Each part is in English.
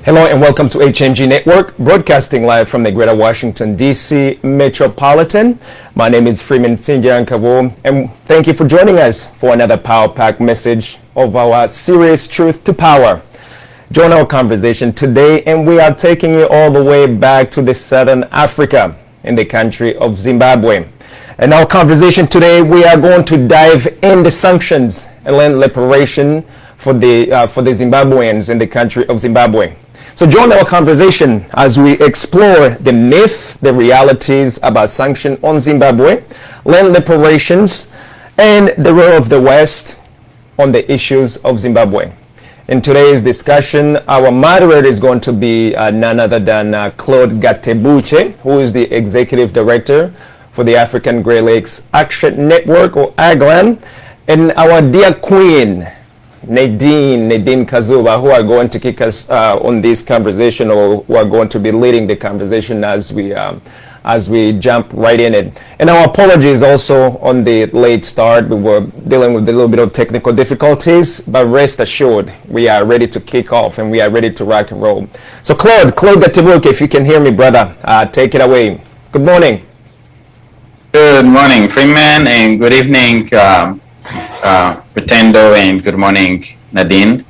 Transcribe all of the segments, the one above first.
Hello and welcome to HMG Network, broadcasting live from the greater Washington, D.C. metropolitan. My name is Freeman Singirankabo, and thank you for joining us for another power-packed message of our series, Truth to Power. Join our conversation today, and we are taking you all the way back to the Southern Africa in the country of Zimbabwe. In our conversation today, we are going to dive into sanctions and land reparation for the Zimbabweans in the country of Zimbabwe. So join our conversation as we explore the myth, the realities about sanctions on Zimbabwe, land reparations, and the role of the West on the issues of Zimbabwe. In today's discussion, our moderator is going to be none other than Claude Gatebuke, who is the Executive Director for the African Great Lakes Action Network, or AGLAN, and our dear Queen, Nadine Kazuba, who are going to kick us on this conversation, or who are going to be leading the conversation as we jump right in it. And our apologies also on the late start. We were dealing with a little bit of technical difficulties, but rest assured, we are ready to kick off and we are ready to rock and roll. So Claude Gatebuke, if you can hear me, brother, take it away. Good morning. Good morning, Freeman, and good evening, Rutendo, and good morning, Nadine.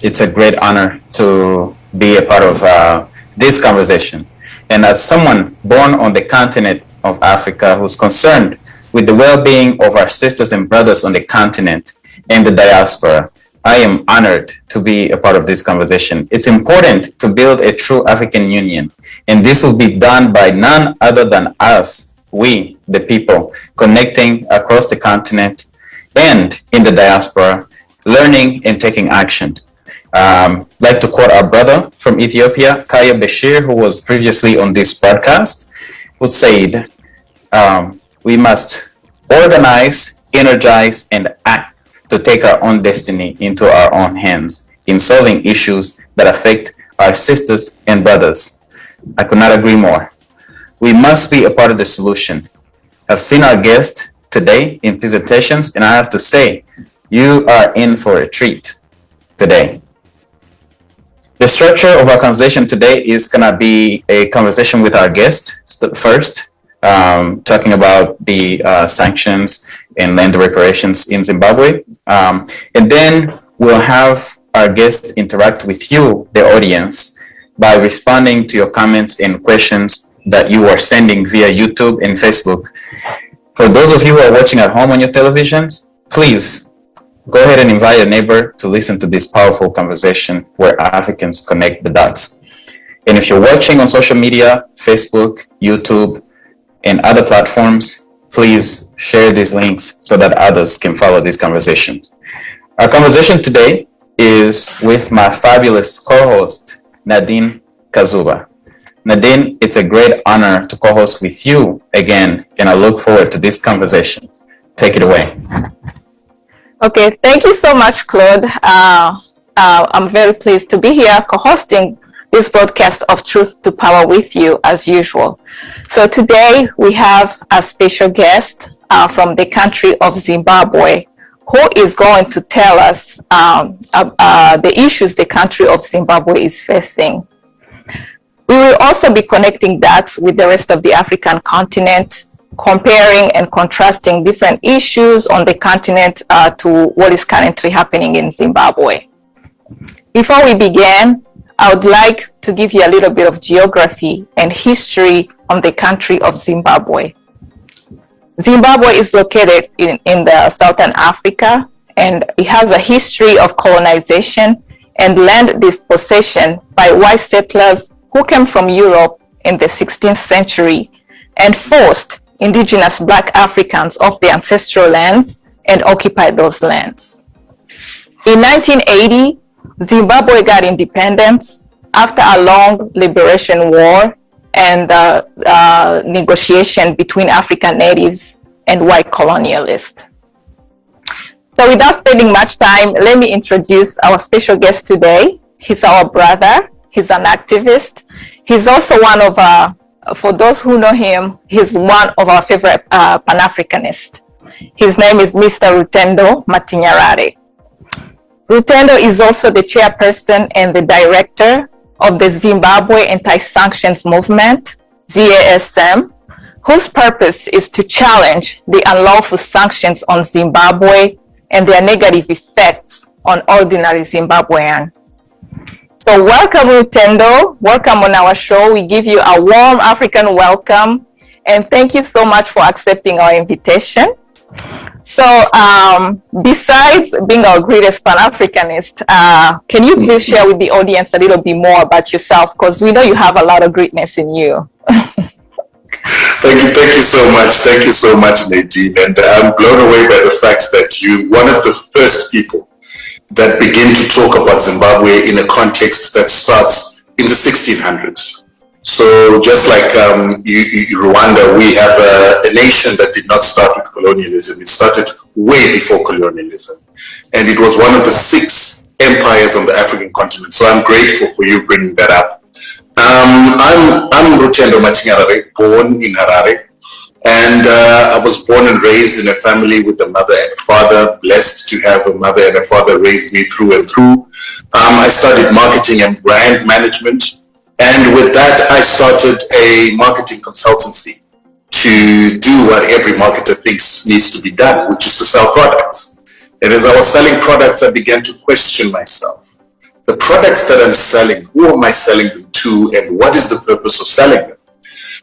It's a great honor to be a part of this conversation. And as someone born on the continent of Africa who's concerned with the well-being of our sisters and brothers on the continent and the diaspora, I am honored to be a part of this conversation. It's important to build a true African union, and this will be done by none other than us, we, the people, connecting across the continent and in the diaspora, learning and taking action. Like to quote our brother from Ethiopia, Kaya Bashir, who was previously on this broadcast, who said, we must organize, energize, and act to take our own destiny into our own hands in solving issues that affect our sisters and brothers. I could not agree more. We must be a part of the solution. I've seen our guest today in presentations, and I have to say, you are in for a treat today. The structure of our conversation today is going to be a conversation with our guest first, talking about the sanctions and land reparations in Zimbabwe. And then we'll have our guest interact with you, the audience, by responding to your comments and questions that you are sending via YouTube and Facebook. For those of you who are watching at home on your televisions, please go ahead and invite a neighbor to listen to this powerful conversation where Africans connect the dots. And if you're watching on social media, Facebook, YouTube, and other platforms, please share these links so that others can follow this conversation. Our conversation today is with my fabulous co-host, Nadine Kazuba. Nadine, it's a great honor to co-host with you again, and I look forward to this conversation. Take it away. Okay, thank you so much, Claude. I'm very pleased to be here co-hosting this broadcast of Truth to Power with you as usual. So today we have a special guest from the country of Zimbabwe, who is going to tell us the issues the country of Zimbabwe is facing. We will also be connecting dots with the rest of the African continent, comparing and contrasting different issues on the continent to what is currently happening in Zimbabwe. Before we begin, I would like to give you a little bit of geography and history on the country of Zimbabwe. Zimbabwe is located in the Southern Africa, and it has a history of colonization and land dispossession by white settlers who came from Europe in the 16th century and forced indigenous Black Africans off their ancestral lands and occupied those lands. In 1980, Zimbabwe got independence after a long liberation war and negotiation between African natives and white colonialists. So without spending much time, let me introduce our special guest today. He's our brother. He's an activist. He's also one of for those who know him, he's one of our favorite Pan-Africanists. His name is Mr. Rutendo Matinyarare. Rutendo is also the chairperson and the director of the Zimbabwe Anti-Sanctions Movement, ZASM, whose purpose is to challenge the unlawful sanctions on Zimbabwe and their negative effects on ordinary Zimbabwean. So welcome, Rutendo. Welcome on our show. We give you a warm African welcome, and thank you so much for accepting our invitation. So besides being our greatest Pan-Africanist, can you please share with the audience a little bit more about yourself? Because we know you have a lot of greatness in you. Thank you so much. Thank you so much, Nadine. And I'm blown away by the fact that you're one of the first people that begin to talk about Zimbabwe in a context that starts in the 1600s. So just like Rwanda, we have a nation that did not start with colonialism. It started way before colonialism. And it was one of the 6 empires on the African continent. So I'm grateful for you bringing that up. I'm Rutendo Matinyarare, born in Harare. And I was born and raised in a family with a mother and father, blessed to have a mother and a father raise me through and through. I studied marketing and brand management. And with that, I started a marketing consultancy to do what every marketer thinks needs to be done, which is to sell products. And as I was selling products, I began to question myself. The products that I'm selling, who am I selling them to, and what is the purpose of selling them?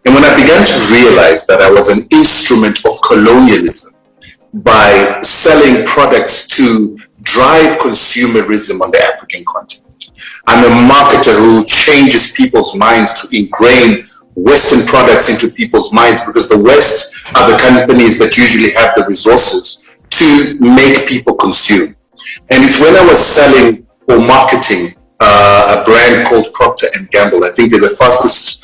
And when I began to realize that I was an instrument of colonialism by selling products to drive consumerism on the African continent, I'm a marketer who changes people's minds to ingrain Western products into people's minds, because the West are the companies that usually have the resources to make people consume. And it's when I was selling or marketing a brand called Procter & Gamble, I think they're the fast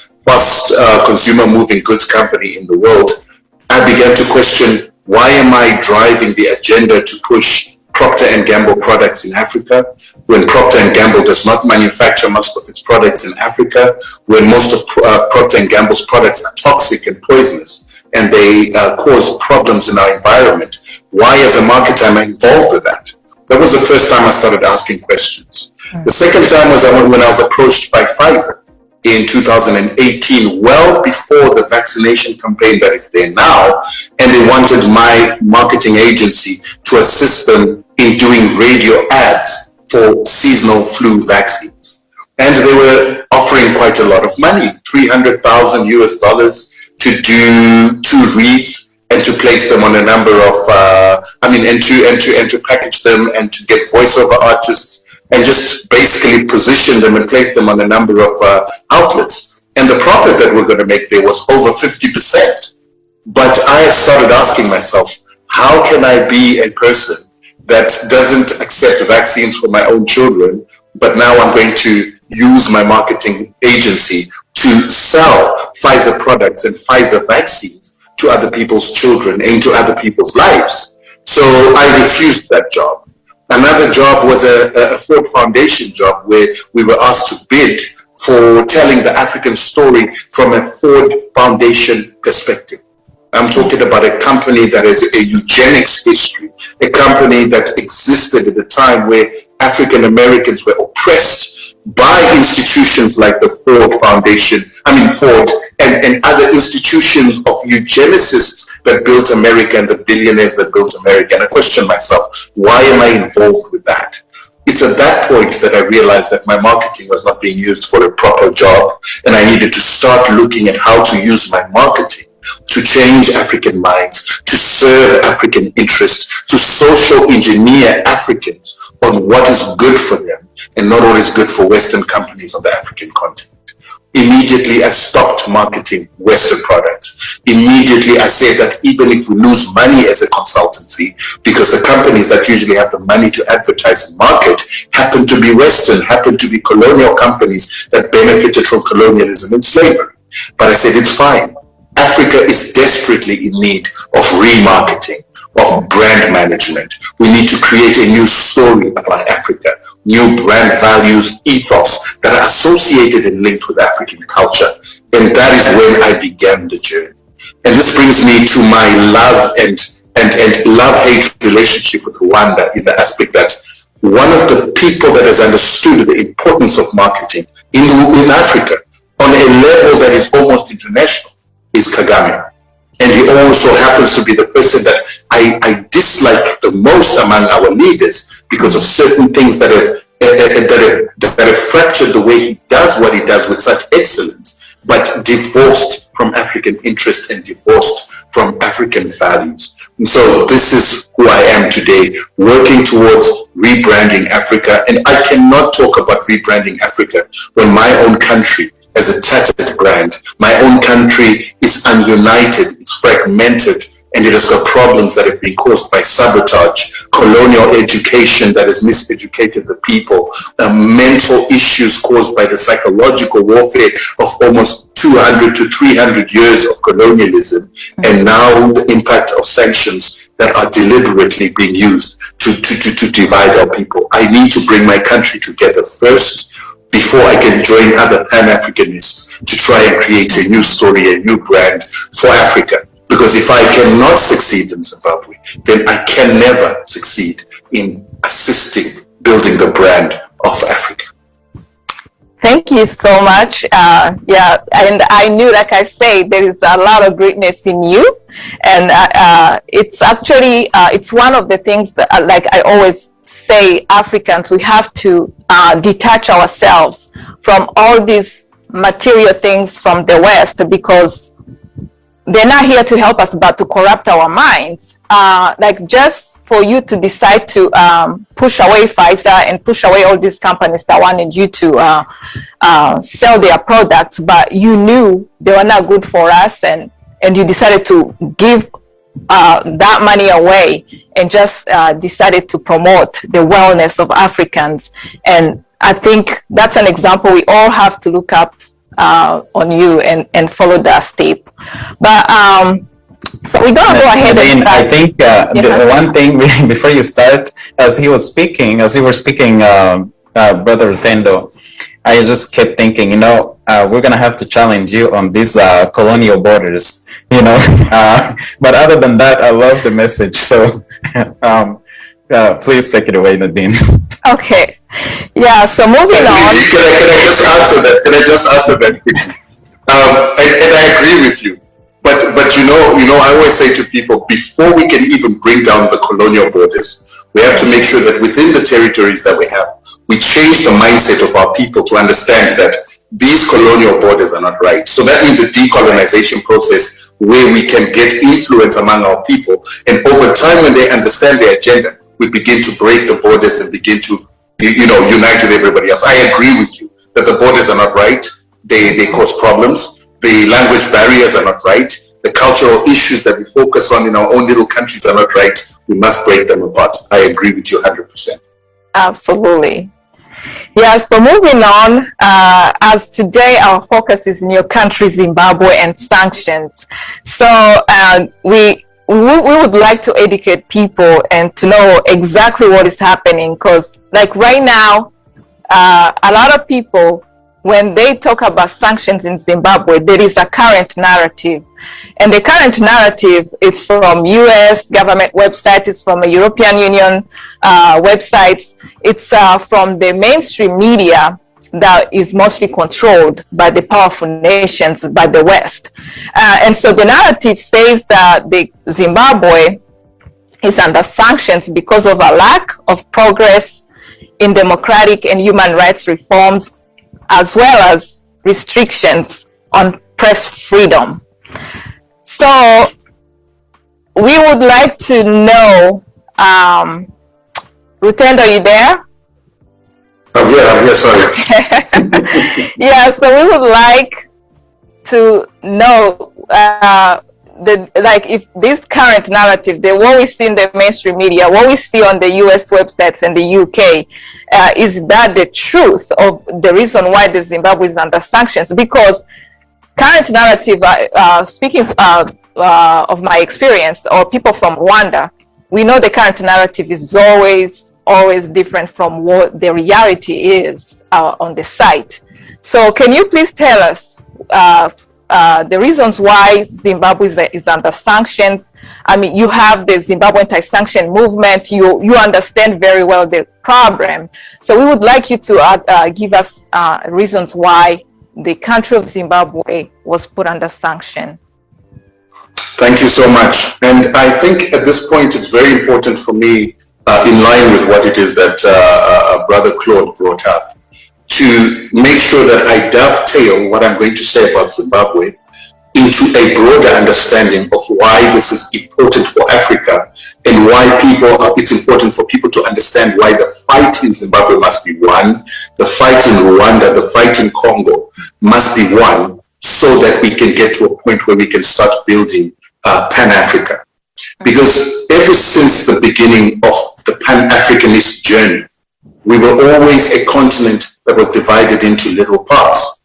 consumer moving goods company in the world, I began to question, why am I driving the agenda to push Procter & Gamble products in Africa, when Procter & Gamble does not manufacture most of its products in Africa, when most of Procter & Gamble's products are toxic and poisonous, and they cause problems in our environment? Why, as a marketer, am I involved with that? That was the first time I started asking questions. The second time was when I was approached by Pfizer in 2018, well before the vaccination campaign that is there now, and they wanted my marketing agency to assist them in doing radio ads for seasonal flu vaccines. And they were offering quite a lot of money, $300,000 to do 2 reads and to place them on a number of, and to package them and to get voiceover artists and just basically position them and place them on a number of outlets. And the profit that we're going to make there was over 50%. But I started asking myself, how can I be a person that doesn't accept vaccines for my own children, but now I'm going to use my marketing agency to sell Pfizer products and Pfizer vaccines to other people's children, into other people's lives? So I refused that job. Another job was a Ford Foundation job, where we were asked to bid for telling the African story from a Ford Foundation perspective. I'm talking about a company that has a eugenics history, a company that existed at a time where African Americans were oppressed by institutions like the Ford Foundation, Ford and other institutions of eugenicists that built America and the billionaires that built America. And I question myself, why am I involved with that? It's at that point that I realized that my marketing was not being used for a proper job, and I needed to start looking at how to use my marketing to change African minds, to serve African interests, to social engineer Africans on what is good for them and not what is good for Western companies on the African continent. Immediately, I stopped marketing Western products. Immediately, I said that even if we lose money as a consultancy, because the companies that usually have the money to advertise and market happen to be Western, happen to be colonial companies that benefited from colonialism and slavery. But I said, it's fine. Africa is desperately in need of remarketing, of brand management. We need to create a new story about Africa, new brand values, ethos that are associated and linked with African culture. And that is when I began the journey. And this brings me to my love and love-hate relationship with Rwanda, in the aspect that one of the people that has understood the importance of marketing in Africa on a level that is almost international is Kagame. And he also happens to be the person that I dislike the most among our leaders because of certain things that have fractured the way he does what he does with such excellence, but divorced from African interest and divorced from African values. And so this is who I am today, working towards rebranding Africa. And I cannot talk about rebranding Africa when my own country as a tattered brand. My own country is ununited, it's fragmented, and it has got problems that have been caused by sabotage, colonial education that has miseducated the people, mental issues caused by the psychological warfare of almost 200 to 300 years of colonialism, and now the impact of sanctions that are deliberately being used to divide our people. I need to bring my country together first, before I can join other Pan-Africanists to try and create a new story, a new brand for Africa. Because if I cannot succeed in Zimbabwe, then I can never succeed in assisting building the brand of Africa. Thank you so much. Yeah, and I knew, like I say, there is a lot of greatness in you. And it's actually, it's one of the things that, like I always say, Africans, we have to detach ourselves from all these material things from the West, because they're not here to help us but to corrupt our minds. Like just for you to decide to push away Pfizer and push away all these companies that wanted you to sell their products, but you knew they were not good for us, and you decided to give that money away and just decided to promote the wellness of Africans. And I think that's an example we all have to look up on you and follow that step. But so we're gonna go ahead and start. I think the one thing before you start, as you were speaking, Brother Rutendo, I just kept thinking, you know, we're gonna have to challenge you on these colonial borders, you know. But other than that, I love the message. So please take it away, Nadine. Okay. Yeah. So moving on. Can I just answer that? Can I just answer that quickly? And I agree with you. But you know, I always say to people, before we can even bring down the colonial borders, we have to make sure that within the territories that we have, we change the mindset of our people to understand that these colonial borders are not right. So that means a decolonization process where we can get influence among our people. And over time, when they understand the agenda, we begin to break the borders and begin to, you know, unite with everybody else. I agree with you that the borders are not right. They cause problems. The language barriers are not right. The cultural issues that we focus on in our own little countries are not right. We must break them apart. I agree with you 100%. Absolutely. Yeah, so moving on, as today our focus is in your country, Zimbabwe, and sanctions. So we would like to educate people and to know exactly what is happening, because like right now, a lot of people, when they talk about sanctions in Zimbabwe, there is a current narrative. And the current narrative is from US government websites, it's from a European Union websites, it's from the mainstream media that is mostly controlled by the powerful nations, by the West. And so the narrative says that the Zimbabwe is under sanctions because of a lack of progress in democratic and human rights reforms, as well as restrictions on press freedom. So we would like to know, Rutendo, are you there? I'm here, sorry. Yeah, so we would like to know, if this current narrative, what we see in the mainstream media, what we see on the US websites and the UK, is that the truth of the reason why the Zimbabwe is under sanctions? Because current narrative, speaking of my experience, or people from Rwanda, we know the current narrative is always different from what the reality is on the site. So can you please tell us the reasons why Zimbabwe is under sanctions. I mean, you have the Zimbabwe anti-sanction movement. You understand very well the problem. So we would like you to give us reasons why the country of Zimbabwe was put under sanction. Thank you so much. And I think at this point, it's very important for me, in line with what it is that Brother Claude brought up, to make sure that I dovetail what I'm going to say about Zimbabwe into a broader understanding of why this is important for Africa and why it's important for people to understand why the fight in Zimbabwe must be won, the fight in Rwanda, the fight in Congo must be won, so that we can get to a point where we can start building Pan-Africa. Because ever since the beginning of the Pan-Africanist journey, we were always a continent that was divided into little parts.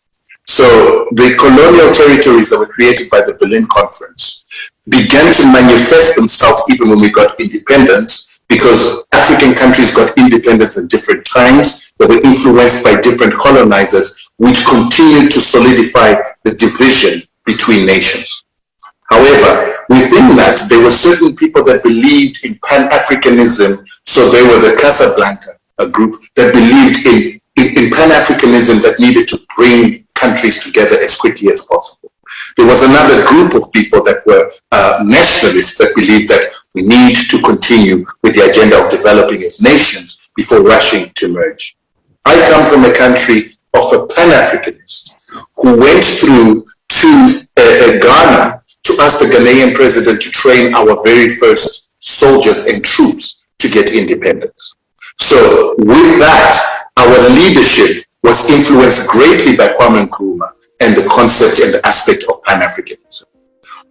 So the colonial territories that were created by the Berlin Conference began to manifest themselves even when we got independence, because African countries got independence at different times. They were influenced by different colonizers, which continued to solidify the division between nations. However, within that, there were certain people that believed in Pan-Africanism, so they were the Casablanca, a group that believed in Pan-Africanism that needed to bring countries together as quickly as possible. There was another group of people that were nationalists that believed that we need to continue with the agenda of developing as nations before rushing to merge. I come from a country of a Pan-Africanist who went through to Ghana to ask the Ghanaian president to train our very first soldiers and troops to get independence. So with that, our leadership was influenced greatly by Kwame Nkrumah and the concept and the aspect of Pan-Africanism.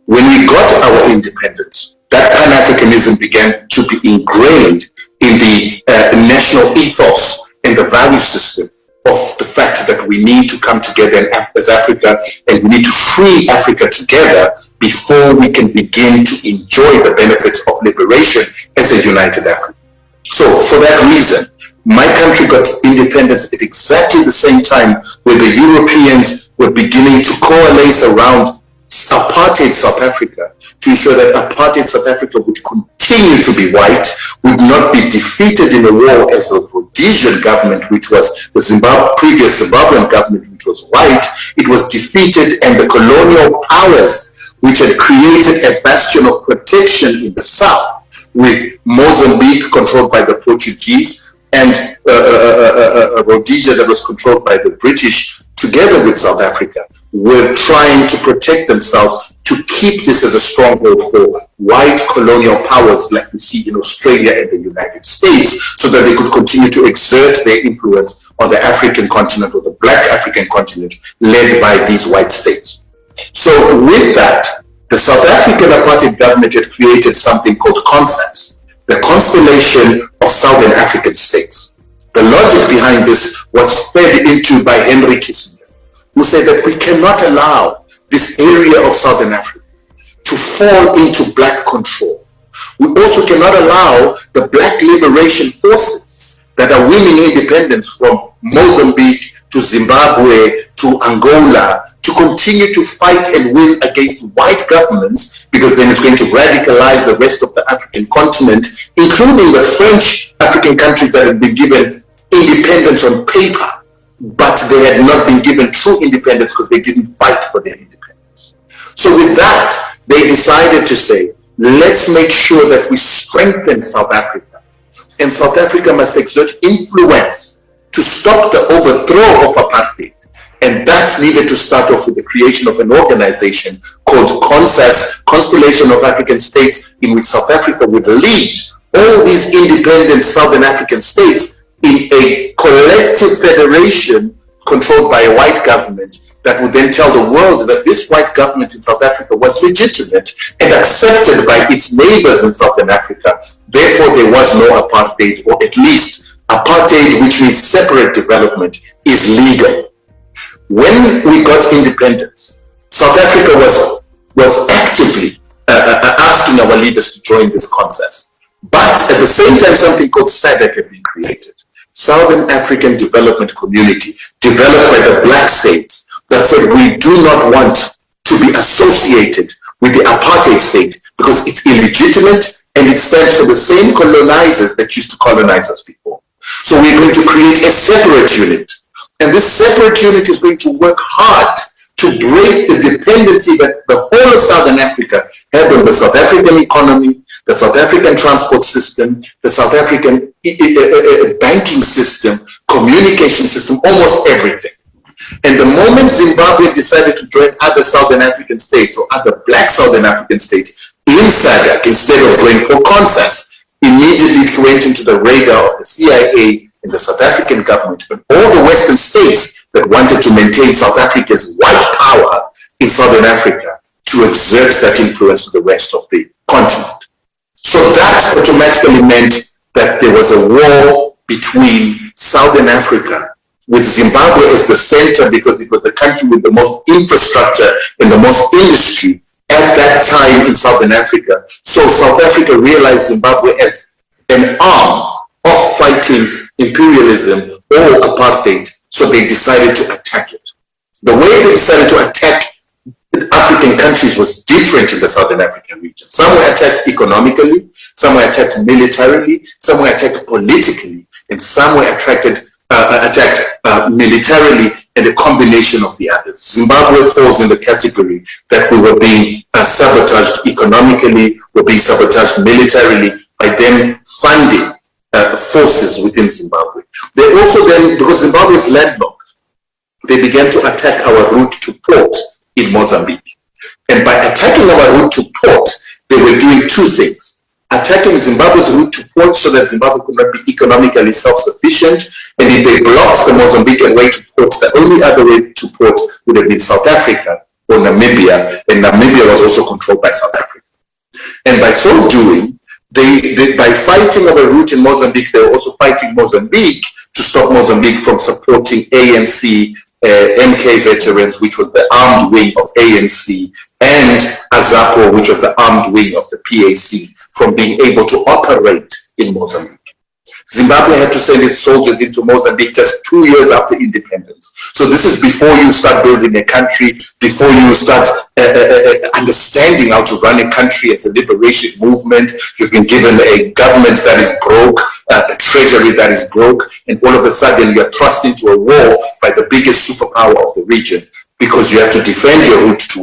When we got our independence, that Pan-Africanism began to be ingrained in the national ethos and the value system of the fact that we need to come together as Africa, and we need to free Africa together before we can begin to enjoy the benefits of liberation as a united Africa. So for that reason, my country got independence at exactly the same time where the Europeans were beginning to coalesce around apartheid South Africa to ensure that apartheid South Africa would continue to be white, would not be defeated in a war as the Rhodesian government, which was the previous Zimbabwean government, which was white. It was defeated, and the colonial powers, which had created a bastion of protection in the south, with Mozambique controlled by the Portuguese and Rhodesia that was controlled by the British, together with South Africa, were trying to protect themselves to keep this as a stronghold for white colonial powers like we see in Australia and the United States, so that they could continue to exert their influence on the African continent, or the Black African continent, led by these white states. So with that, the South African apartheid government had created something called CONSAS, the Constellation of Southern African States. The logic behind this was fed into by Henry Kissinger, who said that we cannot allow this area of Southern Africa to fall into black control. We also cannot allow the black liberation forces that are winning independence from Mozambique to Zimbabwe to Angola to continue to fight and win against white governments, because then it's going to radicalize the rest of the African continent, including the French African countries that have been given independence on paper, but they had not been given true independence because they didn't fight for their independence. So with that, they decided to say, let's make sure that we strengthen South Africa, and South Africa must exert influence to stop the overthrow of apartheid. And that needed to start off with the creation of an organization called CONSAS, Constellation of African States, in which South Africa would lead all these independent Southern African states in a collective federation controlled by a white government that would then tell the world that this white government in South Africa was legitimate and accepted by its neighbors in Southern Africa. Therefore, there was no apartheid, or at least apartheid, which means separate development, is legal. When we got independence, South Africa was actively asking our leaders to join this CONSAS. But at the same time, something called SADC had been created, Southern African Development Community, developed by the black states, that said we do not want to be associated with the apartheid state because it's illegitimate and it stands for the same colonizers that used to colonize us before. So we're going to create a separate unit. And this separate unit is going to work hard to break the dependency that the whole of Southern Africa had on the South African economy, the South African transport system, the South African banking system, communication system, almost everything. And the moment Zimbabwe decided to join other Southern African states or other black Southern African states in SADC instead of going for consensus, immediately it went into the radar of the CIA and the South African government and all the Western states that wanted to maintain South Africa's white power in Southern Africa to exert that influence to the rest of the continent. So that automatically meant that there was a war between Southern Africa with Zimbabwe as the center because it was the country with the most infrastructure and the most industry at that time in Southern Africa. So South Africa realized Zimbabwe as an arm of fighting imperialism or apartheid, so they decided to attack it. The way they decided to attack African countries was different in the Southern African region. Some were attacked economically, some were attacked militarily, some were attacked politically, and some were attacked militarily, and a combination of the others. Zimbabwe falls in the category that we were being sabotaged economically, we're being sabotaged militarily by them funding forces within Zimbabwe. They also then, because Zimbabwe is landlocked, they began to attack our route to port in Mozambique. And by attacking our route to port, they were doing two things. Attacking Zimbabwe's route to port so that Zimbabwe could not be economically self-sufficient. And if they blocked the Mozambican way to port, the only other way to port would have been South Africa or Namibia. And Namibia was also controlled by South Africa. And by so doing, by fighting our route in Mozambique, they were also fighting Mozambique to stop Mozambique from supporting ANC, MK veterans, which was the armed wing of ANC, and AZAPO, which was the armed wing of the PAC, from being able to operate in Mozambique. Zimbabwe had to send its soldiers into Mozambique just 2 years after independence. So this is before you start building a country, before you start understanding how to run a country as a liberation movement. You've been given a government that is broke, a treasury that is broke, and all of a sudden you're thrust into a war by the biggest superpower of the region, because you have to defend your route to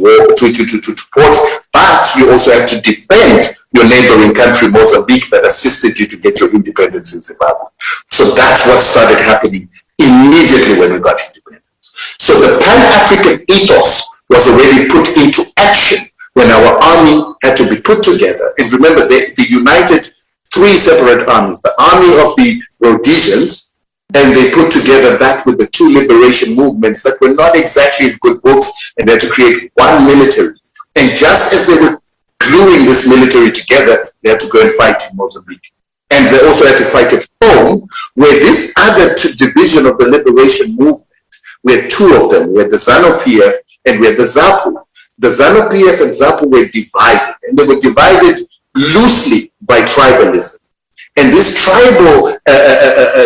port, but you also have to defend your neighboring country, Mozambique, that assisted you to get your independence in Zimbabwe. So that's what started happening immediately when we got independence. So the Pan-African ethos was already put into action when our army had to be put together. And remember, they united three separate armies, the army of the Rhodesians, and they put together that with the two liberation movements that were not exactly in good books, and they had to create one military. And just as they were gluing this military together, they had to go and fight in Mozambique. And they also had to fight at home, where this other division of the liberation movement, we had two of them. We had the ZANU-PF and we had the ZAPU. The ZANU-PF and ZAPU were divided, and they were divided loosely by tribalism. And this tribal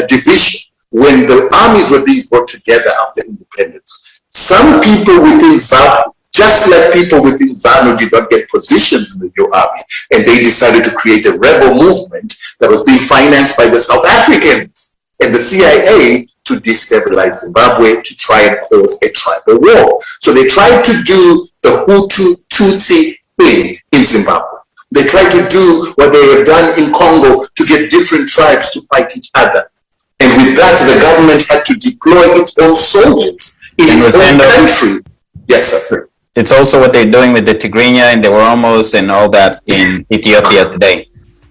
division, when the armies were being brought together after independence, some people within ZAPU, just like people within ZANU, did not get positions in the new army, and they decided to create a rebel movement that was being financed by the South Africans and the CIA to destabilize Zimbabwe, to try and cause a tribal war. So they tried to do the Hutu-Tutsi thing in Zimbabwe. They tried to do what they have done in Congo to get different tribes to fight each other. And with that, the government had to deploy its own soldiers in its own country. Yes, sir. It's also what they're doing with the Tigrinya and the Oromos and all that in Ethiopia today.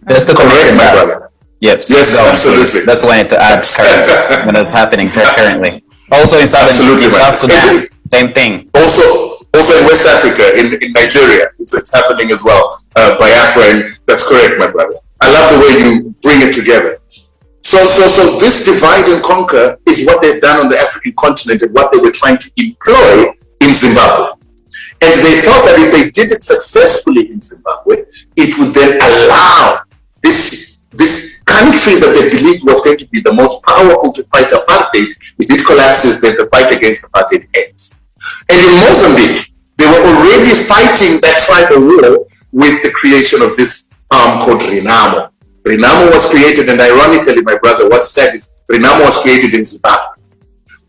Just to correct my brother. Yep. Yes, absolutely. That's what I wanted to add currently, when it's happening currently. Also in South Sudan, same thing. Also in West Africa, in Nigeria, it's happening as well. Biafra, and that's correct, my brother. I love the way you bring it together. So this divide and conquer is what they've done on the African continent and what they were trying to employ in Zimbabwe. And they thought that if they did it successfully in Zimbabwe, it would then allow this country that they believed was going to be the most powerful to fight apartheid. If it collapses, then the fight against apartheid ends. And in Mozambique, They were already fighting that tribal war with the creation of this arm called Renamo. Renamo was created, and ironically, my brother, what's sad is Renamo was created in Zimbabwe.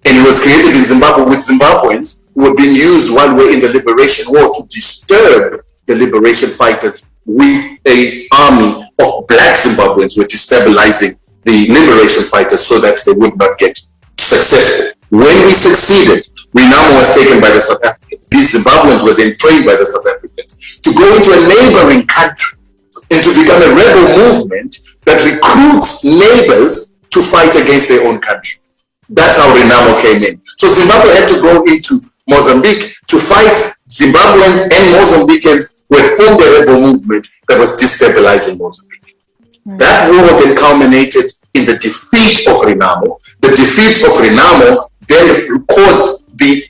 And it was created in Zimbabwe with Zimbabweans who were being used while we're in the liberation war to disturb the liberation fighters with an army of black Zimbabweans who were destabilizing the liberation fighters so that they would not get successful. When we succeeded, Renamo was taken by the South Africans. These Zimbabweans were then trained by the South Africans to go into a neighboring country and to become a rebel movement that recruits neighbors to fight against their own country. That's how Renamo came in. So Zimbabwe had to go into Mozambique to fight Zimbabweans and Mozambicans who had formed a rebel movement that was destabilizing Mozambique. That war then culminated in the defeat of Renamo. The defeat of Renamo then caused the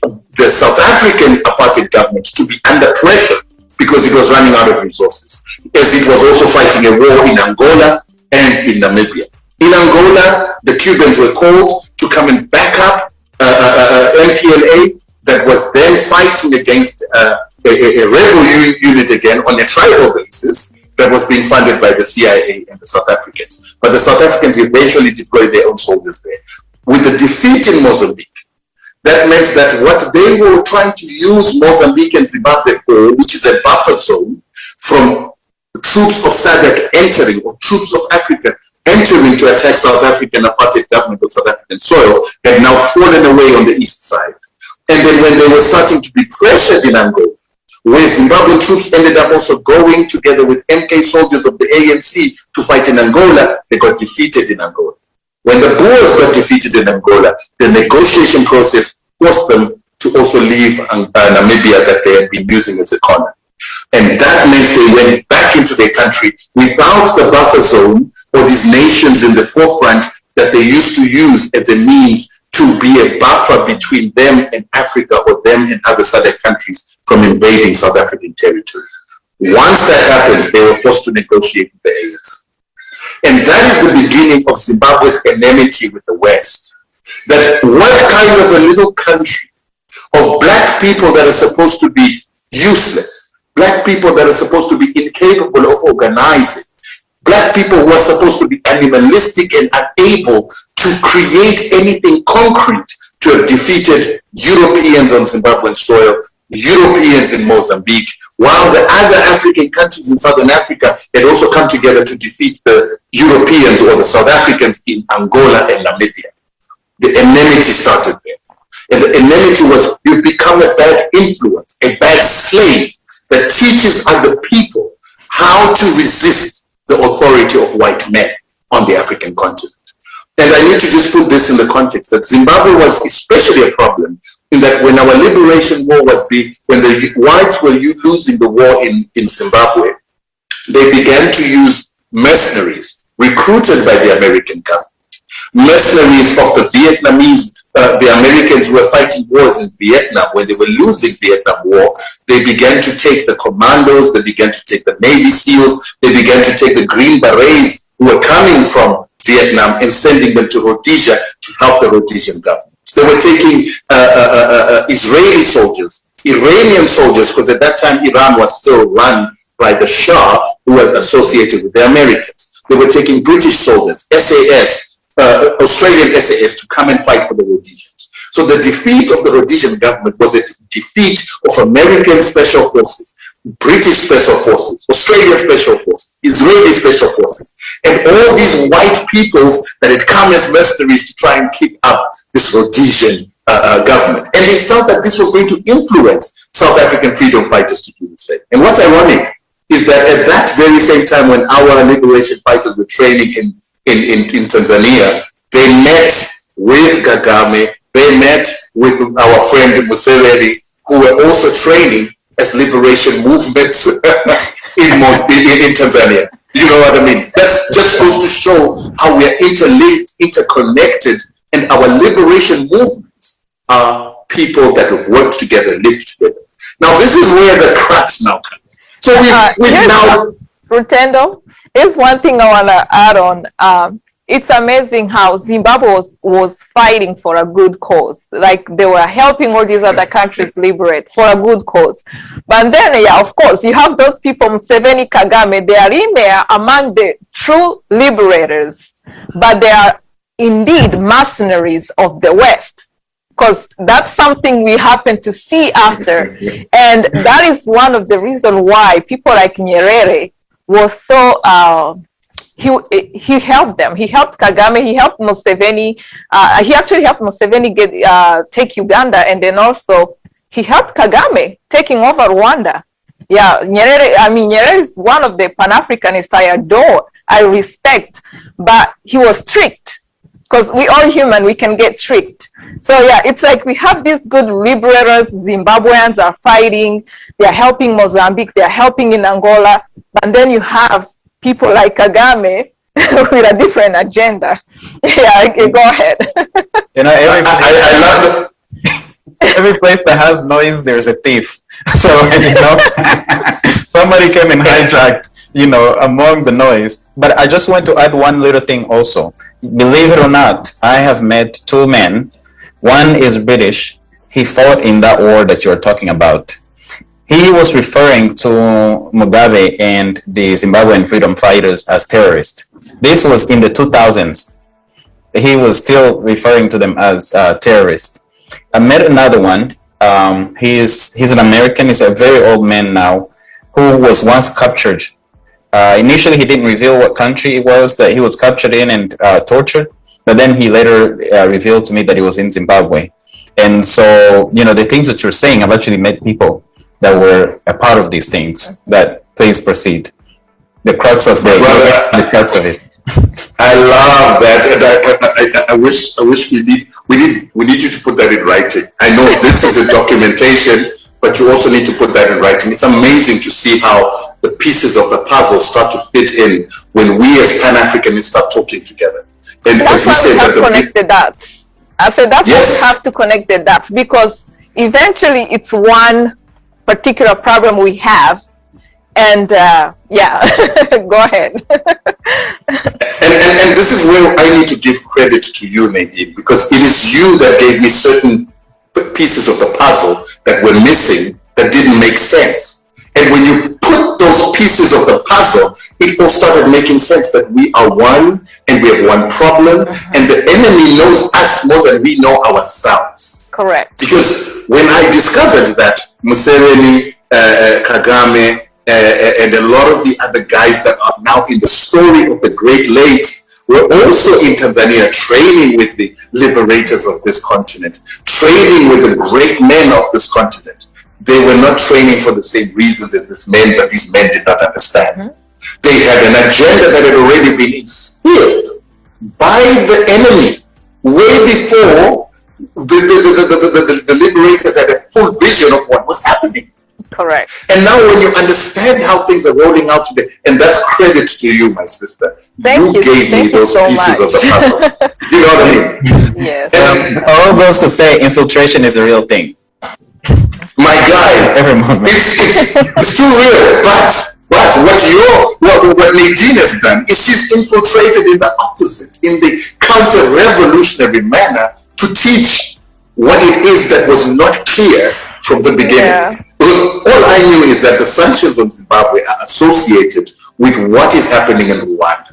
South African apartheid government to be under pressure because it was running out of resources, as it was also fighting a war in Angola and in Namibia. In Angola, the Cubans were called to come and back up MPLA that was then fighting against a rebel unit again on a tribal basis that was being funded by the CIA and the South Africans. But the South Africans eventually deployed their own soldiers there. With the defeat in Mozambique, that meant that what they were trying to use Mozambique and Zimbabwe for, which is a buffer zone from troops of SADC entering, or troops of Africa entering to attack South African apartheid government on South African soil, had now fallen away on the east side. And then when they were starting to be pressured in Angola, where Zimbabwean troops ended up also going together with MK soldiers of the ANC to fight in Angola, they got defeated in Angola. When the Boers got defeated in Angola, the negotiation process forced them to also leave Namibia that they had been using as a colony. And that meant they went back into their country without the buffer zone or these nations in the forefront that they used to use as a means to be a buffer between them and Africa, or them and other SADC countries from invading South African territory. Once that happened, they were forced to negotiate with the ANC. And that is the beginning of Zimbabwe's enmity with the West. That what kind of a little country of black people that are supposed to be useless, black people that are supposed to be incapable of organizing, black people who are supposed to be animalistic and unable to create anything concrete, to have defeated Europeans on Zimbabwean soil, Europeans in Mozambique, while the other African countries in Southern Africa had also come together to defeat the Europeans or the South Africans in Angola and Namibia. The enmity started there. And the enmity was, you've become a bad influence, a bad slave that teaches other people how to resist the authority of white men on the African continent. And I need to just put this in the context that Zimbabwe was especially a problem in that when our liberation war was when the whites were losing the war in Zimbabwe, they began to use mercenaries recruited by the American government. Mercenaries of the Vietnamese, the Americans who were fighting wars in Vietnam. When they were losing Vietnam War, they began to take the commandos, they began to take the Navy SEALs, they began to take the Green Berets who were coming from Vietnam and sending them to Rhodesia to help the Rhodesian government. They were taking Israeli soldiers, Iranian soldiers, because at that time Iran was still run by the Shah, who was associated with the Americans. They were taking British soldiers, SAS, Australian SAS, to come and fight for the Rhodesians. So the defeat of the Rhodesian government was a defeat of American special forces, British special forces, Australian special forces, Israeli special forces, and all these white peoples that had come as mercenaries to try and keep up this Rhodesian government. And they felt that this was going to influence South African freedom fighters to do the same. And what's ironic is that at that very same time when our liberation fighters were training in Tanzania, they met with Kagame, they met with our friend Museveni, who were also training as liberation movements in Tanzania. You know what I mean? That's just goes to show how we are interlinked, interconnected, and our liberation movements are people that have worked together, lived together. Now, this is where the cracks now comes. So we now... Rutendo, here's one thing I want to add on. it's amazing how Zimbabwe was fighting for a good cause. Like they were helping all these other countries liberate for a good cause. But then, yeah, of course, you have those people, Museveni, Kagame, they are in there among the true liberators, but they are indeed mercenaries of the West. Because that's something we happen to see after. And that is one of the reasons why people like Nyerere was so... He helped them. He helped Kagame. He helped Museveni. He actually helped Museveni take Uganda, and then also he helped Kagame taking over Rwanda. Yeah, Nyerere is one of the Pan-Africanists I adore, I respect, but he was tricked because we all human. We can get tricked. So yeah, it's like we have these good liberators. Zimbabweans are fighting. They are helping Mozambique. They are helping in Angola, and then you have people like Kagame with a different agenda. Yeah, okay, go ahead. I love every place that has noise, there's a thief. So, somebody came and hijacked, among the noise. But I just want to add one little thing also. Believe it or not, I have met two men. One is British. He fought in that war that you're talking about. He was referring to Mugabe and the Zimbabwean freedom fighters as terrorists. This was in the 2000s. He was still referring to them as terrorists. I met another one. He's an American. He's a very old man now who was once captured. Initially, he didn't reveal what country it was that he was captured in and tortured. But then he later revealed to me that he was in Zimbabwe. And so, the things that you're saying, I've actually met people that were a part of these things. That please proceed. The crux of the crux of it. I love that, and I wish we need you to put that in writing. I know this is a documentation, but you also need to put that in writing. It's amazing to see how the pieces of the puzzle start to fit in when we as Pan-Africanists start talking together. And that's why we have connected dots. I said that's why we have to connect the dots, because eventually it's one particular problem we have, and go ahead. and this is where I need to give credit to you, Nadine, because it is you that gave me certain pieces of the puzzle that were missing, that didn't make sense. And when you put those pieces of the puzzle, it all started making sense that we are one and we have one problem, and the enemy knows us more than we know ourselves. Correct. Because when I discovered that Museveni, Kagame, and a lot of the other guys that are now in the story of the Great Lakes were also in Tanzania training with the liberators of this continent, training with the great men of this continent. They were not training for the same reasons as this men, but these men did not understand. They had an agenda that had already been instilled by the enemy way before the liberators had a full vision of what was happening. Correct. And now when you understand how things are rolling out today, and that's credit to you, my sister. You gave me those pieces of the puzzle. You know what I mean? Yes. All goes to say infiltration is a real thing. My guy, every moment. It's too real. But what Nadine has done is she's infiltrated in the opposite, in the counter-revolutionary manner, to teach what it is that was not clear from the beginning. Yeah. Because all I knew is that the sanctions on Zimbabwe are associated with what is happening in Rwanda.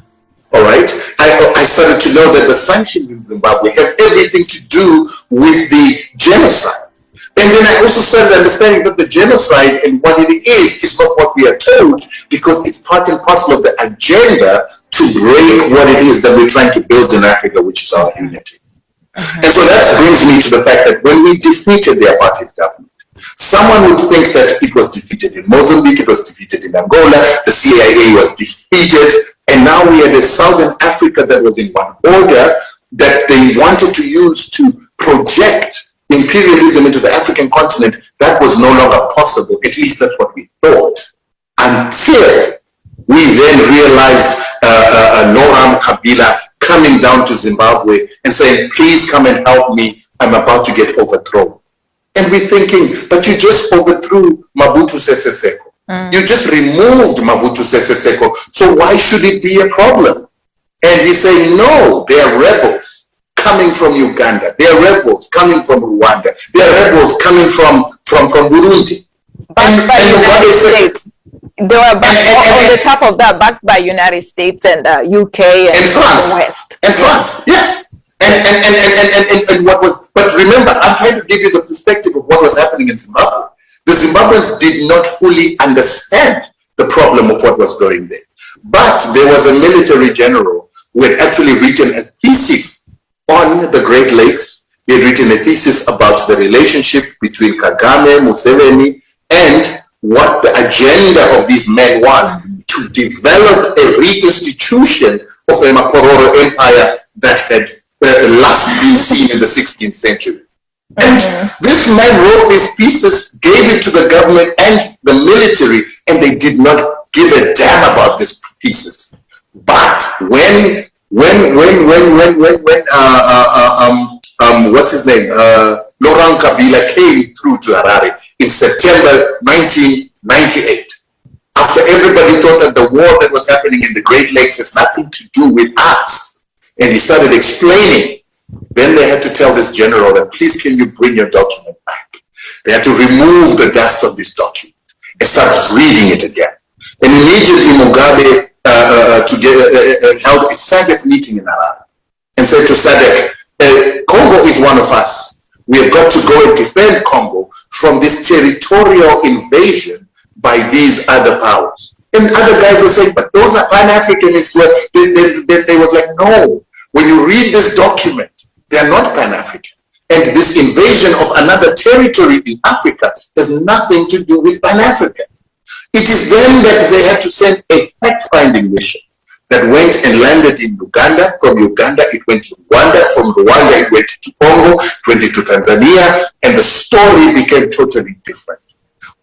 All right? I started to know that the sanctions in Zimbabwe have everything to do with the genocide. And then I also started understanding that the genocide and what it is not what we are told, because it's part and parcel of the agenda to break what it is that we're trying to build in Africa, which is our unity. And so that brings me to the fact that when we defeated the apartheid government, someone would think that it was defeated in Mozambique, it was defeated in Angola, the CIA was defeated, and now we had a Southern Africa that was in one order that they wanted to use to project imperialism into the African continent. That was no longer possible. At least that's what we thought. Until we then realized Noam Kabila coming down to Zimbabwe and saying, please come and help me. I'm about to get overthrown. And we're thinking, but you just overthrew Mobutu Sese Seko. You just removed Mobutu Sese Seko. So why should it be a problem? And he's saying, no, they are rebels coming from Uganda. They are rebels coming from Rwanda. They are rebels coming from Burundi. Backed by United States. They were on the top of that, backed by United States and UK and France. The West. And France, yes. And what was, but remember, I'm trying to give you the perspective of what was happening in Zimbabwe. The Zimbabweans did not fully understand the problem of what was going there. But there was a military general who had actually written a thesis on the Great Lakes. He had written a thesis about the relationship between Kagame, Museveni, and what the agenda of these men was to develop a reinstitution of a Mapororo empire that had last been seen in the 16th century. And this man wrote these pieces, gave it to the government and the military, and they did not give a damn about these pieces. But when what's his name? Laurent Kabila came through to Harare in September 1998. After everybody thought that the war that was happening in the Great Lakes has nothing to do with us, and he started explaining, then they had to tell this general that, please, can you bring your document back? They had to remove the dust of this document and start reading it again. And immediately Mugabe held a SADC meeting in Harare and said to SADC, Congo is one of us. We have got to go and defend Congo from this territorial invasion by these other powers. And other guys were saying, but those are Pan-Africanists. They was like, no. When you read this document, they are not Pan-African. And this invasion of another territory in Africa has nothing to do with Pan-African. It is then that they had to send a fact-finding mission that went and landed in Uganda. From Uganda, it went to Rwanda. From Rwanda, it went to Congo, it went to Tanzania, and the story became totally different.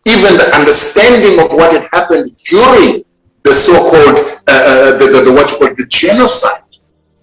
Even the understanding of what had happened during the so-called, the genocide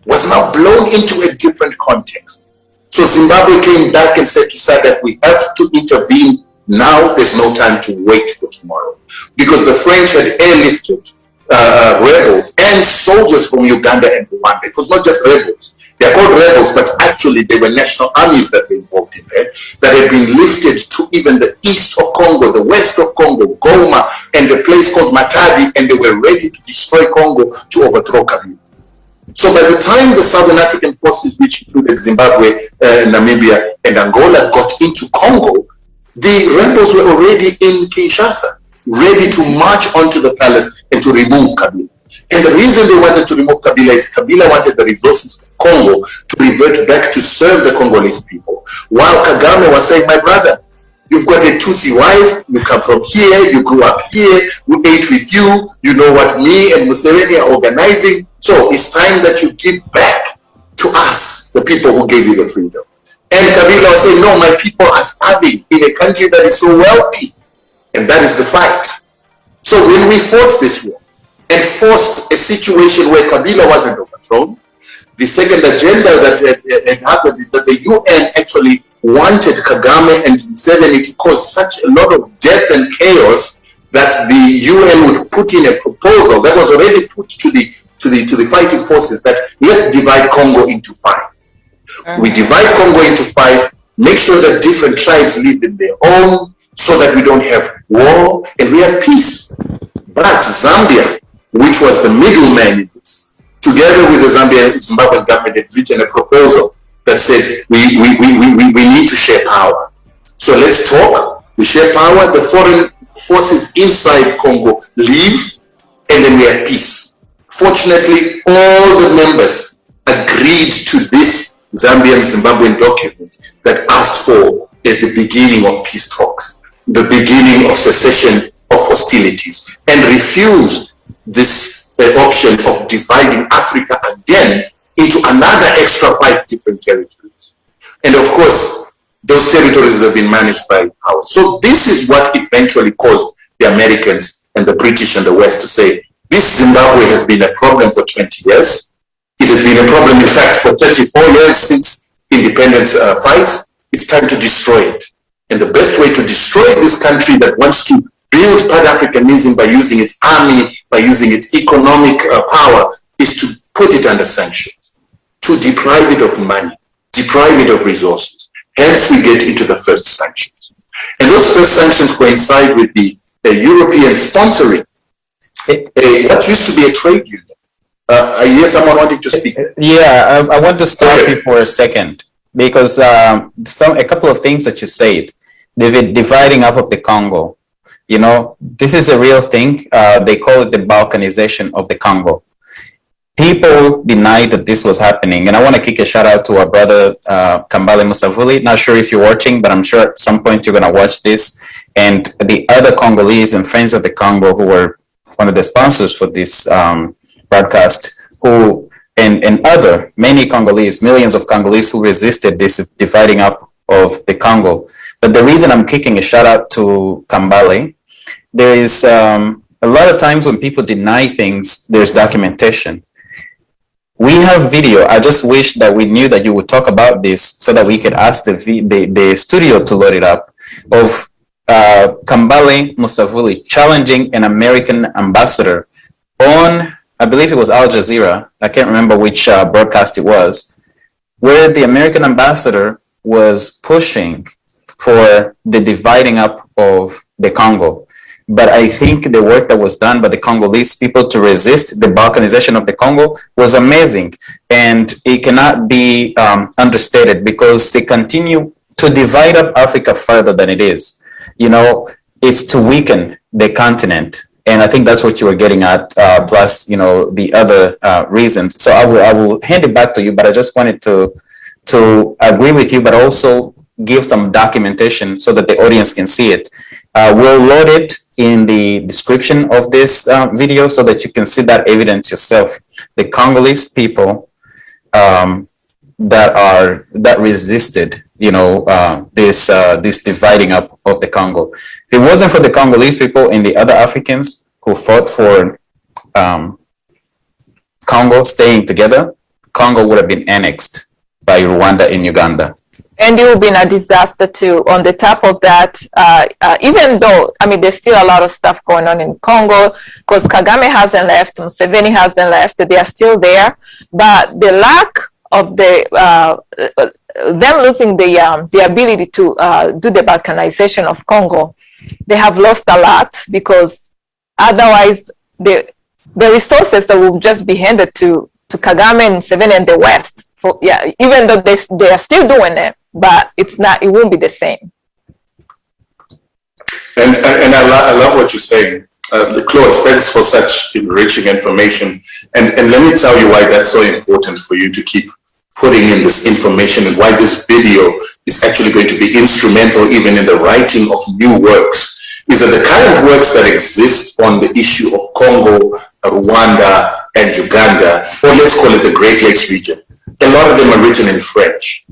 was now blown into a different context. So Zimbabwe came back and said to SADC, we have to intervene now. There's no time to wait for tomorrow. Because the French had airlifted rebels and soldiers from Uganda and Rwanda. It was not just rebels. They are called rebels, but actually they were national armies that were involved in there, that had been lifted to even the east of Congo, the west of Congo, Goma, and a place called Matadi, and they were ready to destroy Congo to overthrow Kabila. So by the time the Southern African forces, which included Zimbabwe, Namibia, and Angola, got into Congo, the rebels were already in Kinshasa, ready to march onto the palace and to remove Kabila. And the reason they wanted to remove Kabila is Kabila wanted the resources of Congo to revert back to serve the Congolese people. While Kagame was saying, my brother, you've got a Tutsi wife, you come from here, you grew up here, we ate with you, you know what me and Museveni are organizing, so it's time that you give back to us, the people who gave you the freedom. And Kabila was saying, no, my people are starving in a country that is so wealthy. And that is the fight. So when we fought this war and forced a situation where Kabila wasn't overthrown, the second agenda that had happened is that the UN actually wanted Kagame and Museveni to cause such a lot of death and chaos that the UN would put in a proposal that was already put to the fighting forces that let's divide Congo into 5. We divide Congo into 5, make sure that different tribes live in their own, so that we don't have war and we have peace. But Zambia, which was the middleman in this, together with the Zimbabwean government, had written a proposal that said we need to share power. So let's talk, we share power, the foreign forces inside Congo leave, and then we have peace. Fortunately, all the members agreed to this Zimbabwean document that asked for at the beginning of peace talks, the beginning of cessation of hostilities, and refused this option of dividing Africa again into another extra 5 different territories. And of course, those territories have been managed by power. So this is what eventually caused the Americans and the British and the West to say, this Zimbabwe has been a problem for 20 years. It has been a problem, in fact, for 34 years since independence fights. It's time to destroy it. And the best way to destroy this country that wants to build Pan-Africanism by using its army, by using its economic power, is to put it under sanctions, to deprive it of money, deprive it of resources. Hence, we get into the first sanctions. And those first sanctions coincide with the European sponsoring what used to be a trade union. I hear someone wanting to speak. Yeah, I want to stop you for a second, because a couple of things that you said, the dividing up of the Congo, you know, this is a real thing. They call it the Balkanization of the Congo. People denied that this was happening. And I want to kick a shout out to our brother, Kambale Musavuli. Not sure if you're watching, but I'm sure at some point you're going to watch this. And the other Congolese and Friends of the Congo, who were one of the sponsors for this broadcast, who, and many Congolese, millions of Congolese who resisted this dividing up of the Congo. But the reason I'm kicking a shout out to Kambale, there is a lot of times when people deny things, there's documentation. We have video. I just wish that we knew that you would talk about this so that we could ask the studio to load it up, of Kambale Musavuli challenging an American ambassador on, I believe it was Al Jazeera, I can't remember which broadcast it was, where the American ambassador was pushing for the dividing up of the Congo. But I think the work that was done by the Congolese people to resist the Balkanization of the Congo was amazing. And it cannot be understated, because they continue to divide up Africa further than it is. You know, it's to weaken the continent. And I think that's what you were getting at, plus, you know, the other reasons. So I will hand it back to you, but I just wanted to agree with you, but also give some documentation so that the audience can see it. We'll load it in the description of this video so that you can see that evidence yourself. The Congolese people that resisted, you know, this dividing up of the Congo. If it wasn't for the Congolese people and the other Africans who fought for Congo staying together, Congo would have been annexed by Rwanda and Uganda. And it would have been a disaster too. On the top of that, even though, I mean, there's still a lot of stuff going on in Congo, because Kagame hasn't left, Museveni hasn't left, they are still there. But the lack of them losing the ability to do the balkanization of Congo, they have lost a lot, because otherwise the resources that will just be handed to Kagame and Museveni and the West, even though they are still doing it, but it won't be the same. And I love what you're saying. Claude, thanks for such enriching information. And let me tell you why that's so important for you to keep putting in this information, and why this video is actually going to be instrumental even in the writing of new works, is that the current works that exist on the issue of Congo, Rwanda, and Uganda, or let's call it the Great Lakes region, a lot of them are written in French.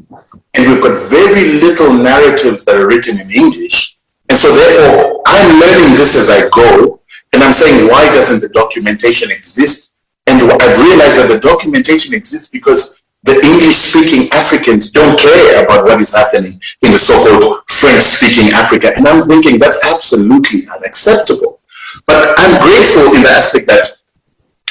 And we've got very little narratives that are written in English. And so therefore, I'm learning this as I go, and I'm saying, why doesn't the documentation exist? And I've realized that the documentation exists because the English-speaking Africans don't care about what is happening in the so-called French-speaking Africa. And I'm thinking that's absolutely unacceptable. But I'm grateful in the aspect that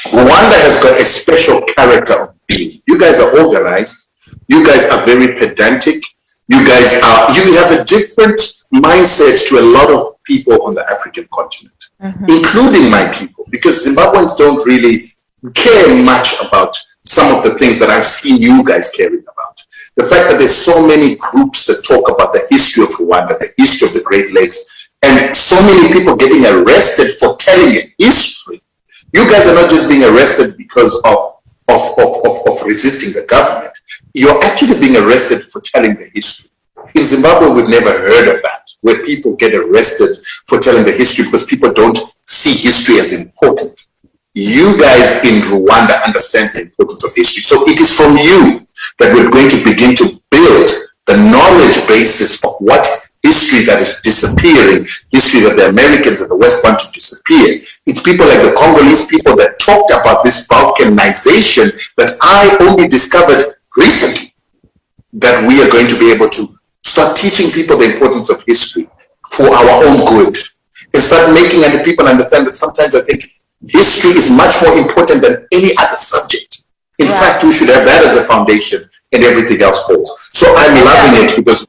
Rwanda has got a special character of being. You guys are organized. You guys are very pedantic. You have a different mindset to a lot of people on the African continent, including my people, because Zimbabweans don't really care much about some of the things that I've seen you guys caring about. The fact that there's so many groups that talk about the history of Rwanda, the history of the Great Lakes, and so many people getting arrested for telling a history. You guys are not just being arrested because of resisting the government. You're actually being arrested for telling the history. In Zimbabwe, we've never heard of that, where people get arrested for telling the history because people don't see history as important. You guys in Rwanda understand the importance of history. So it is from you that we're going to begin to build the knowledge basis of what history that is disappearing, history that the Americans and the West want to disappear. It's people like the Congolese people that talked about this balkanization that I only discovered recently, that we are going to be able to start teaching people the importance of history for our own good, and start making other people understand that sometimes I think history is much more important than any other subject. In fact, we should have that as a foundation and everything else falls. So I'm loving it because...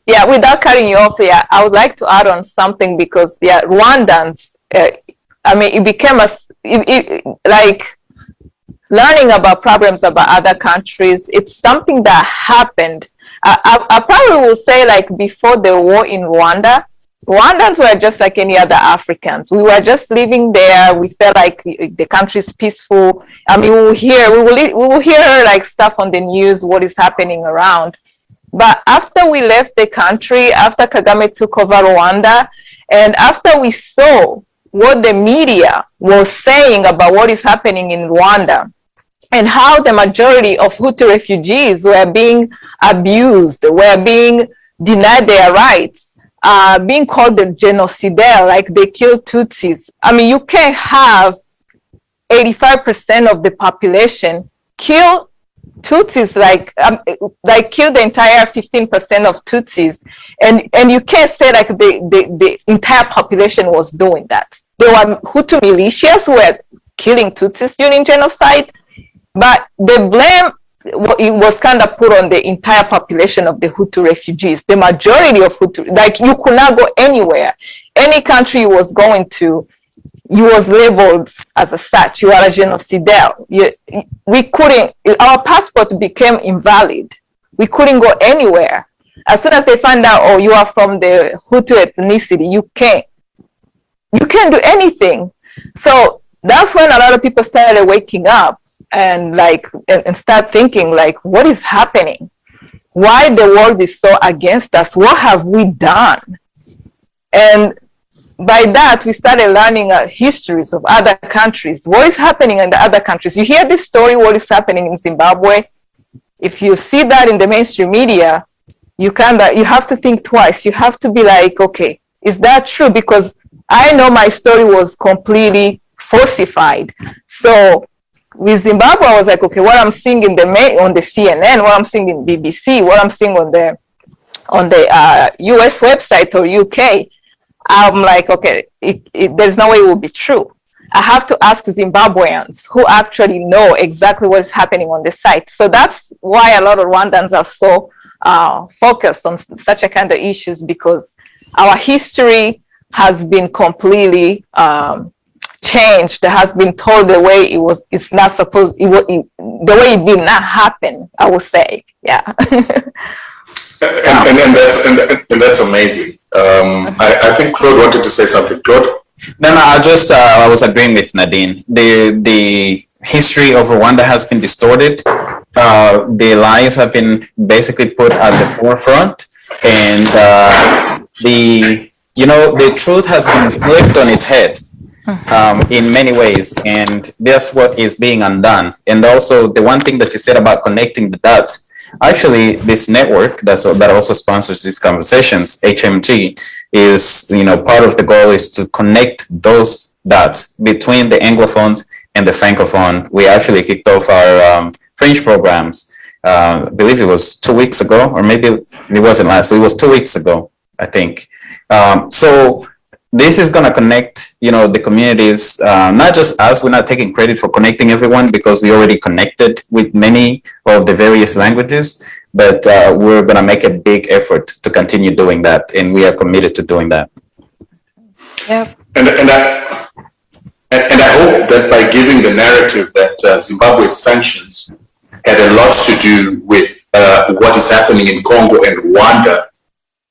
Yeah, without cutting you off, I would like to add on something because, Rwandans, it became like learning about problems about other countries. It's something that happened. I probably will say, like, before the war in Rwanda, Rwandans were just like any other Africans. We were just living there. We felt like the country is peaceful. We will hear like stuff on the news, what is happening around. But after we left the country, after Kagame took over Rwanda, and after we saw what the media was saying about what is happening in Rwanda, and how the majority of Hutu refugees were being abused, were being denied their rights, being called the genocidaire, like they killed Tutsis. You can't have 85% of the population kill Tutsis, like kill the entire 15% of Tutsis, and you can't say like the entire population was doing that. There were Hutu militias who were killing Tutsis during genocide, but the blame it was kind of put on the entire population of the Hutu refugees. The majority of Hutu, like you could not go anywhere. Any country you was going to, you was labeled as a such. You are a genocidaire. We couldn't, our passport became invalid. We couldn't go anywhere. As soon as they find out, oh, you are from the Hutu ethnicity, you can't do anything. So that's when a lot of people started waking up and start thinking like, what is happening? Why the world is so against us? What have we done? And by that, we started learning histories of other countries. What is happening in the other countries? You hear this story, what is happening in Zimbabwe. If you see that in the mainstream media, you have to think twice. You have to be like, okay, is that true? Because I know my story was completely falsified. So with Zimbabwe, I was like, okay, what I'm seeing on the CNN, what I'm seeing in BBC, what I'm seeing on the US website or UK, I'm like, okay, there's no way it will be true. I have to ask Zimbabweans who actually know exactly what's happening on the site. So that's why a lot of Rwandans are so focused on such a kind of issues, because our history has been completely changed. It has been told the way it was. It's not supposed. The way it did not happen, I would say. Yeah. and that's amazing. I think Claude wanted to say something. Claude? No, I was agreeing with Nadine. The history of Rwanda has been distorted. The lies have been basically put at the forefront, and the truth has been flipped on its head in many ways, and that's what is being undone. And also, the one thing that you said about connecting the dots. Actually, this network that also sponsors these conversations, HMG, is part of the goal is to connect those dots between the Anglophones and the Francophone. We actually kicked off our French programs. I believe it was 2 weeks ago, or maybe it wasn't last. So it was 2 weeks ago, I think. So this is going to connect, the communities, not just us. We're not taking credit for connecting everyone because we already connected with many of the various languages, but we're going to make a big effort to continue doing that, and we are committed to doing that. Yeah. And I hope that by giving the narrative that Zimbabwe's sanctions had a lot to do with what is happening in Congo and Rwanda,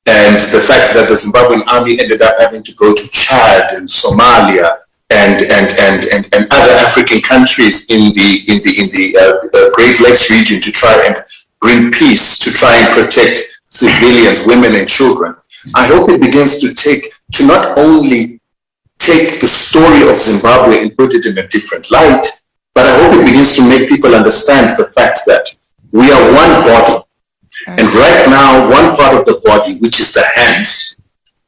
and the fact that the Zimbabwean army ended up having to go to Chad and Somalia and other African countries in the Great Lakes region to try and bring peace, to try and protect civilians, women and children. I hope it begins to not only take the story of Zimbabwe and put it in a different light, but I hope it begins to make people understand the fact that we are one body. And right now, one part of the body, which is the hands,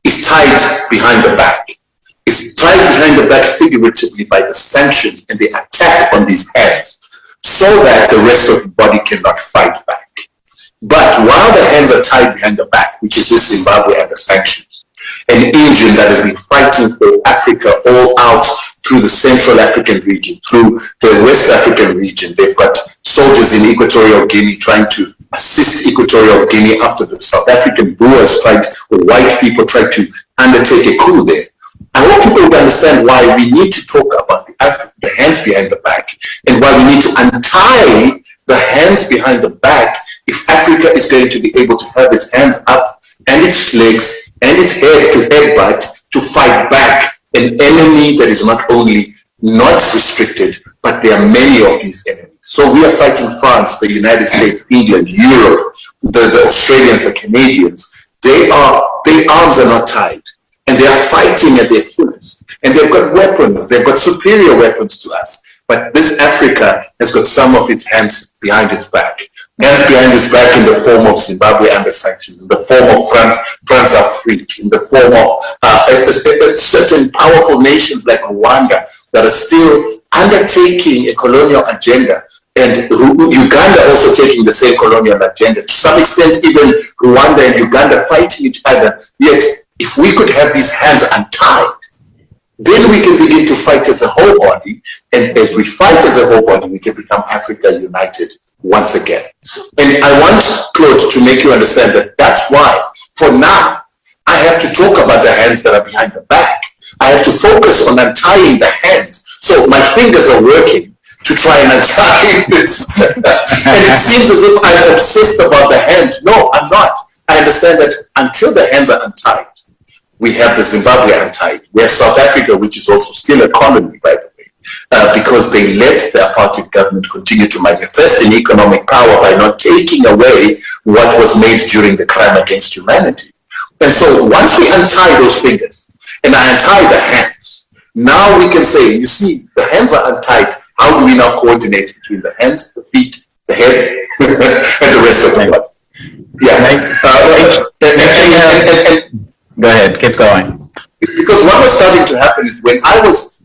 is tied behind the back. It's tied behind the back figuratively by the sanctions and the attack on these hands, so that the rest of the body cannot fight back. But while the hands are tied behind the back, which is this Zimbabwe and the sanctions, an engine that has been fighting for Africa all out through the Central African region, through the West African region. They've got soldiers in Equatorial Guinea trying to assist Equatorial Guinea after the South African Boers white people tried to undertake a coup there. I hope people will understand why we need to talk about the hands behind the back, and why we need to untie the hands behind the back if Africa is going to be able to have its hands up and its legs and its head to headbutt to fight back an enemy that is not only not restricted, but there are many of these enemies. So we are fighting France, the United States, England, Europe, the Australians, the Canadians. Their arms are not tied, and they are fighting at their fullest. And they've got weapons, they've got superior weapons to us. But this Africa has got some of its hands behind its back. Hands behind its back in the form of Zimbabwe under sanctions, in the form of France Afrique, in the form of certain powerful nations like Rwanda that are still undertaking a colonial agenda, and Uganda also taking the same colonial agenda. To some extent, even Rwanda and Uganda fighting each other. Yet, if we could have these hands untied, then we can begin to fight as a whole body, and as we fight as a whole body, we can become Africa united once again. And I want, Claude, to make you understand that that's why, for now, I have to talk about the hands that are behind the back. I have to focus on untying the hands. So my fingers are working to try and untie this. And it seems as if I'm obsessed about the hands. No, I'm not. I understand that until the hands are untied, we have the Zimbabwe untied. We have South Africa, which is also still a colony, by the way, because they let the apartheid government continue to manifest in economic power by not taking away what was made during the crime against humanity. And so once we untie those fingers and I untie the hands, now we can say, you see, the hands are untied. How do we now coordinate between the hands, the feet, the head, and the rest of the body? Yeah. Go ahead, keep going. Because what was starting to happen is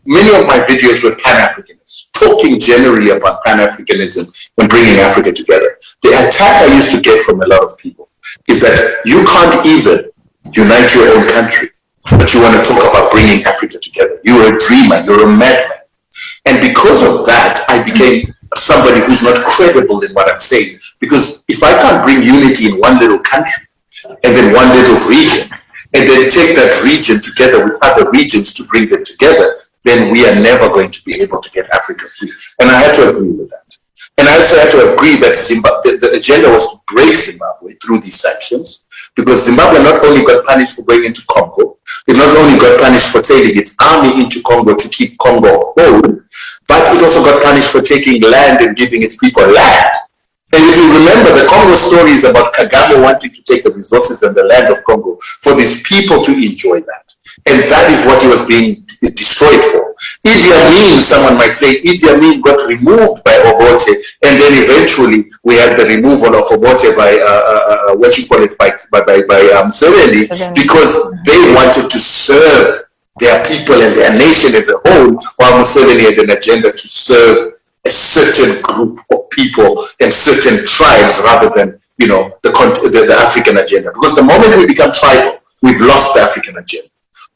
many of my videos were Pan-Africanists, talking generally about Pan-Africanism and bringing Africa together. The attack I used to get from a lot of people is that you can't even unite your own country, but you want to talk about bringing Africa together. You're a dreamer, you're a madman. And because of that, I became somebody who's not credible in what I'm saying. Because if I can't bring unity in one little country and then one little region, and then take that region together with other regions to bring them together, then we are never going to be able to get Africa free. And I had to agree with that. And I also had to agree that the agenda was to break Zimbabwe through these sanctions, because Zimbabwe not only got punished for going into Congo, it not only got punished for taking its army into Congo to keep Congo whole, but it also got punished for taking land and giving its people land. And if you remember, the Congo story is about Kagame wanting to take the resources and the land of Congo for these people to enjoy that. And that is what he was being destroyed for. Idi Amin, someone might say, Idi Amin got removed by Obote, and then eventually we had the removal of Obote by Museveni, because they wanted to serve their people and their nation as a whole, while Museveni had an agenda to serve a certain group of people and certain tribes rather than, the African agenda. Because the moment we become tribal, we've lost the African agenda.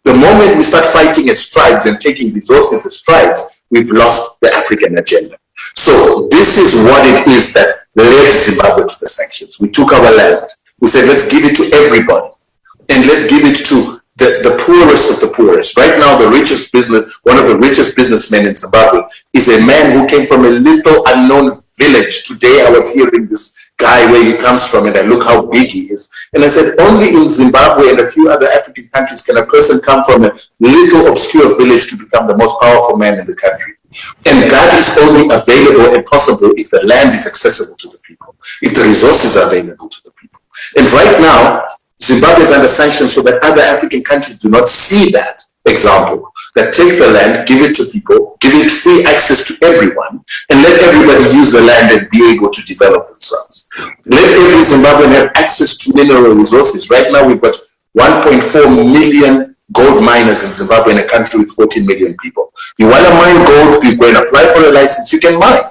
The moment we start fighting as tribes and taking resources as tribes, we've lost the African agenda. So this is what it is that led Zimbabwe to the sanctions. We took our land. We said, let's give it to everybody. And let's give it to the poorest of the poorest. Right now, one of the richest businessmen in Zimbabwe is a man who came from a little unknown village. Today, I was hearing this guy where he comes from, and I look how big he is. And I said, only in Zimbabwe and a few other African countries can a person come from a little obscure village to become the most powerful man in the country. And that is only available and possible if the land is accessible to the people, if the resources are available to the people. And right now, Zimbabwe is under sanctions so that other African countries do not see that example, that take the land, give it to people, give it free access to everyone, and let everybody use the land and be able to develop themselves. Let every Zimbabwean have access to mineral resources. Right now, we've got 1.4 million gold miners in Zimbabwe, in a country with 14 million people. You want to mine gold, you go and apply for a license, you can mine.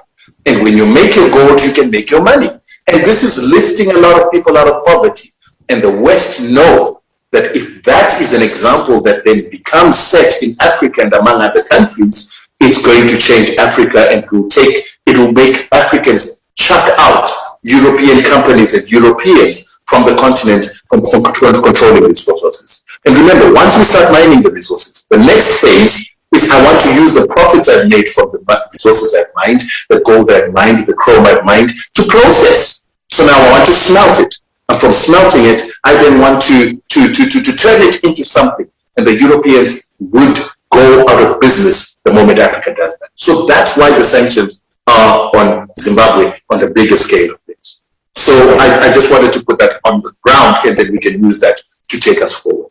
And when you make your gold, you can make your money. And this is lifting a lot of people out of poverty. And the West know that if that is an example that then becomes set in Africa and among other countries, it's going to change Africa, and it will make Africans chuck out European companies and Europeans from the continent from controlling these resources. And remember, once we start mining the resources, the next phase is I want to use the profits I've made from the resources I've mined, the gold I've mined, the chrome I've mined, to process. So now I want to smelt it. And from smelting it, I then want to turn it into something. And the Europeans would go out of business the moment Africa does that. So that's why the sanctions are on Zimbabwe on the bigger scale of things. So I just wanted to put that on the ground, and then we can use that to take us forward.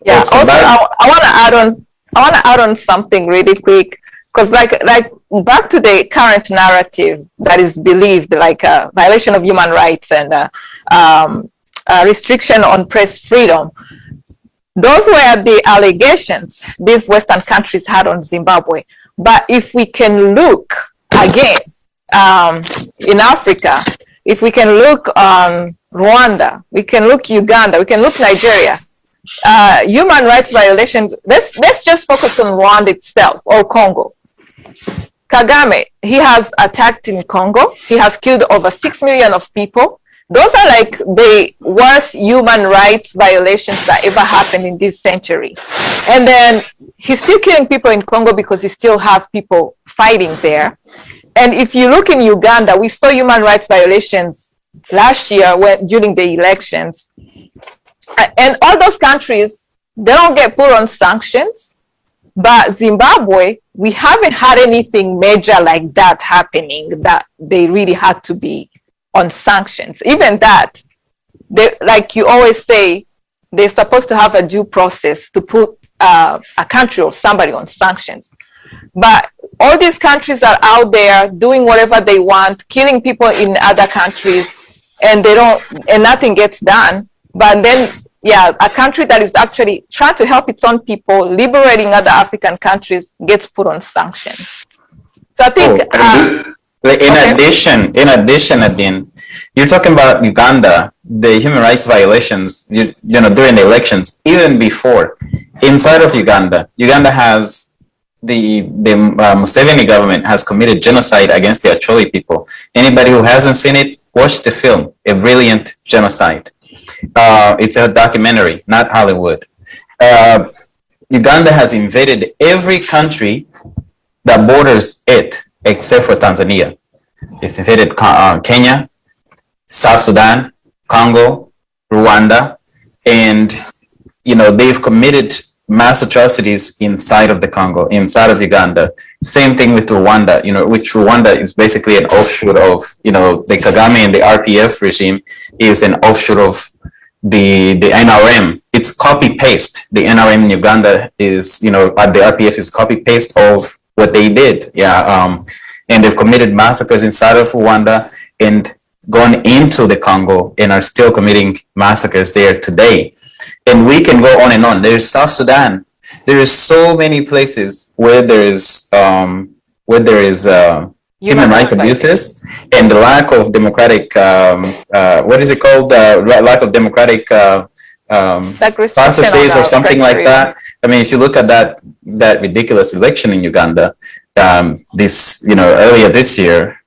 Yeah. Also, I want to add on something really quick, because like back to the current narrative that is believed like a violation of human rights and restriction on press freedom. Those were the allegations these Western countries had on Zimbabwe. But if we can look again in Africa, if we can look on Rwanda, we can look Uganda, we can look Nigeria, human rights violations, let's just focus on Rwanda itself or Congo. Kagame, he has attacked in Congo. He has killed over 6 million of people. Those are like the worst human rights violations that ever happened in this century. And then he's still killing people in Congo because he still have people fighting there. And if you look in Uganda, we saw human rights violations last year during the elections. And all those countries, they don't get put on sanctions. But Zimbabwe, we haven't had anything major like that happening that they really had to be on sanctions. Even that, like you always say, they're supposed to have a due process to put a country or somebody on sanctions. But all these countries are out there doing whatever they want, killing people in other countries, and nothing gets done. But then, yeah, a country that is actually trying to help its own people, liberating other African countries, gets put on sanctions. So I think. In addition, Nadine, you're talking about Uganda, the human rights violations, you know, during the elections, even before, inside of Uganda has the Museveni government has committed genocide against the Acholi people. Anybody who hasn't seen it, watch the film, A Brilliant Genocide. It's a documentary, not Hollywood. Uganda has invaded every country that borders it, except for Tanzania. It's invaded Kenya, South Sudan, Congo, Rwanda, and you know they've committed mass atrocities inside of the Congo, inside of Uganda. Same thing with Rwanda, you know, which Rwanda is basically an offshoot of, you know, the Kagame and the RPF regime is an offshoot of the NRM. It's copy paste. The NRM in Uganda is, you know, the RPF is copy paste of what they did. Yeah. And they've committed massacres inside of Rwanda and gone into the Congo and are still committing massacres there today. And we can go on and on. There's South Sudan. There is so many places where there is human rights abuses and the lack of democratic what is it called? Lack of democratic processes or something like that. I mean, if you look at that ridiculous election in Uganda, earlier this year,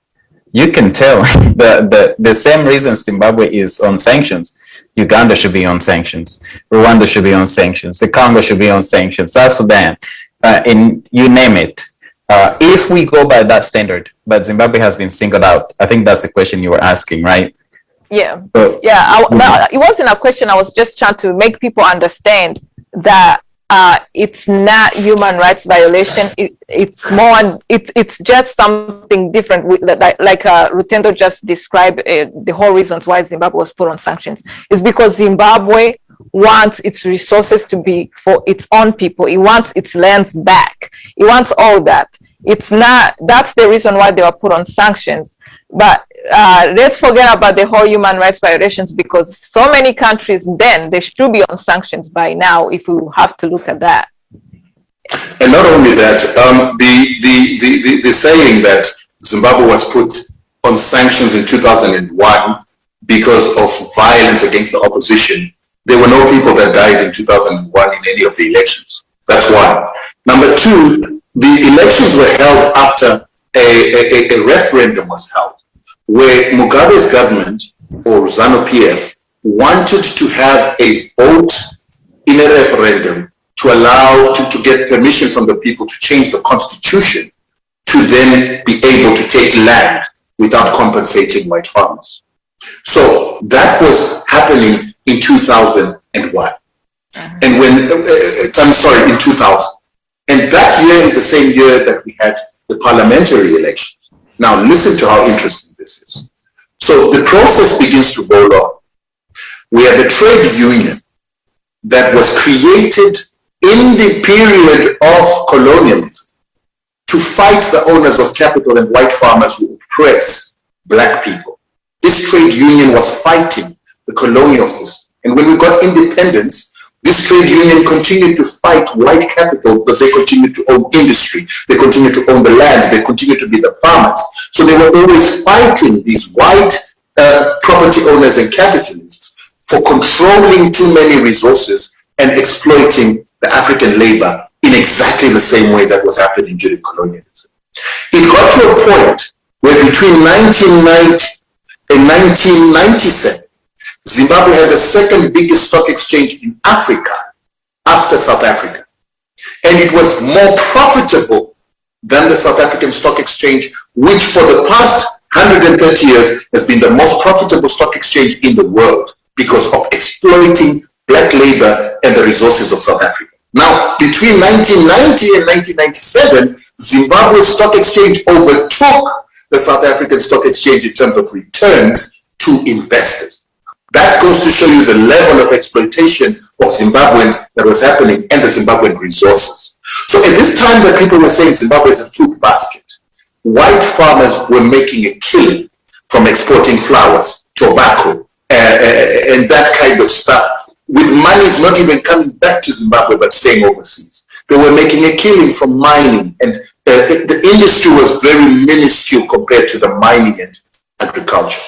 you can tell the same reason Zimbabwe is on sanctions. Uganda should be on sanctions. Rwanda should be on sanctions. The Congo should be on sanctions. South Sudan, and you name it. If we go by that standard, but Zimbabwe has been singled out. I think that's the question you were asking, right? Yeah. It wasn't a question. I was just trying to make people understand that it's not human rights violation. It's more. It's just something different. Like Rutendo just described, the whole reasons why Zimbabwe was put on sanctions is because Zimbabwe wants its resources to be for its own people. It wants its lands back. It wants all that. It's not. That's the reason why they were put on sanctions. But let's forget about the whole human rights violations, because so many countries, then they should be on sanctions by now if we have to look at that. And not only that, the saying that Zimbabwe was put on sanctions in 2001 because of violence against the opposition There were no people that died in 2001 in any of the elections. That's one. Number two, the elections were held after a referendum was held, where Mugabe's government, or ZANU-PF, wanted to have a vote in a referendum to allow, to get permission from the people to change the constitution to then be able to take land without compensating white farmers. So that was happening in 2001. And when, I'm sorry, in 2000. And that year is the same year that we had the parliamentary elections. Now listen to how interesting this is. So the process begins to roll on. We have a trade union that was created in the period of colonialism to fight the owners of capital and white farmers who oppress black people. This trade union was fighting the colonial system. And when we got independence, this trade union continued to fight white capital because they continued to own industry, they continued to own the lands, they continued to be the farmers. So they were always fighting these white property owners and capitalists for controlling too many resources and exploiting the African labor in exactly the same way that was happening during colonialism. It got to a point where between 1990 and 1997, Zimbabwe had the second biggest stock exchange in Africa after South Africa. And it was more profitable than the South African Stock Exchange, which for the past 130 years has been the most profitable stock exchange in the world because of exploiting black labor and the resources of South Africa. Now, between 1990 and 1997, Zimbabwe's stock exchange overtook the South African Stock Exchange in terms of returns to investors. That goes to show you the level of exploitation of Zimbabweans that was happening and the Zimbabwean resources. So at this time that people were saying Zimbabwe is a fruit basket, white farmers were making a killing from exporting flowers, tobacco, and that kind of stuff, with monies not even coming back to Zimbabwe but staying overseas. They were making a killing from mining, and the industry was very minuscule compared to the mining and agriculture.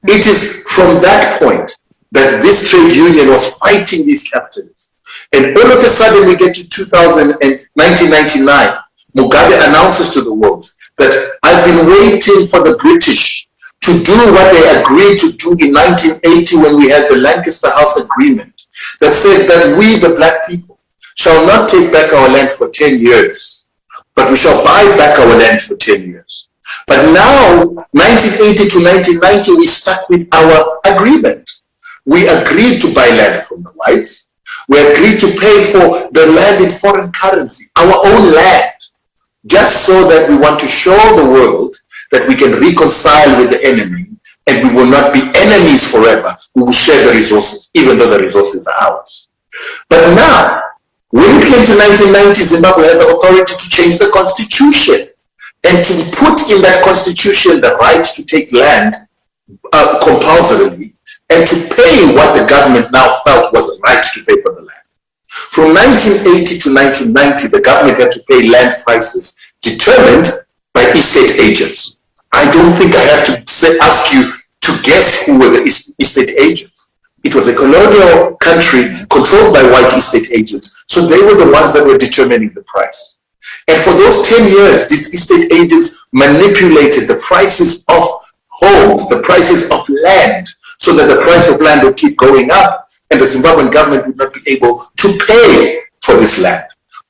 It is from that point that this trade union was fighting these capitalists. And all of a sudden we get to 1999, Mugabe announces to the world that I've been waiting for the British to do what they agreed to do in 1980 when we had the Lancaster House Agreement that said that we, the black people, shall not take back our land for 10 years, but we shall buy back our land for 10 years. But now, 1980 to 1990, we stuck with our agreement. We agreed to buy land from the whites. We agreed to pay for the land in foreign currency, our own land, just so that we want to show the world that we can reconcile with the enemy and we will not be enemies forever. We will share the resources, even though the resources are ours. But now, when it came to 1990, Zimbabwe had the authority to change the constitution and to put in that constitution the right to take land compulsorily and to pay what the government now felt was a right to pay for the land. From 1980 to 1990, the government had to pay land prices determined by estate agents. I don't think I have to ask you to guess who were the estate agents. It was a colonial country controlled by white estate agents, so they were the ones that were determining the price. And for those 10 years, these estate agents manipulated the prices of homes, the prices of land, so that the price of land would keep going up and the Zimbabwean government would not be able to pay for this land.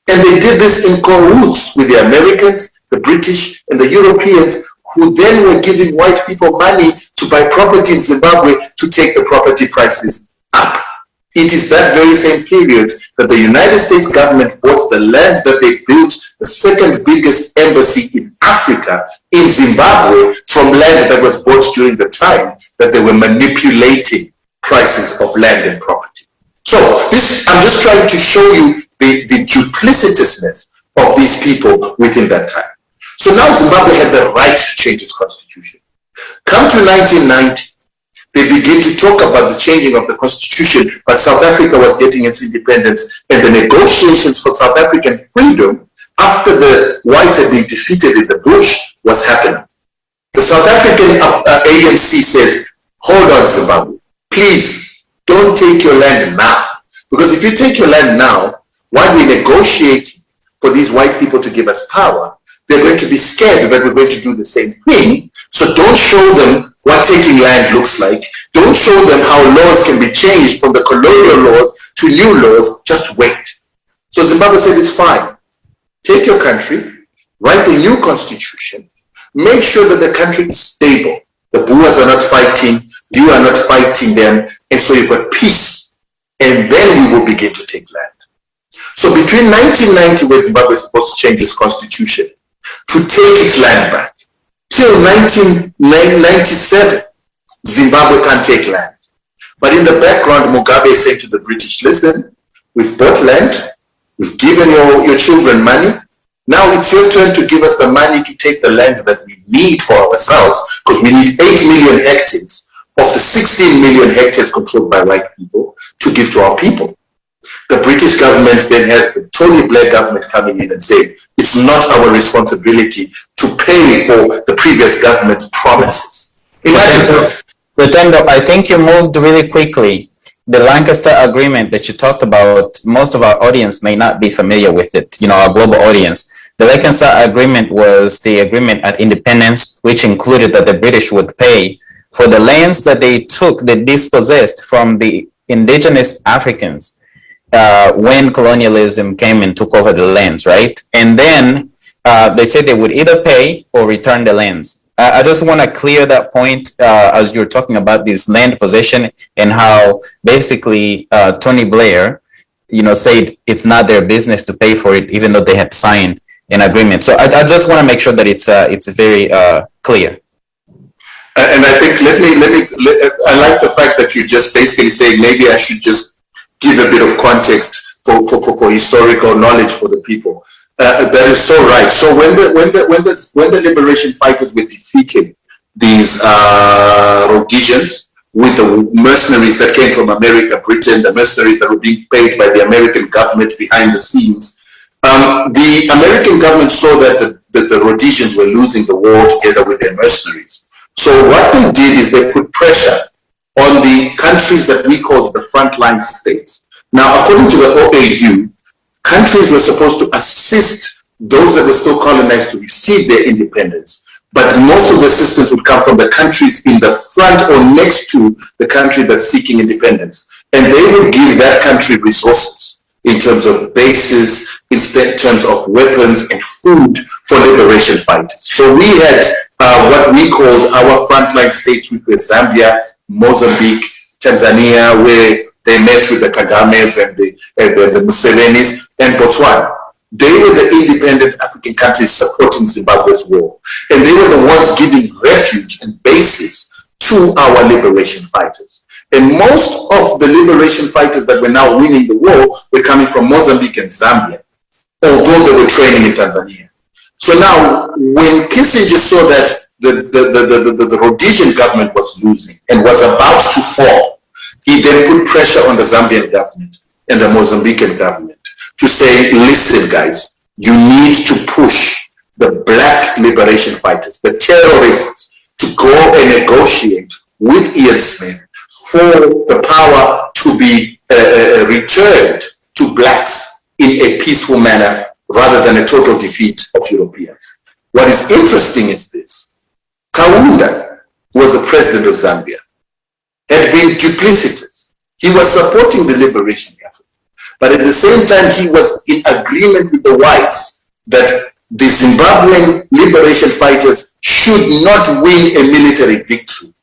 And they did this in cahoots with the Americans, the British, and the Europeans, who then were giving white people money to buy property in Zimbabwe to take the property prices up. It is that very same period that the United States government bought the land that they built the second biggest embassy in Africa, in Zimbabwe, from land that was bought during the time that they were manipulating prices of land and property. So this, I'm just trying to show you the duplicitousness of these people within that time. So now Zimbabwe had the right to change its constitution. Come to 1990, they begin to talk about the changing of the constitution, but South Africa was getting its independence, and the negotiations for South African freedom after the whites had been defeated in the bush was happening. The South African ANC says, hold on, Zimbabwe, please, don't take your land now. Because if you take your land now, while we negotiate for these white people to give us power, they're going to be scared that we're going to do the same thing. So don't show them what taking land looks like. Don't show them how laws can be changed from the colonial laws to new laws. Just wait. So Zimbabwe said it's fine. Take your country, write a new constitution, make sure that the country is stable. The Boers are not fighting, you are not fighting them, and so you've got peace. And then we will begin to take land. So between 1990, where Zimbabwe is supposed to change its constitution to take its land back, till 1997, Zimbabwe can't take land. But in the background, Mugabe is saying to the British, listen, we've bought land, we've given your children money, now it's your turn to give us the money to take the land that we need for ourselves, because we need 8 million hectares of the 16 million hectares controlled by white people to give to our people. The British government then has the Tony Blair government coming in and saying, it's not our responsibility to pay for the previous government's promises. Rutendo, I think you moved really quickly. The Lancaster Agreement that you talked about, most of our audience may not be familiar with it, our global audience. The Lancaster Agreement was the agreement at independence, which included that the British would pay for the lands that they dispossessed from the indigenous Africans when colonialism came and took over the lands, right? And then they said they would either pay or return the lands. I just want to clear that point as you're talking about this land possession and how basically Tony Blair, said it's not their business to pay for it, even though they had signed an agreement. So I just want to make sure that it's very clear. And I think I like the fact that you just basically say maybe I should just give a bit of context for historical knowledge for the people. That is so right. So when the liberation fighters were defeating these Rhodesians with the mercenaries that came from America, Britain, the mercenaries that were being paid by the American government behind the scenes, the American government saw that the Rhodesians were losing the war together with their mercenaries. So what they did is they put pressure on the countries that we called the frontline states. Now, according to the OAU, countries were supposed to assist those that were still colonized to receive their independence. But most of the assistance would come from the countries in the front or next to the country that's seeking independence. And they would give that country resources in terms of bases, in terms of weapons and food for liberation fighters. So we had what we called our frontline states, which were Zambia, Mozambique, Tanzania, where they met with the Kagames and the Musevenis, and Botswana. They were the independent African countries supporting Zimbabwe's war. And they were the ones giving refuge and bases to our liberation fighters. And most of the liberation fighters that were now winning the war were coming from Mozambique and Zambia, although they were training in Tanzania. So now, when Kissinger saw that the Rhodesian government was losing and was about to fall, he then put pressure on the Zambian government and the Mozambican government to say, listen, guys, you need to push the black liberation fighters, the terrorists, to go and negotiate with Ian Smith for the power to be returned to blacks in a peaceful manner rather than a total defeat of Europeans. What is interesting is this. Kaunda was the president of Zambia, had been duplicitous. He was supporting the liberation effort, but at the same time, he was in agreement with the whites that the Zimbabwean liberation fighters should not win a military victory.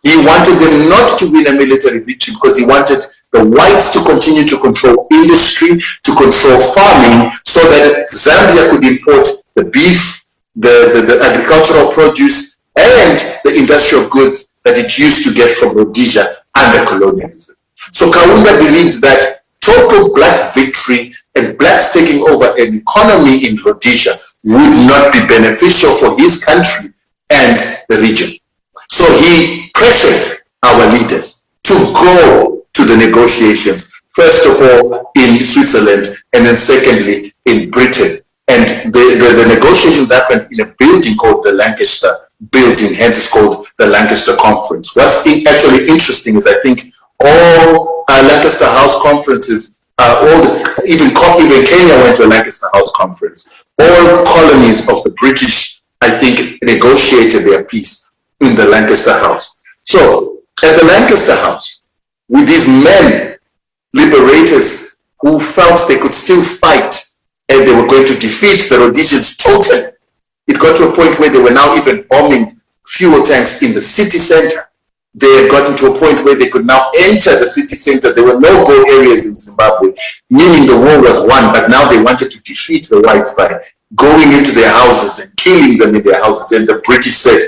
He wanted them not to win a military victory because he wanted the whites to continue to control industry, to control farming, so that Zambia could import the beef, the agricultural produce, and the industrial goods that it used to get from Rhodesia under colonialism. So Kaunda believed that total black victory and blacks taking over an economy in Rhodesia would not be beneficial for his country and the region. So he pressured our leaders to go to the negotiations, first of all in Switzerland, and then secondly in Britain. And the negotiations happened in a building called the Lancaster building, hence it's called the Lancaster Conference. What's actually interesting is I think all Lancaster House conferences, even Kenya went to a Lancaster House conference. All colonies of the British, I think, negotiated their peace in the Lancaster House. So at the Lancaster House, with these men, liberators, who felt they could still fight and they were going to defeat the Rhodesians totally, it got to a point where they were now even bombing fuel tanks in the city center. They had gotten to a point where they could now enter the city center. There were no-go areas in Zimbabwe, meaning the war was won, but now they wanted to defeat the whites by going into their houses and killing them in their houses. And the British said,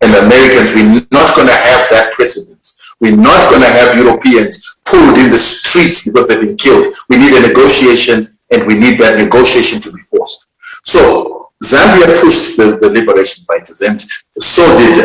and the Americans, we're not going to have that precedence. We're not going to have Europeans pulled in the streets because they've been killed. We need a negotiation, and we need that negotiation to be forced. So Zambia pushed the liberation fighters, and so did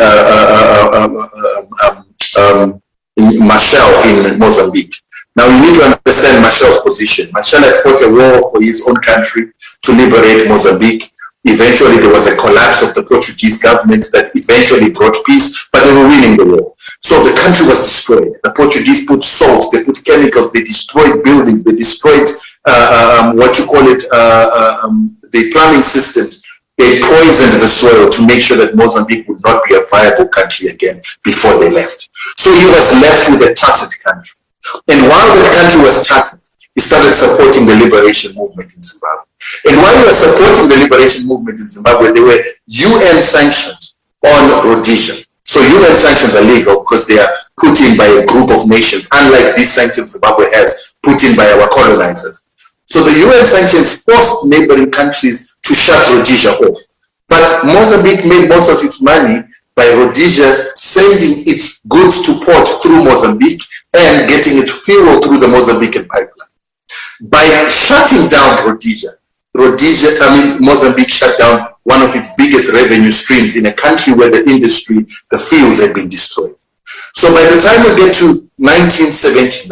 Machel in Mozambique. Now you need to understand Machel's position. Machel had fought a war for his own country to liberate Mozambique. Eventually there was a collapse of the Portuguese government that eventually brought peace, but they were winning the war. So the country was destroyed. The Portuguese put salt, they put chemicals, they destroyed buildings, they destroyed the plumbing systems. They poisoned the soil to make sure that Mozambique would not be a viable country again before they left. So he was left with a tattered country. And while the country was tattered, he started supporting the liberation movement in Zimbabwe. And while he was supporting the liberation movement in Zimbabwe, there were UN sanctions on Rhodesia. So UN sanctions are legal because they are put in by a group of nations, unlike these sanctions Zimbabwe has put in by our colonizers. So the UN sanctions forced neighboring countries to shut Rhodesia off. But Mozambique made most of its money by Rhodesia sending its goods to port through Mozambique and getting it fuel through the Mozambican pipeline. By shutting down Mozambique shut down one of its biggest revenue streams in a country where the industry, the fields had been destroyed. So by the time we get to 1979,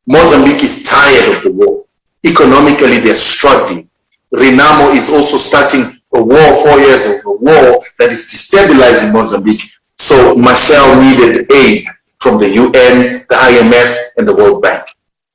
Mozambique is tired of the war. Economically, they're struggling. Renamo is also starting a war, 4 years of a war that is destabilizing Mozambique. So Machel needed aid from the UN, the IMF, and the World Bank.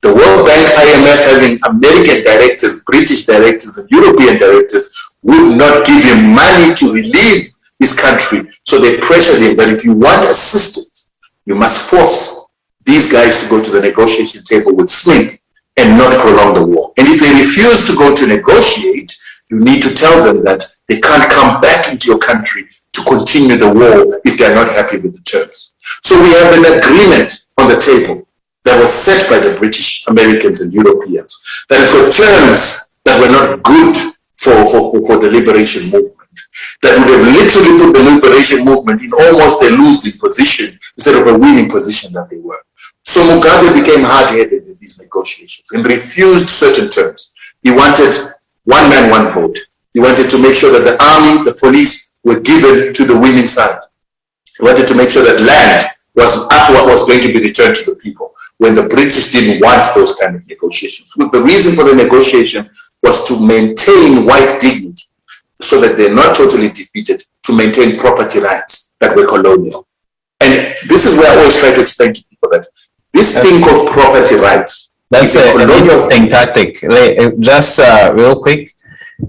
The World Bank, IMF, having American directors, British directors, and European directors, would not give him money to relieve his country. So they pressured him that if you want assistance, you must force these guys to go to the negotiation table with swing and not prolong the war. And if they refuse to go to negotiate, you need to tell them that they can't come back into your country to continue the war if they're not happy with the terms. So we have an agreement on the table that was set by the British, Americans, and Europeans that has got terms that were not good for the liberation movement, that would have literally put the liberation movement in almost a losing position instead of a winning position that they were. So Mugabe became hard-headed in these negotiations and refused certain terms. He wanted one man, one vote. He wanted to make sure that the army, the police were given to the winning side. He wanted to make sure that land was going to be returned to the people, when the British didn't want those kind of negotiations. Because the reason for the negotiation was to maintain white dignity so that they're not totally defeated, to maintain property rights that were colonial. And this is where I always try to explain to people that this thing called property rights, that's a colonial thing tactic. Just real quick,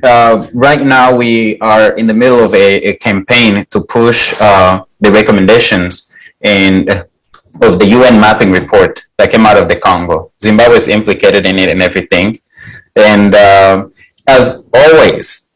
right now we are in the middle of a campaign to push the recommendations of the UN mapping report that came out of the Congo. Zimbabwe is implicated in it and everything. And as always,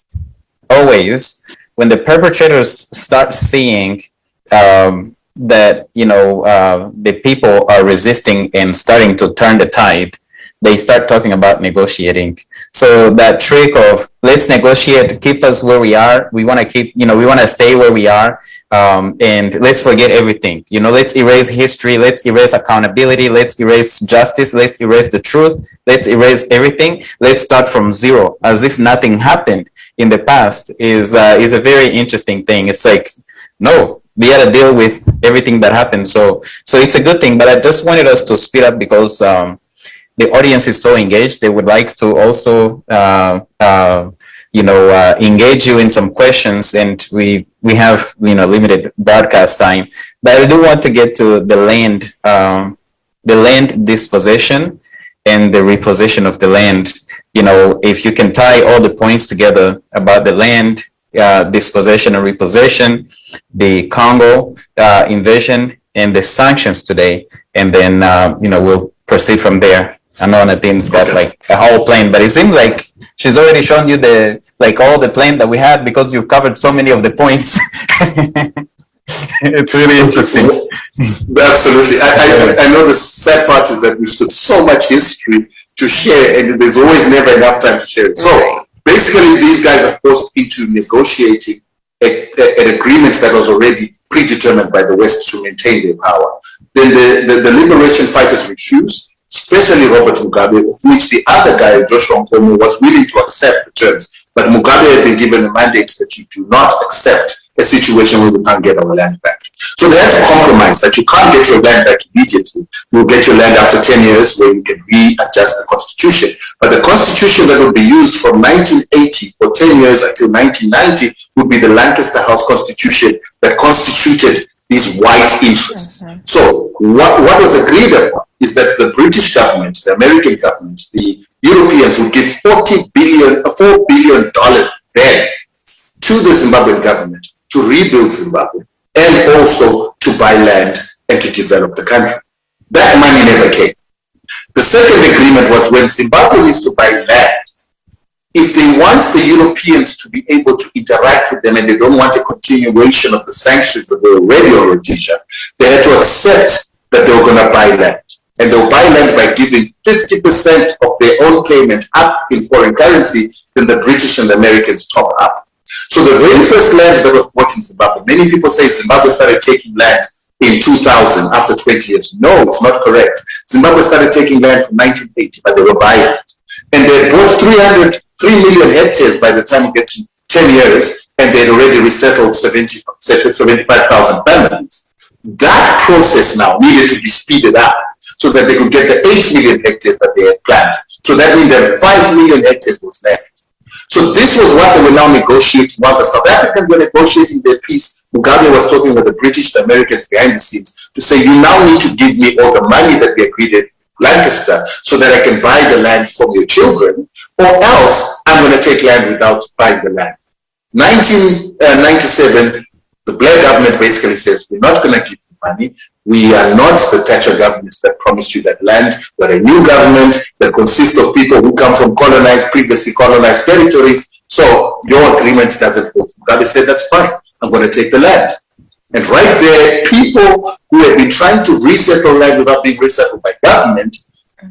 when the perpetrators start seeing that, the people are resisting and starting to turn the tide, they start talking about negotiating. So that trick of let's negotiate, keep us where we are. We want to we want to stay where we are. And let's forget everything. Let's erase history. Let's erase accountability. Let's erase justice. Let's erase the truth. Let's erase everything. Let's start from zero, as if nothing happened in the past. Is a very interesting thing. It's like, no, we had to deal with everything that happened. So it's a good thing. But I just wanted us to speed up because the audience is so engaged. They would like to also engage you in some questions, and we have limited broadcast time. But I do want to get to the land the land dispossession and the repossession of the land. If you can tie all the points together about the land dispossession and repossession, the Congo invasion, and the sanctions today, and then we'll proceed from there. I know Nadine's got like a whole plan, but it seems like she's already shown you all the plan that we had, because you've covered so many of the points. It's really interesting. Absolutely. I know the sad part is that we've got so much history to share, and there's always never enough time to share it. So basically, these guys are forced into negotiating an agreement that was already predetermined by the West to maintain their power. Then the liberation fighters refused, especially Robert Mugabe, of which the other guy, Joshua Nkomo, was willing to accept the terms. But Mugabe had been given a mandate that you do not accept a situation where we can't get our land back. So they had to compromise that you can't get your land back immediately. You'll get your land after 10 years where you can readjust the constitution. But the constitution that would be used from 1980 for 10 years until 1990 would be the Lancaster House Constitution that constituted these white interests. So what was agreed upon is that the British government, the American government, the Europeans would give $4 billion then to the Zimbabwean government to rebuild Zimbabwe and also to buy land and to develop the country. That money never came. The second agreement was when Zimbabwe needs to buy land, if they want the Europeans to be able to interact with them and they don't want a continuation of the sanctions that were already on Rhodesia, they had to accept that they were going to buy land. And they'll buy land by giving 50% of their own payment up in foreign currency, then the British and the Americans top up. So the very first land that was bought in Zimbabwe, many people say Zimbabwe started taking land in 2000 after 20 years. No, it's not correct. Zimbabwe started taking land from 1980, but they were buying it. And they bought 3 million hectares by the time we get to 10 years, and they'd already resettled 75,000 families. That process now needed to be speeded up so that they could get the 8 million hectares that they had planned. So that means that 5 million hectares was left. So this was what they were now negotiating. While the South Africans were negotiating their peace, Mugabe was talking with the British, the Americans behind the scenes to say, you now need to give me all the money that we agreed at Lancaster so that I can buy the land from your children, or else I'm going to take land without buying the land. 1997, the Blair government basically says, we're not going to give you money. We are not the Thatcher government that promised you that land. We're a new government that consists of people who come from previously colonized territories. So your agreement doesn't hold. Mugabe said, that's fine. I'm going to take the land. And right there, people who had been trying to resettle land without being resettled by government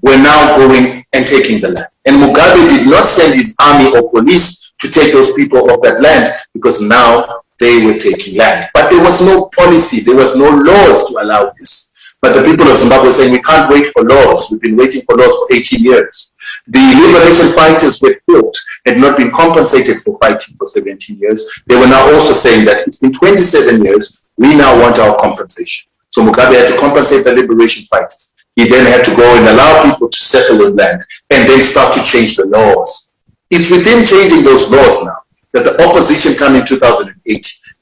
were now going and taking the land. And Mugabe did not send his army or police to take those people off that land, because now they were taking land. But there was no policy, there was no laws to allow this. But the people of Zimbabwe were saying, we can't wait for laws. We've been waiting for laws for 18 years. The liberation fighters were fought, had not been compensated for fighting for 17 years. They were now also saying that it's been 27 years, we now want our compensation. So Mugabe had to compensate the liberation fighters. He then had to go and allow people to settle in land and then start to change the laws. It's within changing those laws now that the opposition came in 2008.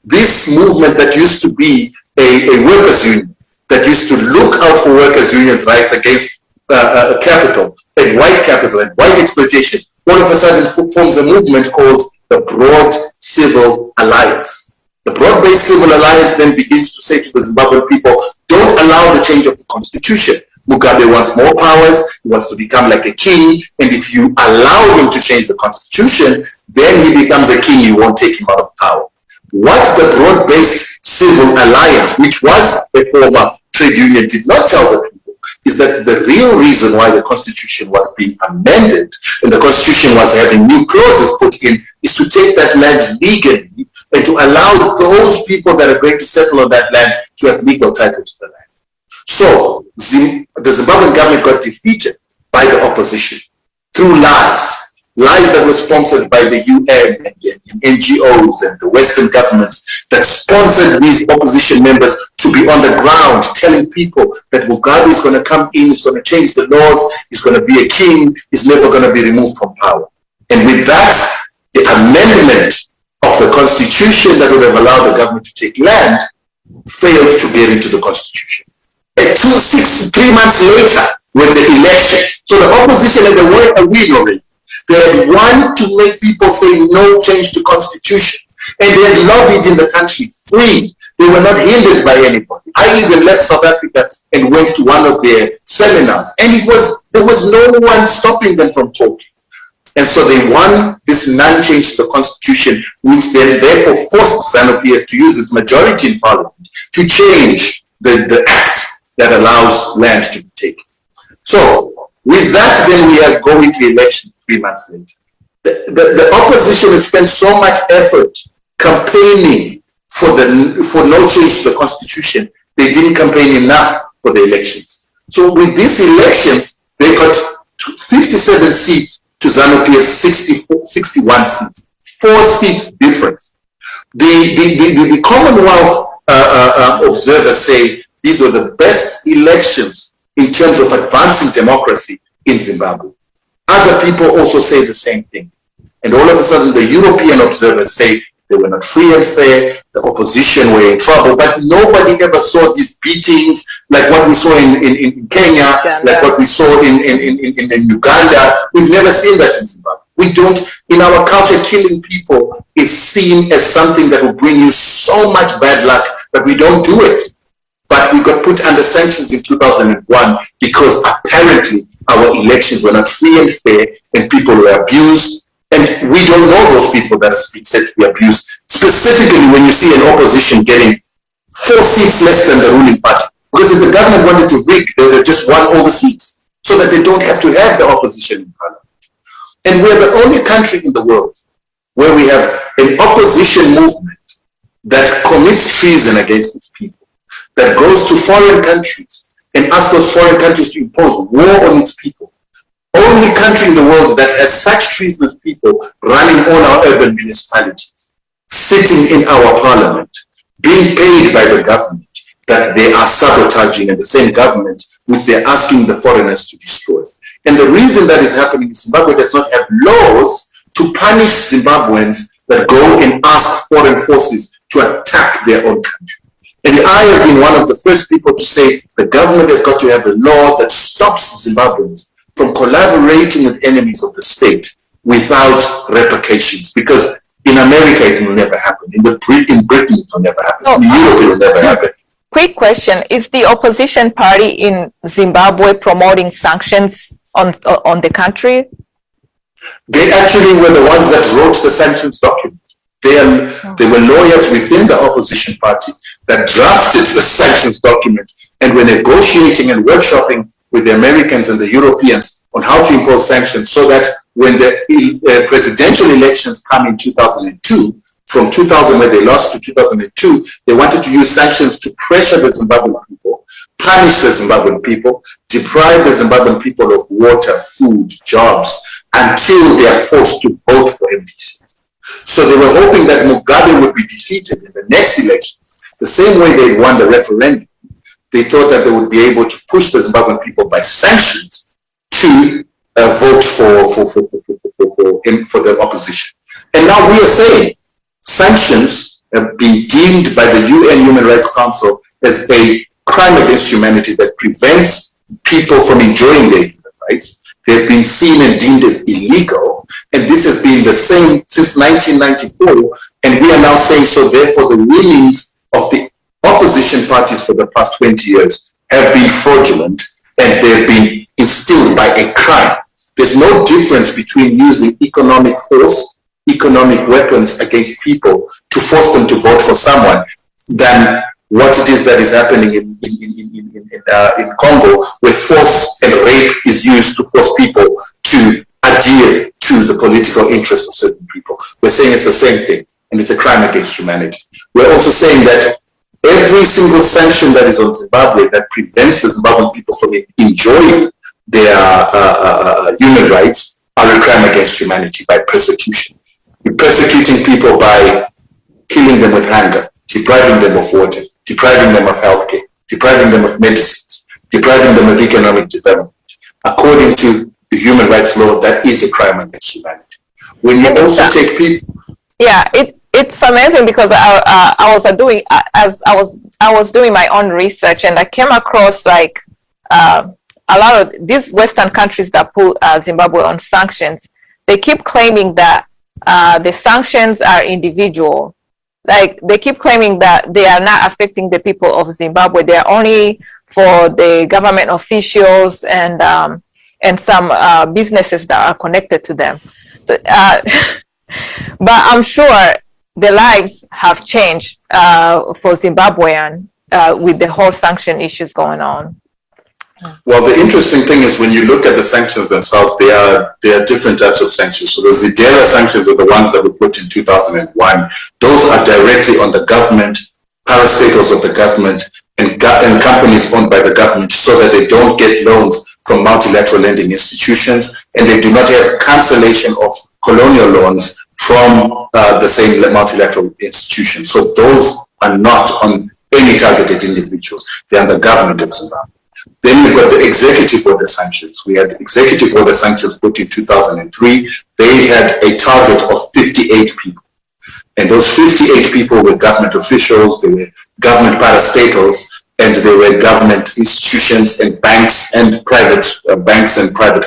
This movement that used to be a workers' union, that used to look out for workers' unions' rights against capital, and white exploitation, all of a sudden forms a movement called the Broad Civil Alliance. The Broad-Based Civil Alliance then begins to say to the Zimbabwean people, don't allow the change of the constitution. Mugabe wants more powers, he wants to become like a king, and if you allow him to change the constitution, then he becomes a king, you won't take him out of power. What the Broad-Based Civil Alliance, which was a former trade union, did not tell the people is that the real reason why the constitution was being amended and the constitution was having new clauses put in is to take that land legally and to allow those people that are going to settle on that land to have legal title to the land. So the Zimbabwean government got defeated by the opposition through lies that were sponsored by the UN and NGOs and the Western governments that sponsored these opposition members to be on the ground telling people that Mugabe is going to come in, he's going to change the laws, he's going to be a king, he's never going to be removed from power. And with that, the amendment of the constitution that would have allowed the government to take land failed to get into the constitution. 3 months later with the election. So the opposition had a win already. They had won to make people say no change to constitution. And they had lobbied in the country free. They were not hindered by anybody. I even left South Africa and went to one of their seminars. And there was no one stopping them from talking. And so they won this non-change to the constitution, which then therefore forced ZANU-PF to use its majority in parliament to change the act that allows land to be taken. So with that, then we are going to elections 3 months later. The opposition has spent so much effort campaigning for no change to the constitution. They didn't campaign enough for the elections. So with these elections, they got 57 seats to ZANU-PF's 61 seats, 4 seats difference. The Commonwealth observers say these are the best elections in terms of advancing democracy in Zimbabwe. Other people also say the same thing. And all of a sudden, the European observers say they were not free and fair, the opposition were in trouble, but nobody ever saw these beatings like what we saw in Kenya, like what we saw in Uganda. We've never seen that in Zimbabwe. We don't, in our culture, killing people is seen as something that will bring you so much bad luck that we don't do it. But we got put under sanctions in 2001 because apparently our elections were not free and fair and people were abused. And we don't know those people that are said to be abused. Specifically when you see an opposition getting 4 seats less than the ruling party. Because if the government wanted to rig, they would have just won all the seats so that they don't have to have the opposition in parliament. And we're the only country in the world where we have an opposition movement that commits treason against its people, that goes to foreign countries and asks those foreign countries to impose war on its people. Only country in the world that has such treasonous people running on our urban municipalities, sitting in our parliament, being paid by the government, that they are sabotaging, and the same government which they're asking the foreigners to destroy. And the reason that is happening is Zimbabwe does not have laws to punish Zimbabweans that go and ask foreign forces to attack their own country. And I have been one of the first people to say the government has got to have a law that stops Zimbabweans from collaborating with enemies of the state without repercussions. Because in America it will never happen. In Britain it will never happen. In Europe it will never happen. Quick question. Is the opposition party in Zimbabwe promoting sanctions on the country? They actually were the ones that wrote the sanctions document. They were lawyers within the opposition party that drafted the sanctions document and were negotiating and workshopping with the Americans and the Europeans on how to impose sanctions so that when the presidential elections come in 2002, from 2000 where they lost to 2002, they wanted to use sanctions to pressure the Zimbabwean people, punish the Zimbabwean people, deprive the Zimbabwean people of water, food, jobs, until they are forced to vote for MDC. So they were hoping that Mugabe would be defeated in the next elections, the same way they won the referendum. They thought that they would be able to push the Zimbabwean people by sanctions to vote for the opposition. And now we are saying sanctions have been deemed by the UN Human Rights Council as a crime against humanity that prevents people from enjoying their human rights. They've been seen and deemed as illegal. And this has been the same since 1994. And we are now saying, so therefore the rulings of the opposition parties for the past 20 years have been fraudulent and they have been instilled by a crime. There's no difference between using economic force, economic weapons against people to force them to vote for someone than what it is that is happening in Congo, where force and rape is used to force people to adhere to the political interests of certain people. We're saying it's the same thing, and it's a crime against humanity. We're also saying that every single sanction that is on Zimbabwe that prevents the Zimbabwean people from enjoying their human rights are a crime against humanity by persecution. You're persecuting people by killing them with hunger, depriving them of water, depriving them of healthcare, depriving them of medicines, depriving them of economic development. According to the human rights law, that is a crime against humanity. When you also take people... Yeah, it's amazing because I was doing my own research, and I came across like a lot of these Western countries that put Zimbabwe on sanctions. They keep claiming that the sanctions are individual. Like they keep claiming that they are not affecting the people of Zimbabwe. They are only for the government officials and some businesses that are connected to them. So, but I'm sure the lives have changed for Zimbabwean with the whole sanction issues going on. Well, the interesting thing is when you look at the sanctions themselves, they are different types of sanctions. So the Zidera sanctions are the ones that were put in 2001. Those are directly on the government, parastatals of the government, and companies owned by the government, so that they don't get loans from multilateral lending institutions, and they do not have cancellation of colonial loans from the same multilateral institutions. So those are not on any targeted individuals. They are the government of Zimbabwe. Then we've got the executive order sanctions. We had executive order sanctions put in 2003. They had a target of 58 people. And those 58 people were government officials, they were government parastatals, and they were government institutions and banks and private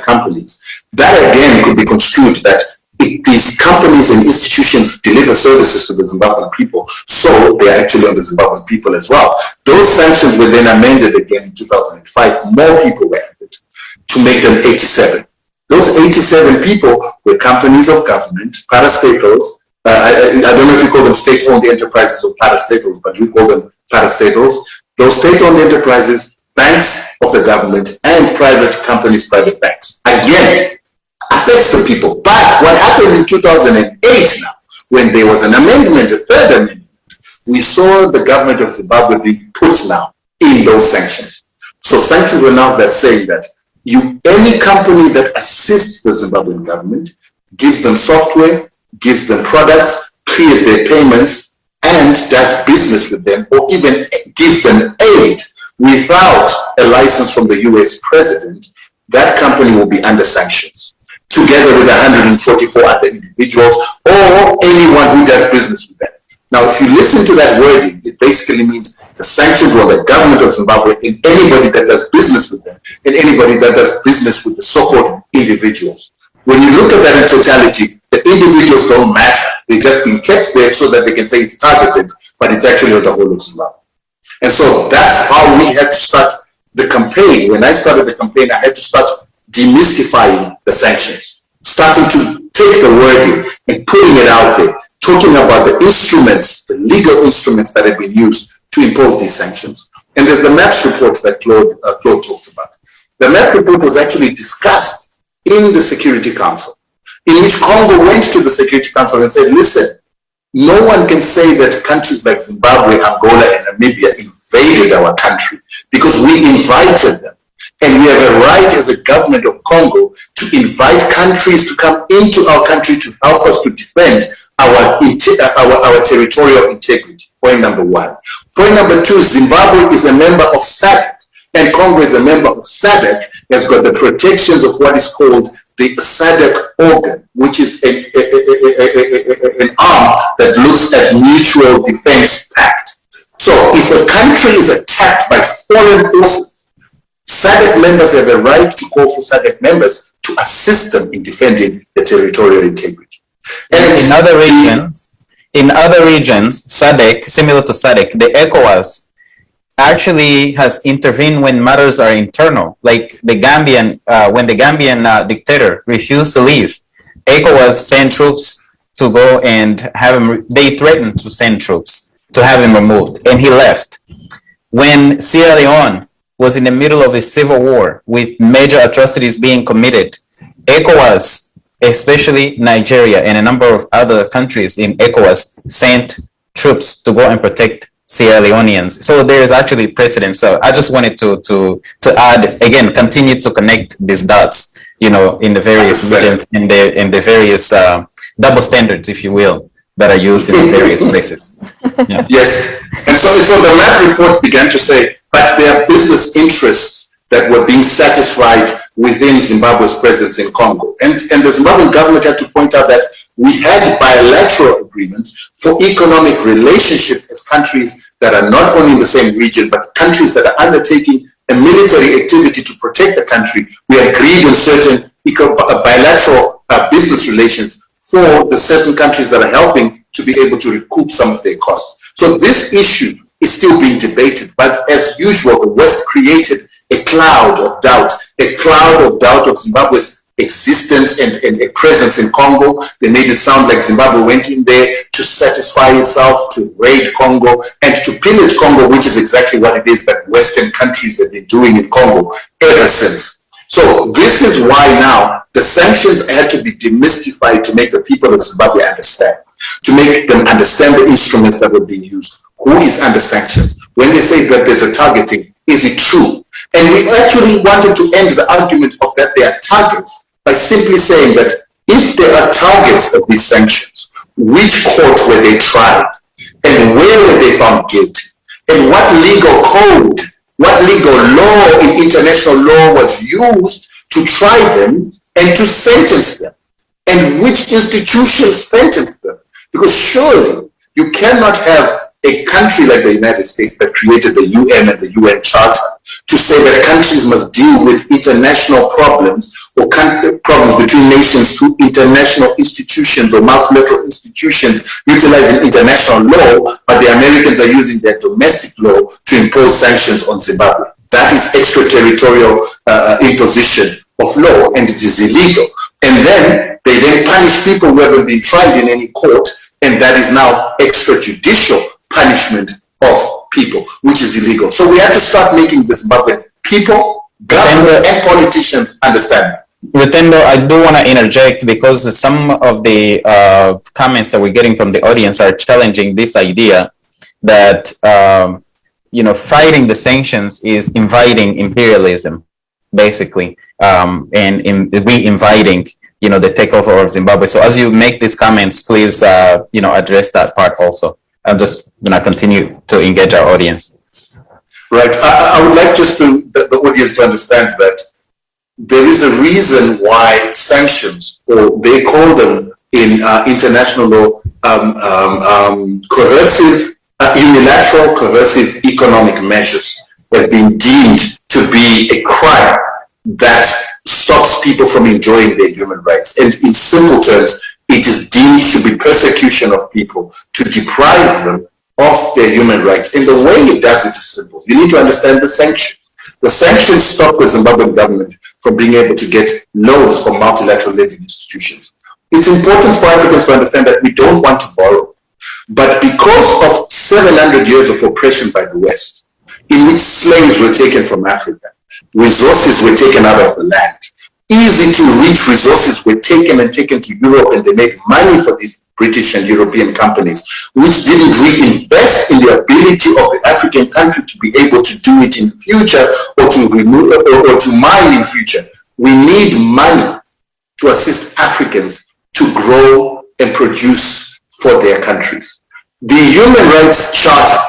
companies. That again could be construed that these companies and institutions deliver services to the Zimbabwean people, so they're actually on the Zimbabwean people as well. Those sanctions were then amended again in 2005. More people were added to make them 87. Those 87 people were companies of government, parastatals. I don't know if you call them state-owned enterprises or parastatals, but we call them parastatals. Those state-owned enterprises, banks of the government, and private companies, private banks. Again, affects the people. But what happened in 2008 now, when there was an amendment, a third amendment, we saw the government of Zimbabwe being put now in those sanctions. So sanctions were now that saying that any company that assists the Zimbabwean government, gives them software, gives them products, clears their payments, and does business with them, or even gives them aid without a license from the US president, that company will be under sanctions, together with 144 other individuals or anyone who does business with them. Now, if you listen to that wording, it basically means the sanctions were the government of Zimbabwe and anybody that does business with them and anybody that does business with the so-called individuals. When you look at that in totality, the individuals don't matter. They're just being kept there so that they can say it's targeted, but it's actually on the whole of Zimbabwe. And so that's how we had to start the campaign. When I started the campaign, I had to start demystifying the sanctions, starting to take the wording and putting it out there, talking about the instruments, the legal instruments that have been used to impose these sanctions. And there's the MAPS report that Claude talked about. The MAP report was actually discussed in the Security Council, in which Congo went to the Security Council and said, listen, no one can say that countries like Zimbabwe, Angola, and Namibia invaded our country because we invited them. And we have a right as a government of Congo to invite countries to come into our country to help us to defend our territorial integrity. Point number one. Point number two, Zimbabwe is a member of SADC, and Congo is a member of SADC, has got the protections of what is called the SADC organ, which is an arm that looks at mutual defense pact. So if a country is attacked by foreign forces, SADC members have a right to call for SADC members to assist them in defending the territorial integrity. And in other regions, SADC, similar to SADC, the ECOWAS actually has intervened when matters are internal. Like the Gambian, when the Gambian dictator refused to leave, ECOWAS sent troops to go and have him. They threatened to send troops to have him removed, and he left. When Sierra Leone was in the middle of a civil war with major atrocities being committed, ECOWAS, especially Nigeria and a number of other countries in ECOWAS, sent troops to go and protect Sierra Leoneans. So there is actually precedent. So I just wanted to add, again, continue to connect these dots, in the various regions, in the various double standards, if you will, that are used in the various places. Yeah. Yes. And so the MAP report began to say, but there are business interests that were being satisfied within Zimbabwe's presence in Congo. And the Zimbabwean government had to point out that we had bilateral agreements for economic relationships as countries that are not only in the same region, but countries that are undertaking a military activity to protect the country. We agreed on certain bilateral business relations for the certain countries that are helping to be able to recoup some of their costs. So this issue is still being debated, but as usual, the West created a cloud of doubt of Zimbabwe's existence and a presence in Congo. They made it sound like Zimbabwe went in there to satisfy itself, to raid Congo, and to pillage Congo, which is exactly what it is that Western countries have been doing in Congo ever since. So this is why now the sanctions had to be demystified to make the people of Zimbabwe understand, to make them understand the instruments that were being used. Who is under sanctions? When they say that there's a targeting, is it true? And we actually wanted to end the argument of that they are targets by simply saying that if they are targets of these sanctions, which court were they tried? And where were they found guilty? And what legal code, what legal law in international law was used to try them and to sentence them? And which institution sentenced them? Because surely you cannot have a country like the United States that created the UN and the UN Charter to say that countries must deal with international problems or problems between nations through international institutions or multilateral institutions utilizing international law, but the Americans are using their domestic law to impose sanctions on Zimbabwe. That is extraterritorial imposition of law, and it is illegal. And then they punish people who haven't been tried in any court, and that is now extrajudicial punishment of people, which is illegal. So we have to start making the Zimbabwean people, government, and politicians understand. Rutendo, I do want to interject because some of the comments that we're getting from the audience are challenging this idea that fighting the sanctions is inviting imperialism, basically, and re-inviting the takeover of Zimbabwe. So as you make these comments, please address that part also. I'm just going to continue to engage our audience. Right. I would like just the audience to understand that there is a reason why sanctions, or they call them in international law, unilateral coercive economic measures, have been deemed to be a crime that stops people from enjoying their human rights. And in simple terms, it is deemed to be persecution of people, to deprive them of their human rights. And the way it does it is simple. You need to understand the sanctions. The sanctions stop the Zimbabwean government from being able to get loans from multilateral lending institutions. It's important for Africans to understand that we don't want to borrow. But because of 700 years of oppression by the West, in which slaves were taken from Africa, resources were taken out of the land, easy to reach resources were taken to Europe, and they made money for these British and European companies, which didn't reinvest in the ability of the African country to be able to do it in future, or to remove or to mine in future. We need money to assist Africans to grow and produce for their countries. The Human Rights Charter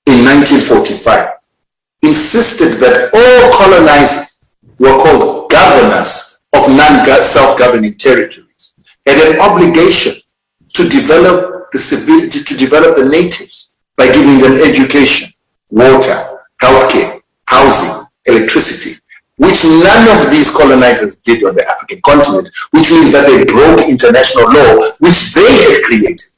in 1945 insisted that all colonizers were called governors of non-self-governing territories, had an obligation to develop the civility, to develop the natives by giving them education, water, healthcare, housing, electricity, which none of these colonizers did on the African continent, which means that they broke international law, which they had created.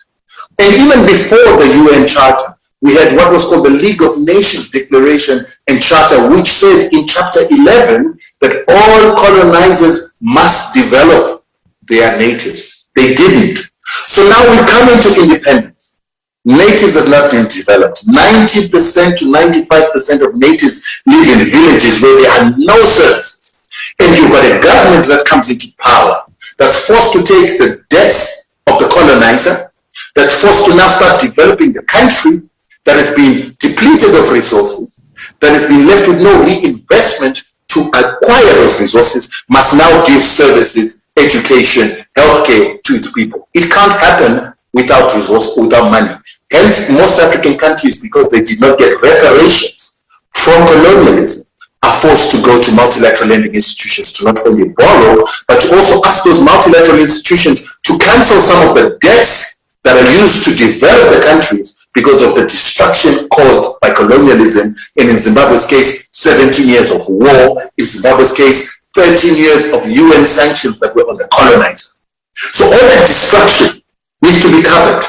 And even before the UN Charter, we had what was called the League of Nations Declaration and Charter, which said in Chapter 11 that all colonizers must develop their natives. They didn't. So now we come into independence. Natives have not been developed. 90% to 95% of natives live in villages where there are no services. And you've got a government that comes into power that's forced to take the debts of the colonizer, that's forced to now start developing the country, that has been depleted of resources, that has been left with no reinvestment to acquire those resources, must now give services, education, healthcare to its people. It can't happen without resource, without money. Hence, most African countries, because they did not get reparations from colonialism, are forced to go to multilateral lending institutions to not only borrow, but to also ask those multilateral institutions to cancel some of the debts that are used to develop the countries because of the destruction caused by colonialism, and in Zimbabwe's case, 17 years of war, in Zimbabwe's case, 13 years of UN sanctions that were on the colonizer. So all that destruction needs to be covered.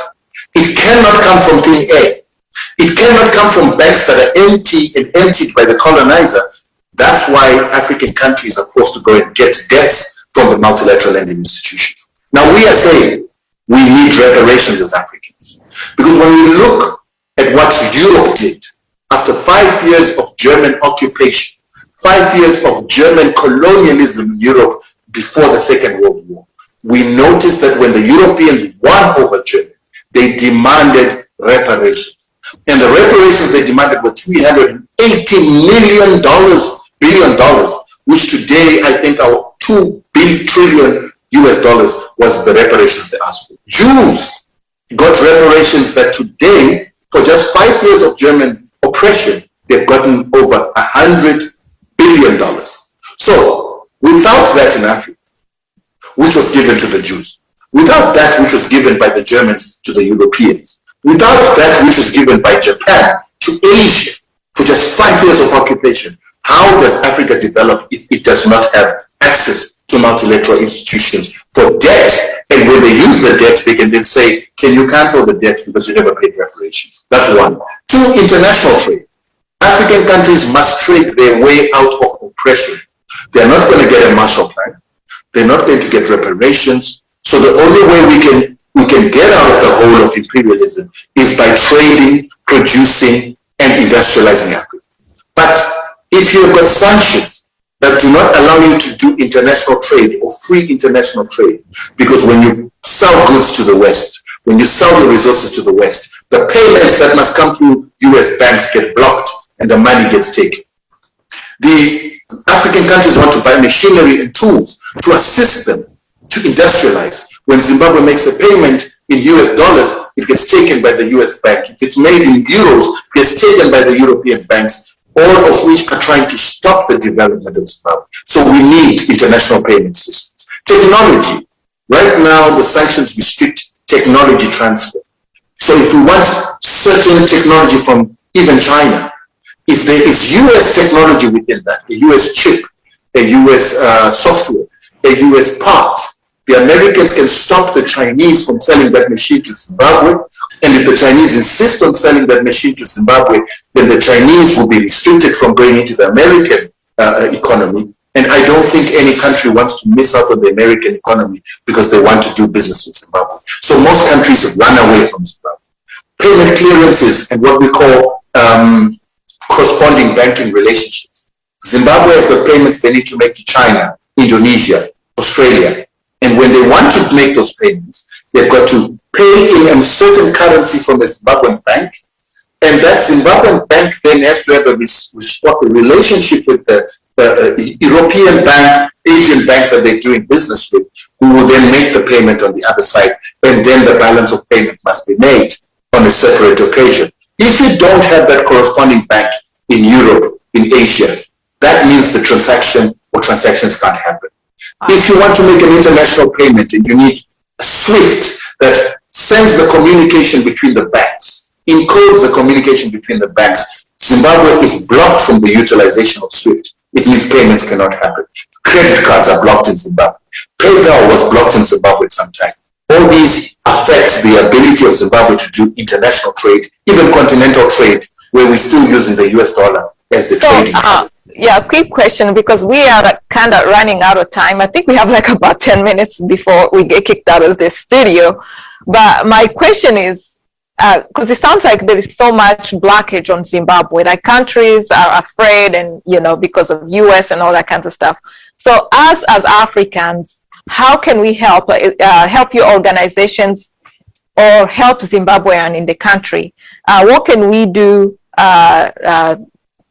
It cannot come from thin air. It cannot come from banks that are empty and emptied by the colonizer. That's why African countries are forced to go and get debts from the multilateral lending institutions. Now we are saying we need reparations as Africans. Because when we look at what Europe did after 5 years of German occupation, 5 years of German colonialism in Europe before the Second World War, we noticed that when the Europeans won over Germany, they demanded reparations. And the reparations they demanded were $380 billion, which today I think are $2 trillion was the reparations they asked for. Jews got reparations that today, for just 5 years of German oppression, they've gotten over $100 billion. So without that in Africa, which was given to the Jews, without that which was given by the Germans to the Europeans, without that which was given by Japan to Asia for just 5 years of occupation, how does Africa develop if it does not have access to multilateral institutions for debt? And when they use the debt, they can then say, can you cancel the debt because you never paid reparations? That's one. Two, international trade. African countries must trade their way out of oppression. They're not going to get a Marshall Plan. They're not going to get reparations. So the only way we can get out of the hole of imperialism is by trading, producing, and industrializing Africa. But if you've got sanctions that do not allow you to do international trade or free international trade, because when you sell goods to the West, when you sell the resources to the West, the payments that must come through US banks get blocked and the money gets taken. The African countries want to buy machinery and tools to assist them to industrialize. When Zimbabwe makes a payment in US dollars, it gets taken by the US bank. If it's made in euros, it gets taken by the European banks, all of which are trying to stop the development of Zimbabwe. So we need international payment systems. Technology. Right now, the sanctions restrict technology transfer. So if we want certain technology from even China, if there is US technology within that, a US chip, a US software, a US part, the Americans can stop the Chinese from selling that machine to Zimbabwe. And if the Chinese insist on selling that machine to Zimbabwe, then the Chinese will be restricted from going into the American economy. And I don't think any country wants to miss out on the American economy because they want to do business with Zimbabwe. So most countries have run away from Zimbabwe. Payment clearances and what we call corresponding banking relationships. Zimbabwe has got payments they need to make to China, Indonesia, Australia. And when they want to make those payments, they've got to pay in a certain currency from a Zimbabwean bank. And that Zimbabwean bank then has to have a relationship with the European bank, Asian bank that they're doing business with, who will then make the payment on the other side. And then the balance of payment must be made on a separate occasion. If you don't have that corresponding bank in Europe, in Asia, that means the transaction or transactions can't happen. If you want to make an international payment and you need a SWIFT that sends the communication between the banks, encodes the communication between the banks, Zimbabwe is blocked from the utilization of SWIFT. It means payments cannot happen. Credit cards are blocked in Zimbabwe. PayPal was blocked in Zimbabwe at some time. All these affect the ability of Zimbabwe to do international trade, even continental trade, where we're still using the US dollar as the trading currency. Yeah, quick question, because we are kind of running out of time. I think we have like about 10 minutes before we get kicked out of the studio. But my question is, because it sounds like there is so much blockage on Zimbabwe, like countries are afraid and, because of US and all that kind of stuff. So us as Africans, how can we help your organizations or help Zimbabwean in the country? What can we do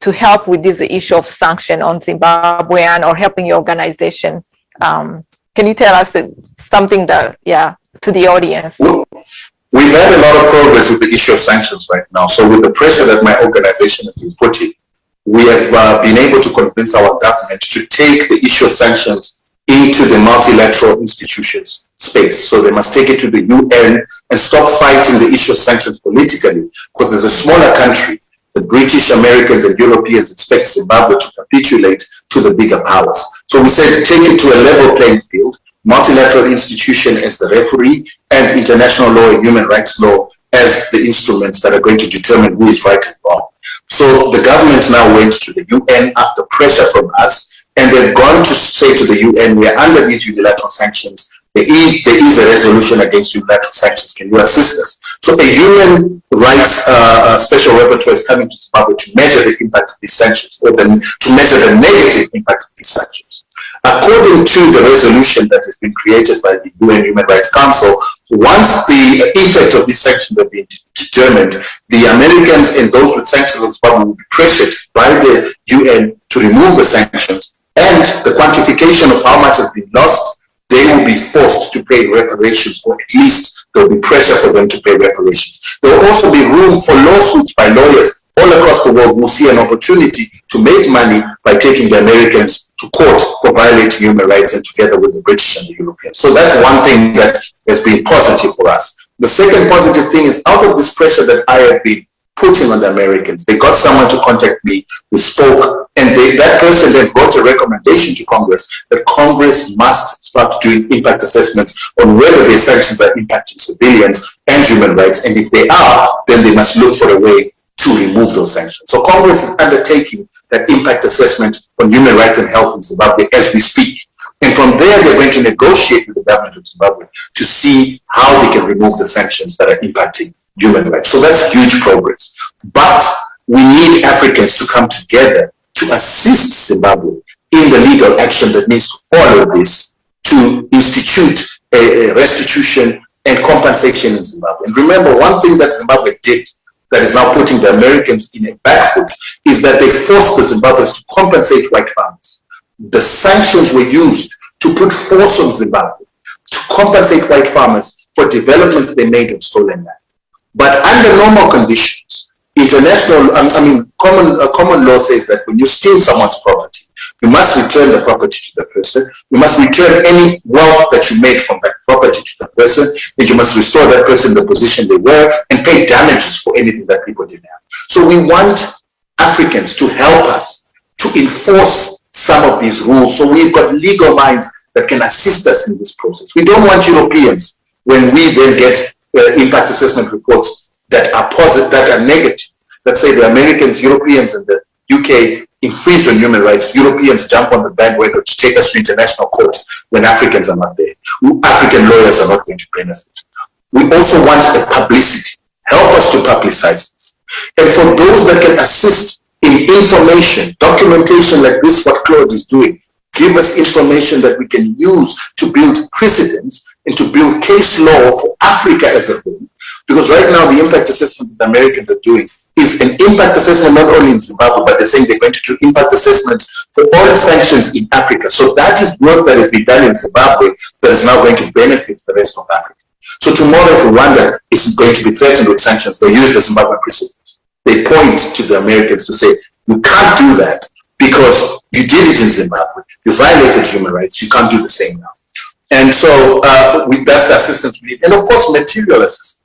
to help with this issue of sanction on Zimbabwean or helping your organization? Can you tell us something to the audience? Well, we've had a lot of progress with the issue of sanctions right now. So with the pressure that my organization has been putting, we have been able to convince our government to take the issue of sanctions into the multilateral institutions space. So they must take it to the UN and stop fighting the issue of sanctions politically, because as a smaller country, the British, Americans, and Europeans expect Zimbabwe to capitulate to the bigger powers. So we said take it to a level playing field, multilateral institution as the referee, and international law and human rights law as the instruments that are going to determine who is right and wrong. So the government now went to the UN after pressure from us, and they've gone to say to the UN, we are under these unilateral sanctions. There is a resolution against unilateral sanctions. Can you assist us? So a human rights special rapporteur is coming to Zimbabwe to measure the impact of these sanctions, or to measure the negative impact of these sanctions. According to the resolution that has been created by the UN Human Rights Council, once the effect of these sanctions have been determined, the Americans and those with sanctions on Zimbabwe will be pressured by the UN to remove the sanctions, and the quantification of how much has been lost, they will be forced to pay reparations, or at least there will be pressure for them to pay reparations. There will also be room for lawsuits by lawyers all across the world who see an opportunity to make money by taking the Americans to court for violating human rights, and together with the British and the Europeans. So that's one thing that has been positive for us. The second positive thing is, out of this pressure that I have been putting on the Americans, they got someone to contact me who spoke, and that person then brought a recommendation to Congress that Congress must start doing impact assessments on whether their sanctions are impacting civilians and human rights, and if they are, then they must look for a way to remove those sanctions. So Congress is undertaking that impact assessment on human rights and health in Zimbabwe as we speak. And from there, they're going to negotiate with the government of Zimbabwe to see how they can remove the sanctions that are impacting human rights. So that's huge progress. But we need Africans to come together to assist Zimbabwe in the legal action that needs to follow this, to institute a restitution and compensation in Zimbabwe. And remember, one thing that Zimbabwe did that is now putting the Americans in a back foot is that they forced the Zimbabweans to compensate white farmers. The sanctions were used to put force on Zimbabwe to compensate white farmers for developments they made on stolen land. But under normal conditions, common law says that when you steal someone's property, you must return the property to the person. You must return any wealth that you made from that property to the person, and you must restore that person the position they were and pay damages for anything that people didn't have. So we want Africans to help us to enforce some of these rules. So we've got legal minds that can assist us in this process. We don't want Europeans, when we then get impact assessment reports that are positive, that are negative, let's say the Americans, Europeans, and the UK infringe on human rights, Europeans jump on the bandwagon to take us to international court when Africans are not there. African lawyers are not going to benefit. We also want the publicity. Help us to publicize this. And for those that can assist in information, documentation like this, what Claude is doing, give us information that we can use to build precedents and to build case law for Africa as a whole. Because right now, the impact assessment that the Americans are doing is an impact assessment not only in Zimbabwe, but they're saying they're going to do impact assessments for all sanctions in Africa. So that is work that has been done in Zimbabwe that is now going to benefit the rest of Africa. So tomorrow, if Rwanda is going to be threatened with sanctions, they use the Zimbabwe precedents. They point to the Americans to say, you can't do that because you did it in Zimbabwe. You violated human rights. You can't do the same now. And so that's the assistance we need. And of course, material assistance.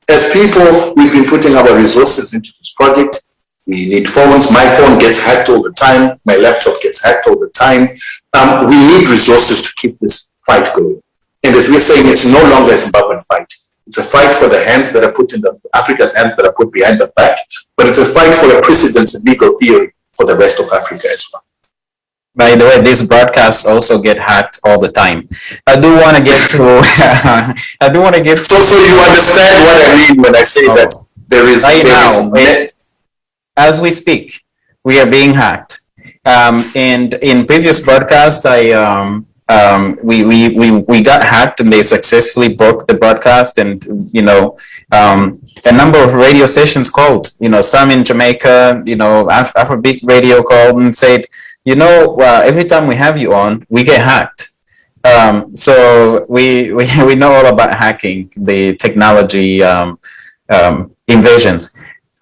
As people, we've been putting our resources into this project. We need phones. My phone gets hacked all the time. My laptop gets hacked all the time. We need resources to keep this fight going. And as we're saying, it's no longer a Zimbabwean fight. It's a fight for the hands that are put in Africa's hands that are put behind the back, but it's a fight for a precedence and legal theory for the rest of Africa as well. By the way, these broadcasts also get hacked all the time. I do want to get to. So you understand what I mean when I say that there is. As we speak, we are being hacked. And in previous broadcasts, we got hacked, and they successfully broke the broadcast. And a number of radio stations called. Some in Jamaica. Afrobeat Radio called and said, every time we have you on, we get hacked. So we know all about hacking, the technology invasions.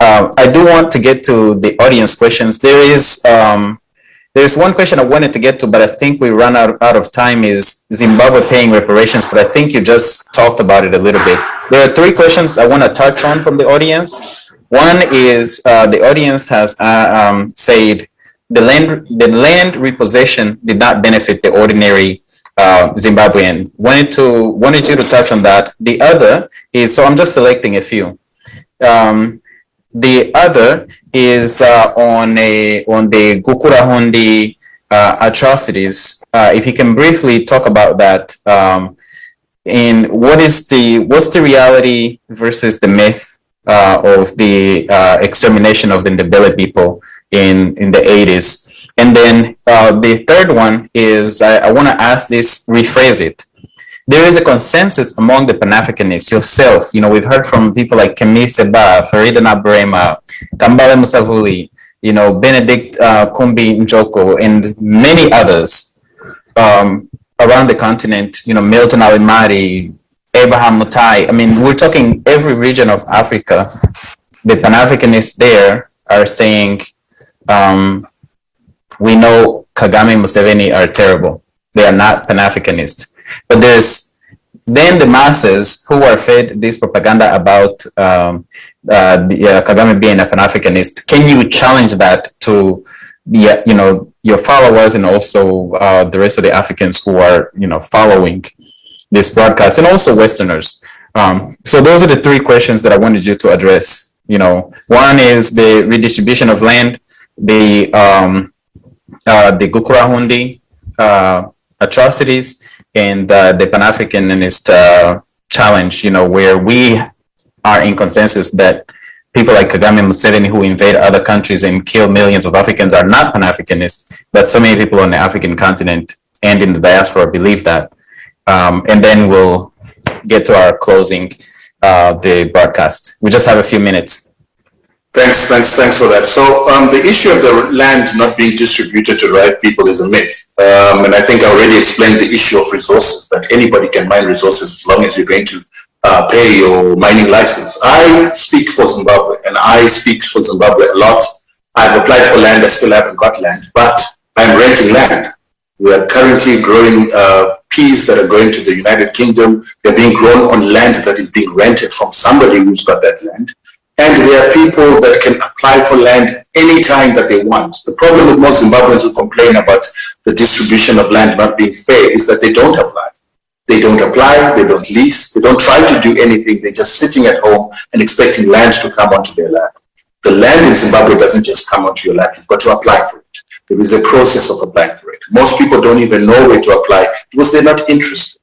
I do want to get to the audience questions. There's one question I wanted to get to, but I think we ran out of time, is Zimbabwe paying reparations, but I think you just talked about it a little bit. There are 3 questions I want to touch on from the audience. One is the audience has said the land repossession did not benefit the ordinary Zimbabwean. Wanted you to touch on that. The other is, so I'm just selecting a few. The other is on the Gukurahundi atrocities. If you can briefly talk about that, in what's the reality versus the myth of the extermination of the Ndebele people in the 80s. And then the third one is, I want to ask this, rephrase it. There is a consensus among the Pan-Africanists, yourself, we've heard from people like Kemi Seba, Farida Nabrema, Kambale Musavuli, Benedict Kumbi Njoko, and many others around the continent, Milton Alimari, Abraham Mutai. I mean, we're talking every region of Africa. The Pan-Africanists there are saying, we know Kagame Museveni are terrible. They are not Pan-Africanists. But there's then the masses who are fed this propaganda about Kagame being a Pan-Africanist. Can you challenge that to your followers and also the rest of the Africans who are following this broadcast, and also Westerners? So those are the 3 questions that I wanted you to address. One is the redistribution of land, the Gukurahundi atrocities, and the Pan-Africanist challenge, where we are in consensus that people like Kagame Museveni, who invade other countries and kill millions of Africans, are not Pan-Africanists, but so many people on the African continent and in the diaspora believe that. And then we'll get to our closing the broadcast. We just have a few minutes. Thanks for that. So the issue of the land not being distributed to the right people is a myth. And I think I already explained the issue of resources, that anybody can mine resources as long as you're going to pay your mining license. I speak for Zimbabwe, and I speak for Zimbabwe a lot. I've applied for land, I still haven't got land, but I'm renting land. We are currently growing peas that are going to the United Kingdom. They're being grown on land that is being rented from somebody who's got that land. And there are people that can apply for land anytime that they want. The problem with most Zimbabweans who complain about the distribution of land not being fair is that they don't apply. They don't apply, they don't lease, they don't try to do anything. They're just sitting at home and expecting land to come onto their lap. The land in Zimbabwe doesn't just come onto your lap. You've got to apply for it. There is a process of applying for it. Most people don't even know where to apply because they're not interested.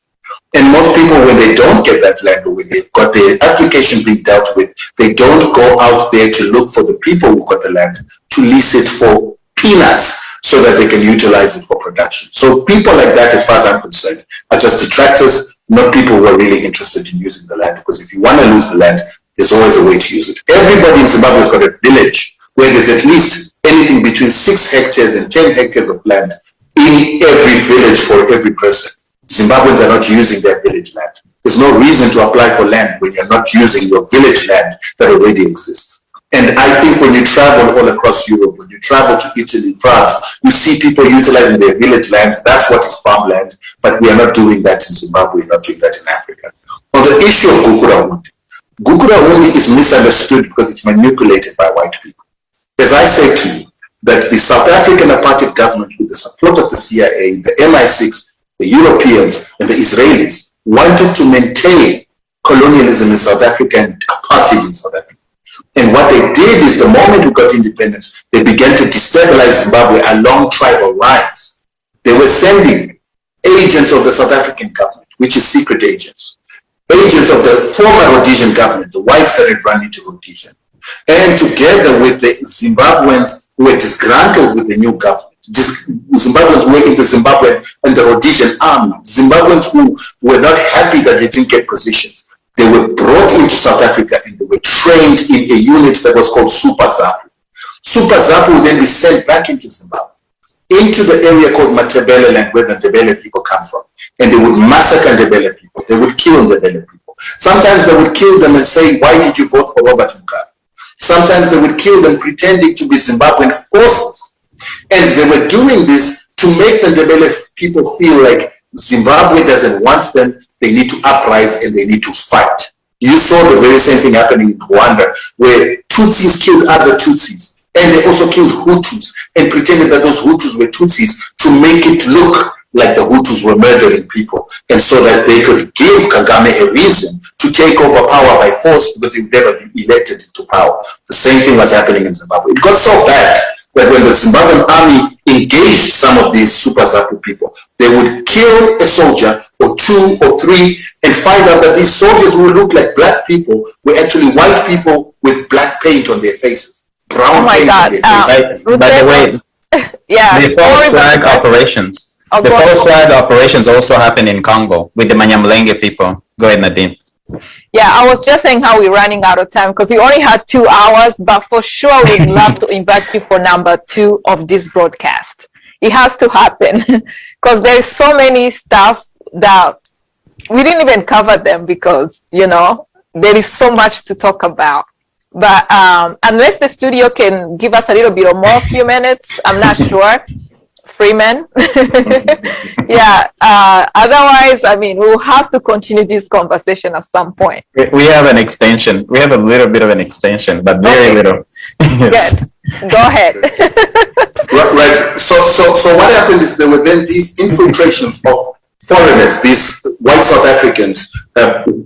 And most people, when they don't get that land, or when they've got their application being dealt with, they don't go out there to look for the people who've got the land to lease it for peanuts so that they can utilize it for production. So people like that, as far as I'm concerned, are just detractors, not people who are really interested in using the land. Because if you want to lose the land, there's always a way to use it. Everybody in Zimbabwe has got a village where there's at least anything between 6 hectares and 10 hectares of land in every village for every person. Zimbabweans are not using their village land. There's no reason to apply for land when you're not using your village land that already exists. And I think when you travel all across Europe, when you travel to Italy, France, you see people utilizing their village lands. That's what is farmland. But we are not doing that in Zimbabwe, we're not doing that in Africa. On the issue of Gukurahundi is misunderstood because it's manipulated by white people. As I said to you, that the South African apartheid government, with the support of the CIA, the MI6, the Europeans and the Israelis, wanted to maintain colonialism in South Africa and apartheid in South Africa. And what they did is, the moment we got independence, they began to destabilize Zimbabwe along tribal lines. They were sending agents of the South African government, which is secret agents of the former Rhodesian government, the whites that had run into Rhodesia, and together with the Zimbabweans who were disgruntled with the new government, Zimbabweans were in the Zimbabwean and the Rhodesian army, Zimbabweans who were not happy that they didn't get positions. They were brought into South Africa and they were trained in a unit that was called Super ZAPU. Super ZAPU would then be sent back into Zimbabwe, into the area called Matebele land, where the Ndebele people come from. And they would massacre Ndebele people. They would kill Ndebele people. Sometimes they would kill them and say, why did you vote for Robert Mugabe? Sometimes they would kill them pretending to be Zimbabwean forces. And they were doing this to make the Ndebele people feel like Zimbabwe doesn't want them, they need to uprise and they need to fight. You saw the very same thing happening in Rwanda, where Tutsis killed other Tutsis, and they also killed Hutus, and pretended that those Hutus were Tutsis to make it look like the Hutus were murdering people, and so that they could give Kagame a reason to take over power by force because he would never be elected into power. The same thing was happening in Zimbabwe. It got so bad that when the Zimbabwean army engaged some of these Super Zapu people, they would kill a soldier or two or three and find out that these soldiers who looked like black people were actually white people with black paint on their faces. Brown paint on their faces. By the way, yeah, the false flag operations. The false flag operations also happen in Congo with the Manyamulenge people. Go ahead, Nadine. Yeah, I was just saying how we're running out of time because we only had 2 hours, but for sure we'd love to invite you for number 2 of this broadcast. It has to happen because there's so many stuff that we didn't even cover them because, you know, there is so much to talk about. But unless the studio can give us a little bit of more, few minutes, I'm not sure. Freeman. Yeah. Otherwise, I mean, we'll have to continue this conversation at some point. We have an extension. We have a little bit of an extension, but very little. Yes. Go ahead. Right. So what happened is there were then these infiltrations of foreigners, these white South Africans,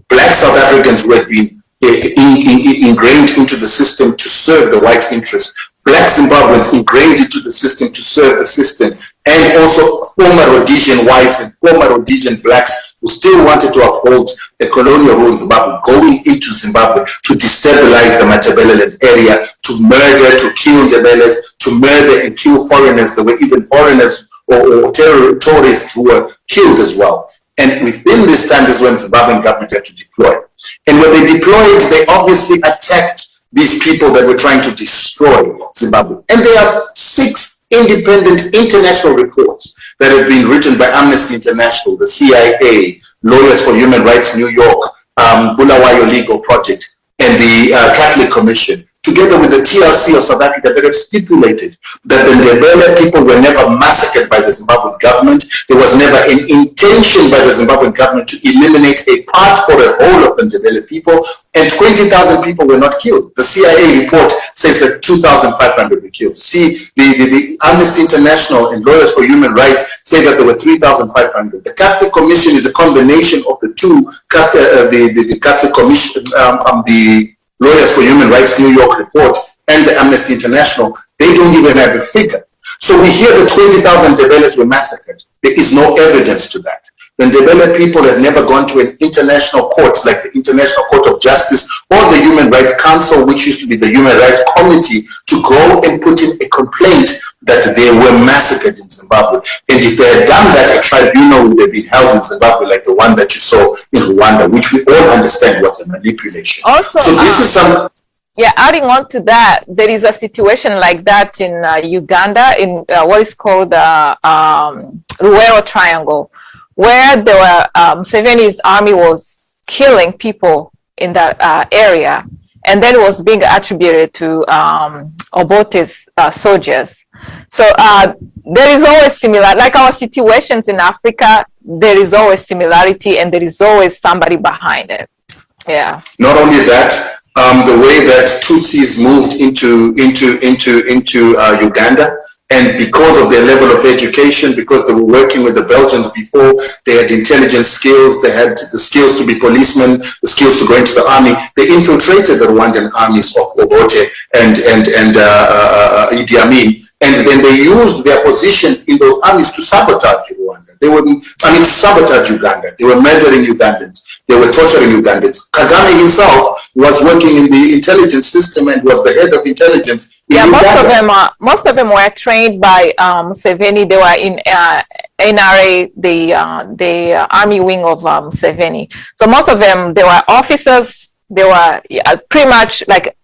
black South Africans who had been ingrained into the system to serve the white interests. Black Zimbabweans ingrained into the system to serve the system, and also former Rhodesian whites and former Rhodesian blacks who still wanted to uphold the colonial rule in Zimbabwe, going into Zimbabwe to destabilize the Matabeleland area, to murder, to kill Ndebeles, to murder and kill foreigners. There were even foreigners or tourists who were killed as well. And within this time is when the Zimbabwean government had to deploy. And when they deployed, they obviously attacked these people that were trying to destroy Zimbabwe. And there are 6 independent international reports that have been written by Amnesty International, the CIA, Lawyers for Human Rights New York, Bulawayo Legal Project, and the Catholic Commission, together with the TRC of South Africa, that have stipulated that the Ndebele people were never massacred by the Zimbabwean government. There was never an intention by the Zimbabwean government to eliminate a part or a whole of the Ndebele people, and 20,000 people were not killed. The CIA report says that 2,500 were killed. See, the Amnesty International and Lawyers for Human Rights say that there were 3,500. The Catholic Commission is a combination of the two, the Catholic Commission, the Lawyers for Human Rights New York report and the Amnesty International. They don't even have a figure. So we hear that 20,000 Ndebeles were massacred. There is no evidence to that. The Ndebele people have never gone to an international court like the International Court of Justice or the Human Rights Council, which used to be the Human Rights Committee, to go and put in a complaint that they were massacred in Zimbabwe. And if they had done that, a tribunal would have been held in Zimbabwe like the one that you saw in Rwanda, which we all understand was a manipulation. Also, so this is some... Yeah, adding on to that, there is a situation like that in Uganda, in what is called the Rutendo Triangle, where there were Museveni's army was killing people in that area, and then it was being attributed to Obote's soldiers. So there is always similar, like our situations in Africa, there is always similarity, and there is always somebody behind it. Yeah. Not only that, the way that Tutsis moved into Uganda, and because of their level of education, because they were working with the Belgians before, they had intelligence skills, they had the skills to be policemen, the skills to go into the army. They infiltrated the Rwandan armies of Obote and Idi Amin, and then they used their positions in those armies to sabotage Rwanda. They were, to sabotage Uganda. They were murdering Ugandans. They were torturing Ugandans. Kagame himself was working in the intelligence system and was the head of intelligence in Uganda. Most of them were trained by Museveni. They were in NRA, the army wing of Museveni. So most of them, they were officers. They were pretty much like,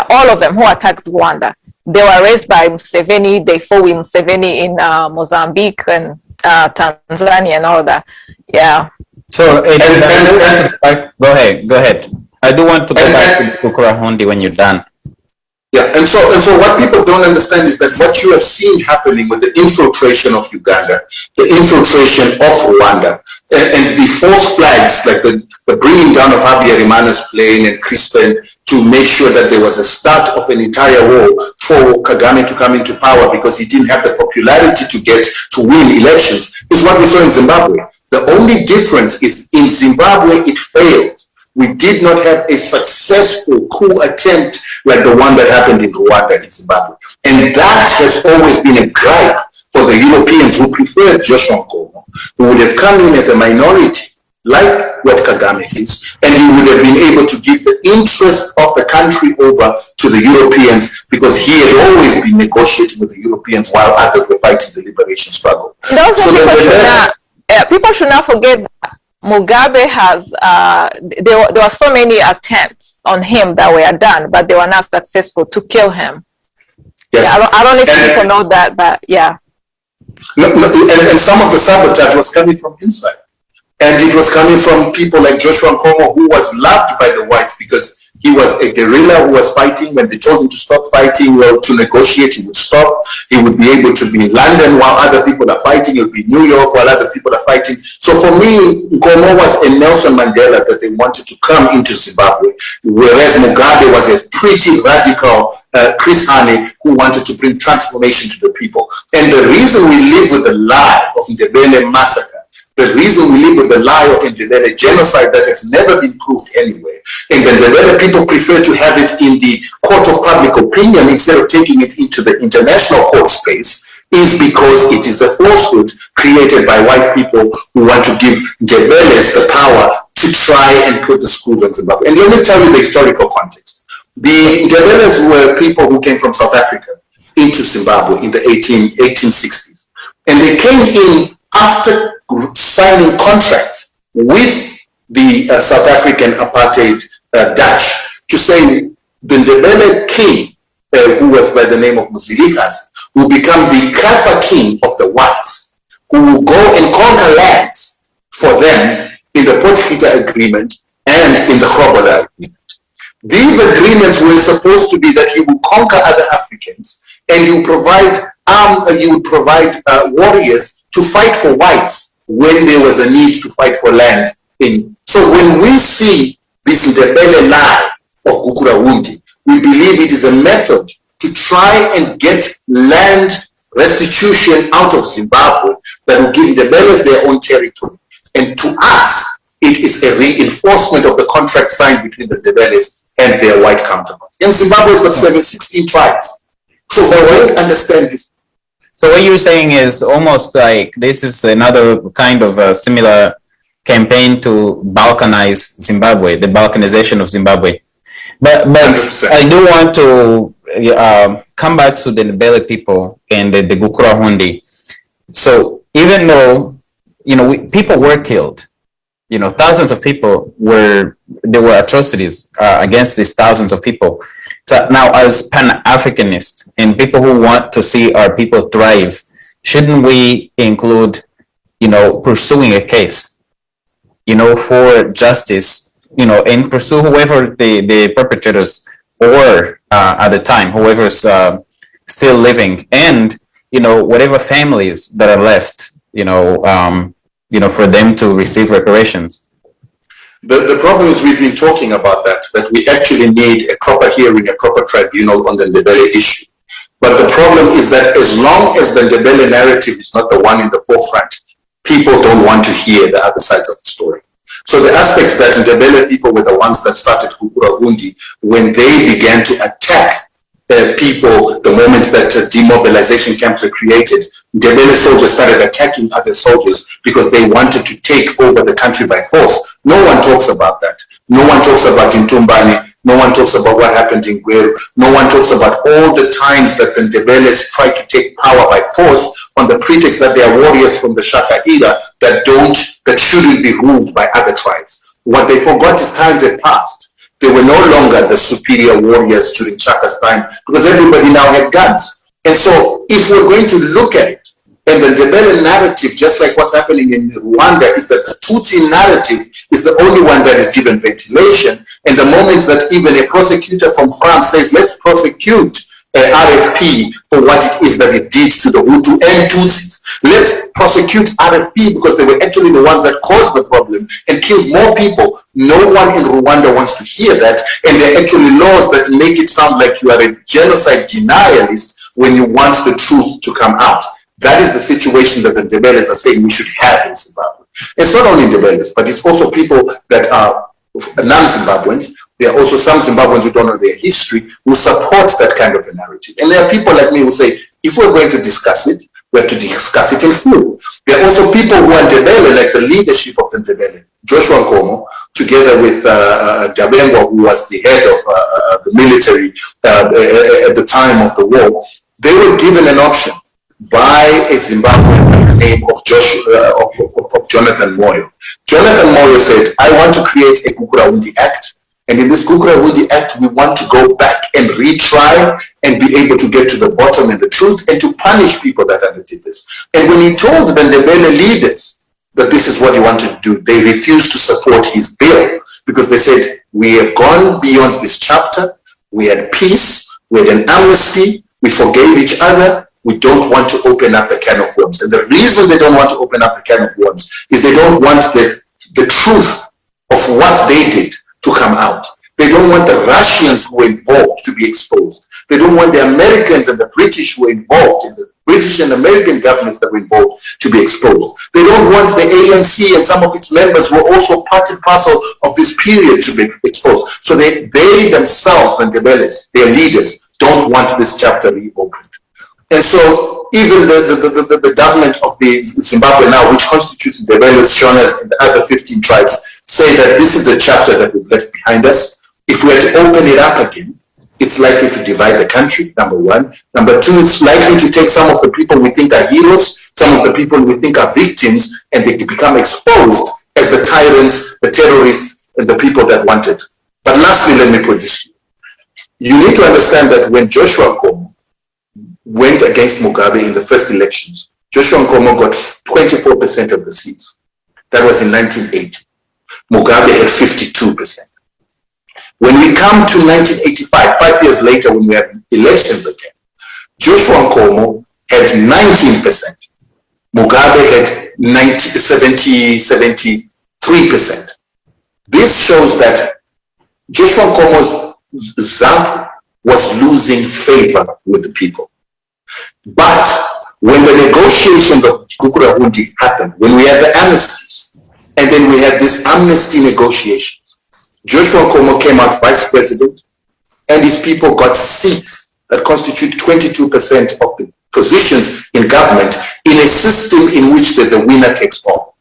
all of them who attacked Rwanda. They were raised by Museveni. They fought with Museveni in Mozambique and Tanzania and all that. Yeah. So go ahead. I do want to go back to Bukura Hundi when you're done. Yeah, and so what people don't understand is that what you have seen happening with the infiltration of Uganda, the infiltration of Rwanda, and the false flags, like the bringing down of Habyarimana's plane and Crispin to make sure that there was a start of an entire war for Kagame to come into power because he didn't have the popularity to win elections, is what we saw in Zimbabwe. The only difference is in Zimbabwe it failed. We did not have a successful coup attempt like the one that happened in Rwanda in Zimbabwe. And that has always been a gripe for the Europeans who preferred Joshua Nkomo, who would have come in as a minority, like what Kagame is, and he would have been able to give the interests of the country over to the Europeans because he had always been negotiating with the Europeans while others were fighting the liberation struggle. People should not forget that Mugabe has, there were so many attempts on him that were done, but they were not successful to kill him. Yes. Yeah, I don't know if people know that, but yeah. And some of the sabotage was coming from inside. And it was coming from people like Joshua Nkomo, who was loved by the whites because he was a guerrilla who was fighting. When they told him to stop fighting, well, to negotiate, he would stop. He would be able to be in London while other people are fighting. He would be in New York while other people are fighting. So for me, Nkomo was a Nelson Mandela that they wanted to come into Zimbabwe, whereas Mugabe was a pretty radical Chris Hani who wanted to bring transformation to the people. And the reason we live with the lie of Ndebele massacre, the reason we live with the lie of Ndebele genocide that has never been proved anywhere, and the Ndebele people prefer to have it in the court of public opinion instead of taking it into the international court space, is because it is a falsehood created by white people who want to give Ndebeles the power to try and put the schools in Zimbabwe. And let me tell you the historical context. The Ndebeles were people who came from South Africa into Zimbabwe in the 1860s. And they came in after signing contracts with the South African apartheid Dutch to say the Ndebele king, who was by the name of Muzilikas, will become the Kafa king of the whites, who will go and conquer lands for them in the Potgieter agreement and in the Grobola agreement. These agreements were supposed to be that he will conquer other Africans and he would provide warriors to fight for whites when there was a need to fight for land. So when we see this Ndebele lie of Gukurahundi, we believe it is a method to try and get land restitution out of Zimbabwe that will give Ndebeles their own territory. And to us, it is a reinforcement of the contract signed between the Ndebeles and their white counterparts. And Zimbabwe's got 16 tribes. So we don't understand this. So what you're saying is almost like this is another kind of a similar campaign to balkanize Zimbabwe, the balkanization of Zimbabwe. But 100%. I do want to come back to the Ndebele people and the Gukurahundi. So even though, people were killed, thousands of people there were atrocities against these thousands of people. So now, as Pan-Africanists and people who want to see our people thrive, shouldn't we include, pursuing a case, for justice, and pursue whoever the perpetrators or at the time, whoever's still living, and, whatever families that are left, for them to receive reparations. The problem is we've been talking about that we actually need a proper hearing, a proper tribunal on the Ndebele issue. But the problem is that as long as the Ndebele narrative is not the one in the forefront, people don't want to hear the other sides of the story. So the aspects that Ndebele people were the ones that started Gukurahundi when they began to attack people the moment that demobilization camps were created. Ndebele soldiers started attacking other soldiers because they wanted to take over the country by force. No one talks about that. No one talks about Intumbani. No one talks about what happened in Gweru. No one talks about all the times that the Ndebeles tried to take power by force on the pretext that they are warriors from the Shaka era that shouldn't be ruled by other tribes. What they forgot is times had passed. They were no longer the superior warriors during Chaka's time because everybody now had guns. And so if we're going to look at it, And the Ndebele narrative, just like what's happening in Rwanda, is that the Tutsi narrative is the only one that is given ventilation. And the moment that even a prosecutor from France says, let's prosecute RFP for what it is that it did to the Hutu and Tutsis. Let's prosecute RFP because they were actually the ones that caused the problem and killed more people. No one in Rwanda wants to hear that. And there are actually laws that make it sound like you are a genocide denialist when you want the truth to come out. That is the situation that the Ndebeles are saying we should have in Zimbabwe. It's not only Ndebeles, but it's also people that are non-Zimbabweans. There are also some Zimbabweans who don't know their history who support that kind of a narrative. And there are people like me who say, if we're going to discuss it, we have to discuss it in full. There are also people who are Ndebele, like the leadership of the Ndebele, Joshua Nkomo, together with Jabengwa, who was the head of the military at the time of the war. They were given an option by a Zimbabwean by the name of Jonathan Moyo. Jonathan Moyo said, I want to create a Gukurahundi Act. And in this Gukurahundi Act, we want to go back and retry and be able to get to the bottom and the truth and to punish people that underdid this. And when he told the Ndebele leaders that this is what he wanted to do, they refused to support his bill because they said, we have gone beyond this chapter. We had peace. We had an amnesty. We forgave each other. We don't want to open up the can of worms. And the reason they don't want to open up the can of worms is they don't want the truth of what they did to come out. They don't want the Russians who were involved to be exposed. They don't want the Americans and the British who were involved, in the British and American governments that were involved, to be exposed. They don't want the ANC and some of its members who were also part and parcel of this period to be exposed. So they themselves, the Ndebeles, their leaders, don't want this chapter reopened. And so even the government of the Zimbabwe now, which constitutes the Ndebeles, Shonas, and the other 15 tribes, say that this is a chapter that we've left behind us. If we were to open it up again, it's likely to divide the country, number one. Number two, it's likely to take some of the people we think are heroes, some of the people we think are victims, and they become exposed as the tyrants, the terrorists, and the people that want it. But lastly, let me put this to you. You need to understand that when Joshua Nkomo went against Mugabe in the first elections, Joshua Nkomo got 24% of the seats. That was in 1980. Mugabe had 52%. When we come to 1985, 5 years later, when we had elections again, Joshua Nkomo had 19%. Mugabe had 73%. This shows that Joshua Nkomo's ZAP was losing favor with the people. But when the negotiations of Gukurahundi happened, when we had the amnesties, and then we had this amnesty negotiations, Joshua Nkomo came out vice president, and his people got seats that constitute 22% of the positions in government in a system in which there's a winner takes all.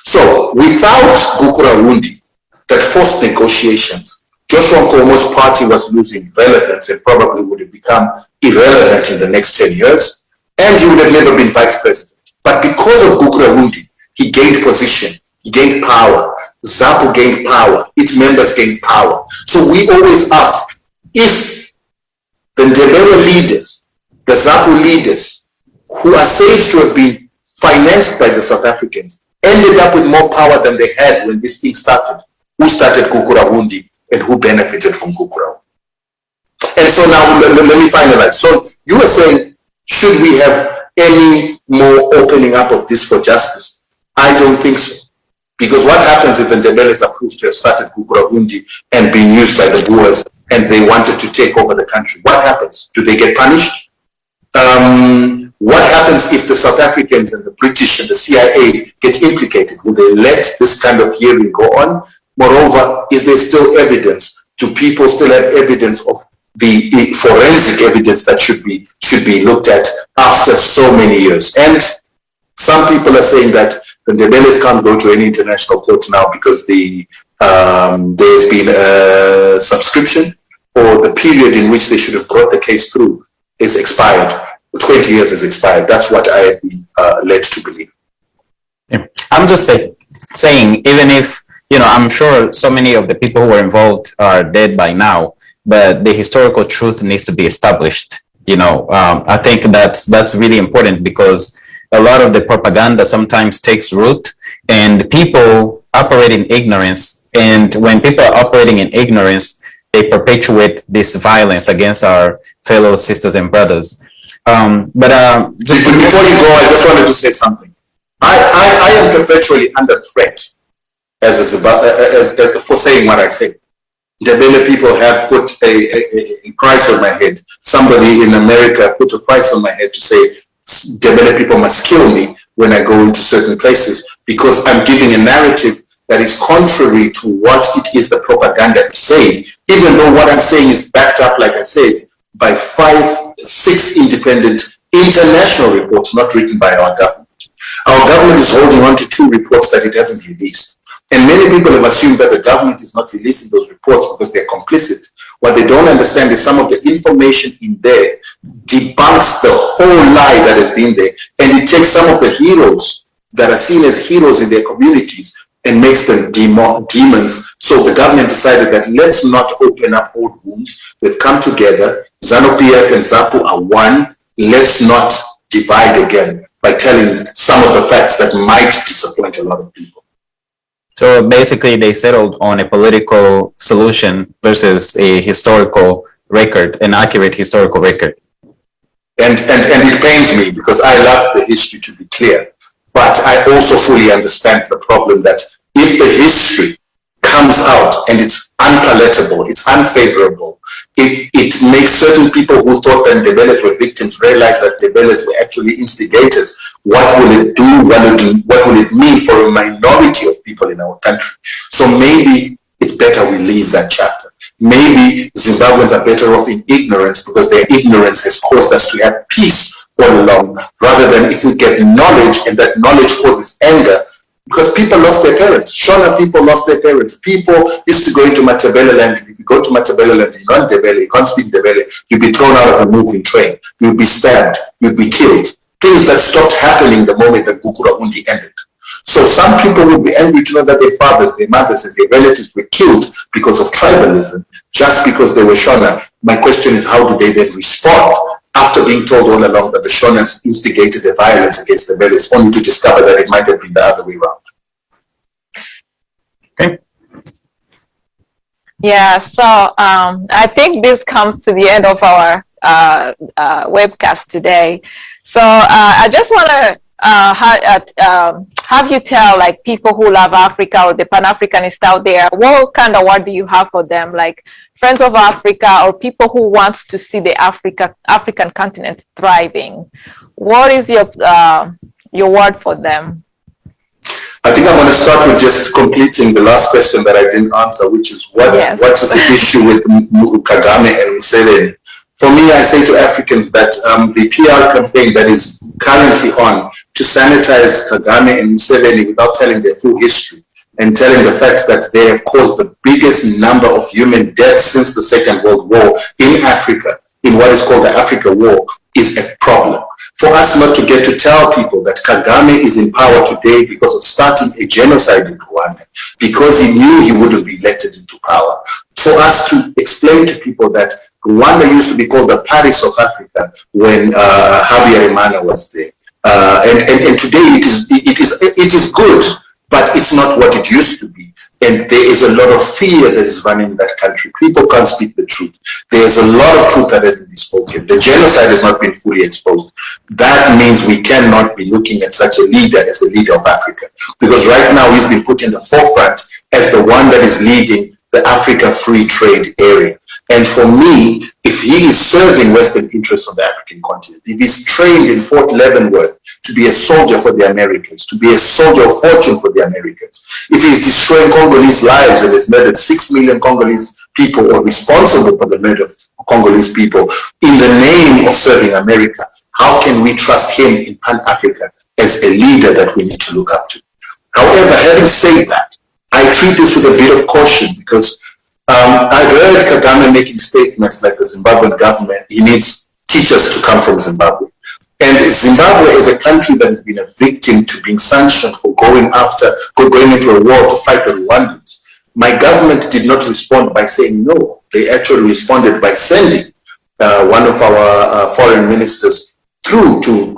So without Gukurahundi that forced negotiations, Joshua Nkomo's party was losing relevance and probably would have become irrelevant in the next 10 years, and he would have never been vice president. But because of Gukurahundi, he gained position, he gained power, ZAPU gained power, its members gained power. So we always ask, if the Ndebele leaders, the ZAPU leaders, who are said to have been financed by the South Africans, ended up with more power than they had when this thing started, who started Gukurahundi and who benefited from Gukurahundi? And so now let me finalize. So you were saying, should we have any more opening up of this for justice? I don't think so. Because what happens if the Ndebeles are proved to have started Gukurahundi and been used by the Boers and they wanted to take over the country? What happens? Do they get punished? What happens if the South Africans and the British and the CIA get implicated? Will they let this kind of hearing go on? Moreover, is there still evidence? Do people still have evidence of the forensic evidence that should be looked at after so many years? And some people are saying that the Ndebeles can't go to any international court now because there's been a subscription, or the period in which they should have brought the case through is expired. 20 years is expired. That's what I have been led to believe. Yeah. I'm just saying, even if, I'm sure so many of the people who were involved are dead by now, but the historical truth needs to be established. I think that's really important, because a lot of the propaganda sometimes takes root, and people operate in ignorance. And when people are operating in ignorance, they perpetuate this violence against our fellow sisters and brothers. Just before you go, I just wanted to say something. I am perpetually under threat as for saying what I say. The Ndebele people have put a price on my head. Somebody in America put a price on my head to say Ndebele people must kill me when I go into certain places because I'm giving a narrative that is contrary to what it is the propaganda is saying, even though what I'm saying is backed up, like I said, by 6 independent international reports not written by our government. Our government is holding on to 2 reports that it hasn't released. And many people have assumed that the government is not releasing those reports because they're complicit. What they don't understand is some of the information in there debunks the whole lie that has been there. And it takes some of the heroes that are seen as heroes in their communities and makes them demons. So the government decided that let's not open up old wounds. We've come together. ZANU-PF and ZAPU are one. Let's not divide again by telling some of the facts that might disappoint a lot of people. So basically, they settled on a political solution versus a historical record, an accurate historical record. And it pains me because I love the history, to be clear. But I also fully understand the problem that if the history comes out and it's unpalatable, it's unfavorable, if it makes certain people who thought that Ndebeles were victims realize that Ndebeles were actually instigators, what will it do? What will it mean for a minority of people in our country? So maybe it's better we leave that chapter. Maybe Zimbabweans are better off in ignorance because their ignorance has caused us to have peace all along, rather than if we get knowledge and that knowledge causes anger. Because people lost their parents. Shona people lost their parents. People used to go into Matabele land. If you go to Matabele land, you're not Ndebele, you can't speak Ndebele, you'd be thrown out of a moving train. You'd be stabbed. You'd be killed. Things that stopped happening the moment that Gukura Undi ended. So some people would be angry to know that their fathers, their mothers, and their relatives were killed because of tribalism, just because they were Shona. My question is, how do they then respond after being told all along that the Shonas instigated the violence against the Beles, only to discover that it might have been the other way around? Okay. Yeah, so I think this comes to the end of our webcast today. So I just want to have you tell like people who love Africa or the Pan-Africanists out there, what kind of word do you have for them? Like friends of Africa or people who want to see the African continent thriving. What is your word for them? I think I'm going to start with just completing the last question that I didn't answer, which is what is the issue with Kagame and Museveni? For me, I say to Africans that the PR campaign that is currently on to sanitize Kagame and Museveni without telling their full history and telling the fact that they have caused the biggest number of human deaths since the Second World War in Africa, in what is called the Africa War, is a problem. For us not to get to tell people that Kagame is in power today because of starting a genocide in Rwanda, because he knew he wouldn't be elected into power. For us to explain to people that Rwanda used to be called the Paris of Africa when Habyarimana was there. And today it is good, but it's not what it used to be. And there is a lot of fear that is running that country. People can't speak the truth. There's a lot of truth that hasn't been spoken. The genocide has not been fully exposed. That means we cannot be looking at such a leader as a leader of Africa. Because right now he's been put in the forefront as the one that is leading the Africa Free Trade Area. And for me, if he is serving Western interests on the African continent, if he's trained in Fort Leavenworth to be a soldier for the Americans, to be a soldier of fortune for the Americans, if he's destroying Congolese lives and has murdered 6 million Congolese people or responsible for the murder of Congolese people in the name of serving America, how can we trust him in Pan-Africa as a leader that we need to look up to? However, having said that, I treat this with a bit of caution because I've heard Kagame making statements like the Zimbabwean government, he needs teachers to come from Zimbabwe. And Zimbabwe is a country that has been a victim to being sanctioned for going into a war to fight the Rwandans. My government did not respond by saying no. They actually responded by sending one of our foreign ministers through to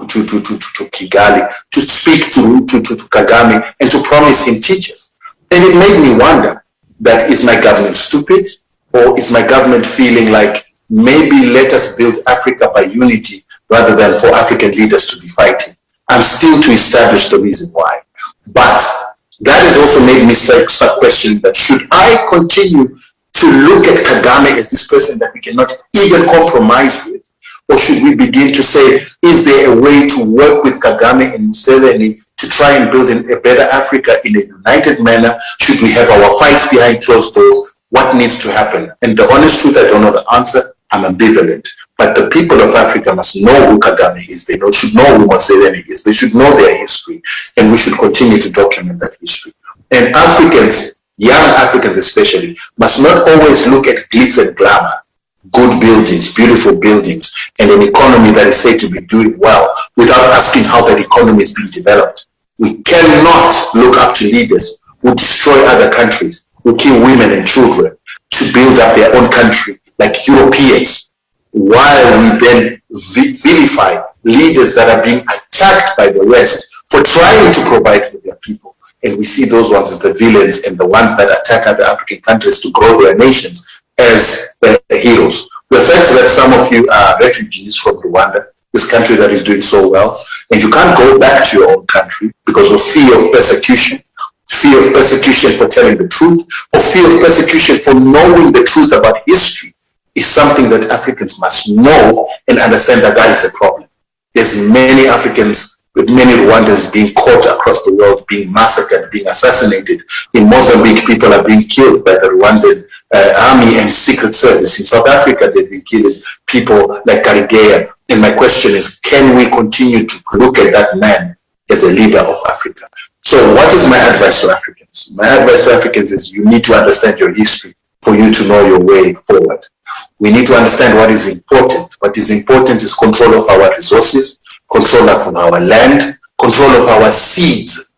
Kigali to speak to Kagame and to promise him teachers. And it made me wonder that is my government stupid, or is my government feeling like maybe let us build Africa by unity rather than for African leaders to be fighting? I'm still to establish the reason why. But that has also made me start questioning that should I continue to look at Kagame as this person that we cannot even compromise with? Or should we begin to say, is there a way to work with Kagame and Museveni to try and build a better Africa in a united manner? Should we have our fights behind closed doors? What needs to happen? And the honest truth, I don't know the answer. I'm ambivalent. But the people of Africa must know who Kagame is. They should know who Museveni is. They should know their history. And we should continue to document that history. And Africans, young Africans especially, must not always look at glitz and glamour, good buildings, beautiful buildings, and an economy that is said to be doing well without asking how that economy is being developed. We cannot look up to leaders who destroy other countries, who kill women and children to build up their own country like Europeans, while we then vilify leaders that are being attacked by the West for trying to provide for their people. And we see those ones as the villains and the ones that attack other African countries to grow their nations as the heroes. The fact that some of you are refugees from Rwanda, this country that is doing so well, and you can't go back to your own country because of fear of persecution for telling the truth, or fear of persecution for knowing the truth about history, is something that Africans must know and understand that that is a problem. There's many Africans, with many Rwandans being caught across the world, being massacred, being assassinated. In Mozambique, people are being killed by the Rwandan army and secret service. In South Africa, they've been killing people like Karigeya. And my question is, can we continue to look at that man as a leader of Africa? So what is my advice to Africans? My advice to Africans is you need to understand your history for you to know your way forward. We need to understand what is important. What is important is control of our resources, control of our land, control of our seeds.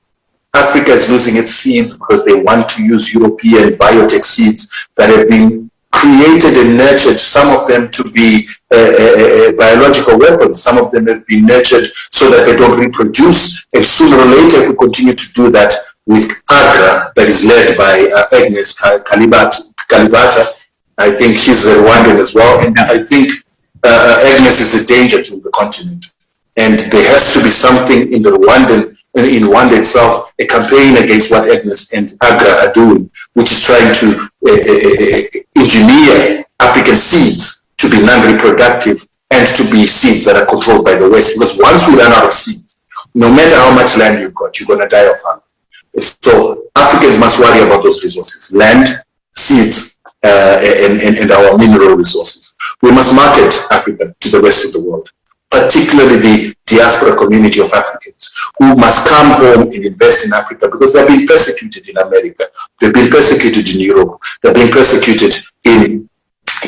Africa is losing its seeds because they want to use European biotech seeds that have been created and nurtured, some of them to be biological weapons. Some of them have been nurtured so that they don't reproduce. And sooner or later, if we continue to do that with AGRA, that is led by Agnes Kalibata, I think she's a Rwandan as well. And I think Agnes is a danger to the continent. And there has to be something in Rwanda itself, a campaign against what Agnes and AGRA are doing, which is trying to engineer African seeds to be non-reproductive and to be seeds that are controlled by the West. Because once we run out of seeds, no matter how much land you've got, you're going to die of hunger. So Africans must worry about those resources: land, seeds, and our mineral resources. We must market Africa to the rest of the world, particularly the diaspora community of Africans who must come home and invest in Africa, because they're being persecuted in America, they've been persecuted in Europe, they're being persecuted in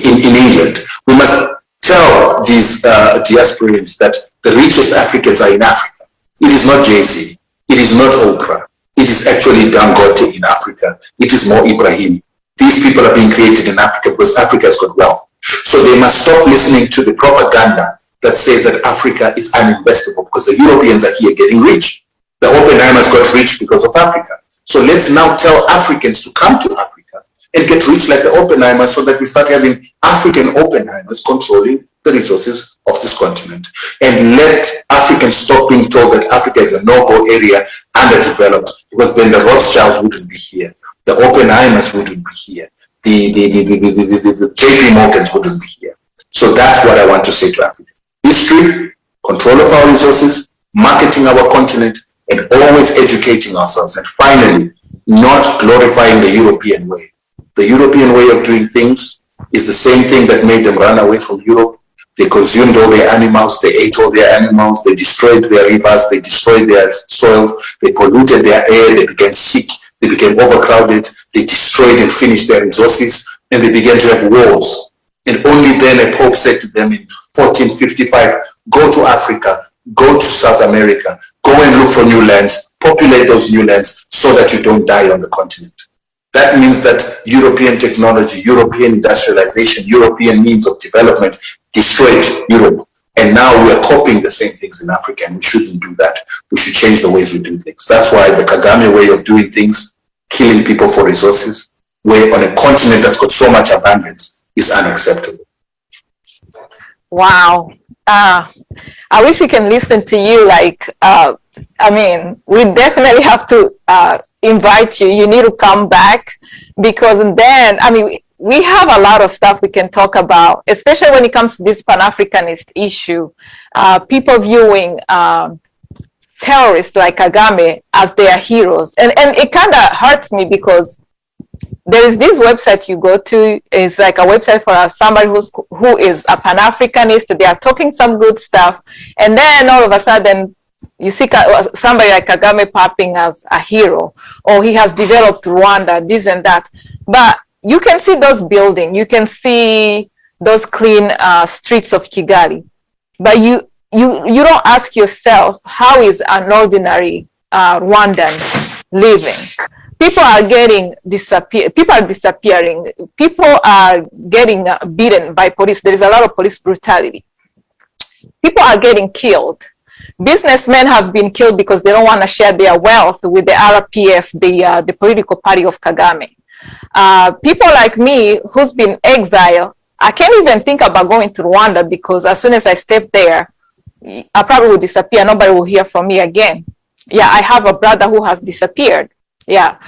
England. We must tell these diasporians that the richest Africans are in Africa. It is not Jay-Z, it is not Oprah, it is actually Dangote in Africa, it is Mo Ibrahim. These people are being created in Africa because Africa has got wealth. So they must stop listening to the propaganda that says that Africa is uninvestable because the Europeans are here getting rich. The Oppenheimers got rich because of Africa. So let's now tell Africans to come to Africa and get rich like the Oppenheimers, so that we start having African Oppenheimers controlling the resources of this continent. And let Africans stop being told that Africa is a no-go area, underdeveloped, because then the Rothschilds wouldn't be here. The Oppenheimers wouldn't be here. The JP Morgans wouldn't be here. So that's what I want to say to Africa. History, control of our resources, marketing our continent, and always educating ourselves. And finally, not glorifying the European way. The European way of doing things is the same thing that made them run away from Europe. They consumed all their animals, they ate all their animals, they destroyed their rivers, they destroyed their soils, they polluted their air, they became sick, they became overcrowded, they destroyed and finished their resources, and they began to have wars. And only then a pope said to them in 1455, go to Africa, go to South America, go and look for new lands, populate those new lands so that you don't die on the continent. That means that European technology, European industrialization, European means of development destroyed Europe. And now we are copying the same things in Africa, and we shouldn't do that. We should change the ways we do things. That's why the Kagame way of doing things, killing people for resources, where on a continent that's got so much abundance, is unacceptable. Wow. I wish we can listen to you. We definitely have to invite you. You need to come back, because then, we have a lot of stuff we can talk about, especially when it comes to this Pan-Africanist issue. People viewing terrorists like Kagame as their heroes. And it kind of hurts me, because there is this website you go to. It's like a website for somebody who is a Pan-Africanist. They are talking some good stuff. And then all of a sudden, you see somebody like Kagame popping as a hero, or he has developed Rwanda, this and that. But you can see those buildings, you can see those clean streets of Kigali, but you don't ask yourself, how is an ordinary Rwandan living? People are disappearing. People are getting beaten by police. There is a lot of police brutality. People are getting killed. Businessmen have been killed because they don't want to share their wealth with the RPF, the political party of Kagame. People like me who's been exiled, I can't even think about going to Rwanda, because as soon as I step there, I probably will disappear. Nobody will hear from me again. Yeah, I have a brother who has disappeared. Yeah.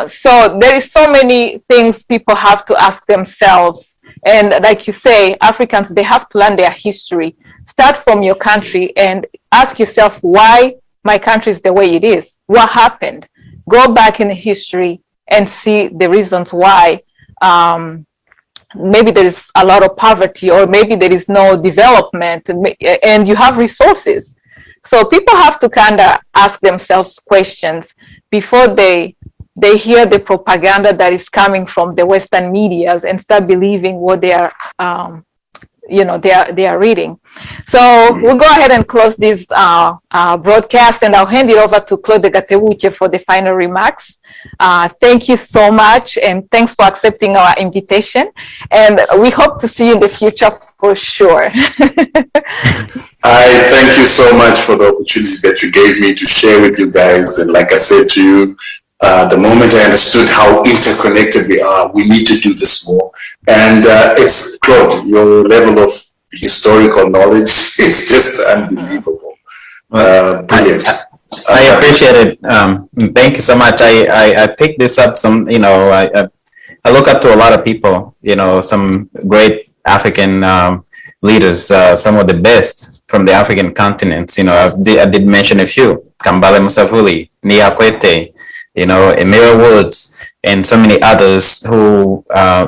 So there is so many things people have to ask themselves. And like you say, Africans, they have to learn their history. Start from your country and ask yourself, why my country is the way it is? What happened? Go back in history and see the reasons why. Maybe there is a lot of poverty, or maybe there is no development, and you have resources. So people have to kind of ask themselves questions before they hear the propaganda that is coming from the Western medias and start believing what they are they are reading. So we'll go ahead and close this broadcast, and I'll hand it over to Claude Gatebuke for the final remarks. Thank you so much, and thanks for accepting our invitation. And we hope to see you in the future for sure. I thank you so much for the opportunity that you gave me to share with you guys. And like I said to you, the moment I understood how interconnected we are, we need to do this more. And it's, Claude, your level of historical knowledge is just unbelievable. Brilliant. I appreciate it. Thank you so much. I picked this up I look up to a lot of people, some great African leaders, some of the best from the African continents. I did mention a few: Kambale Musavuli, Nia Kwete, Emira Woods, and so many others who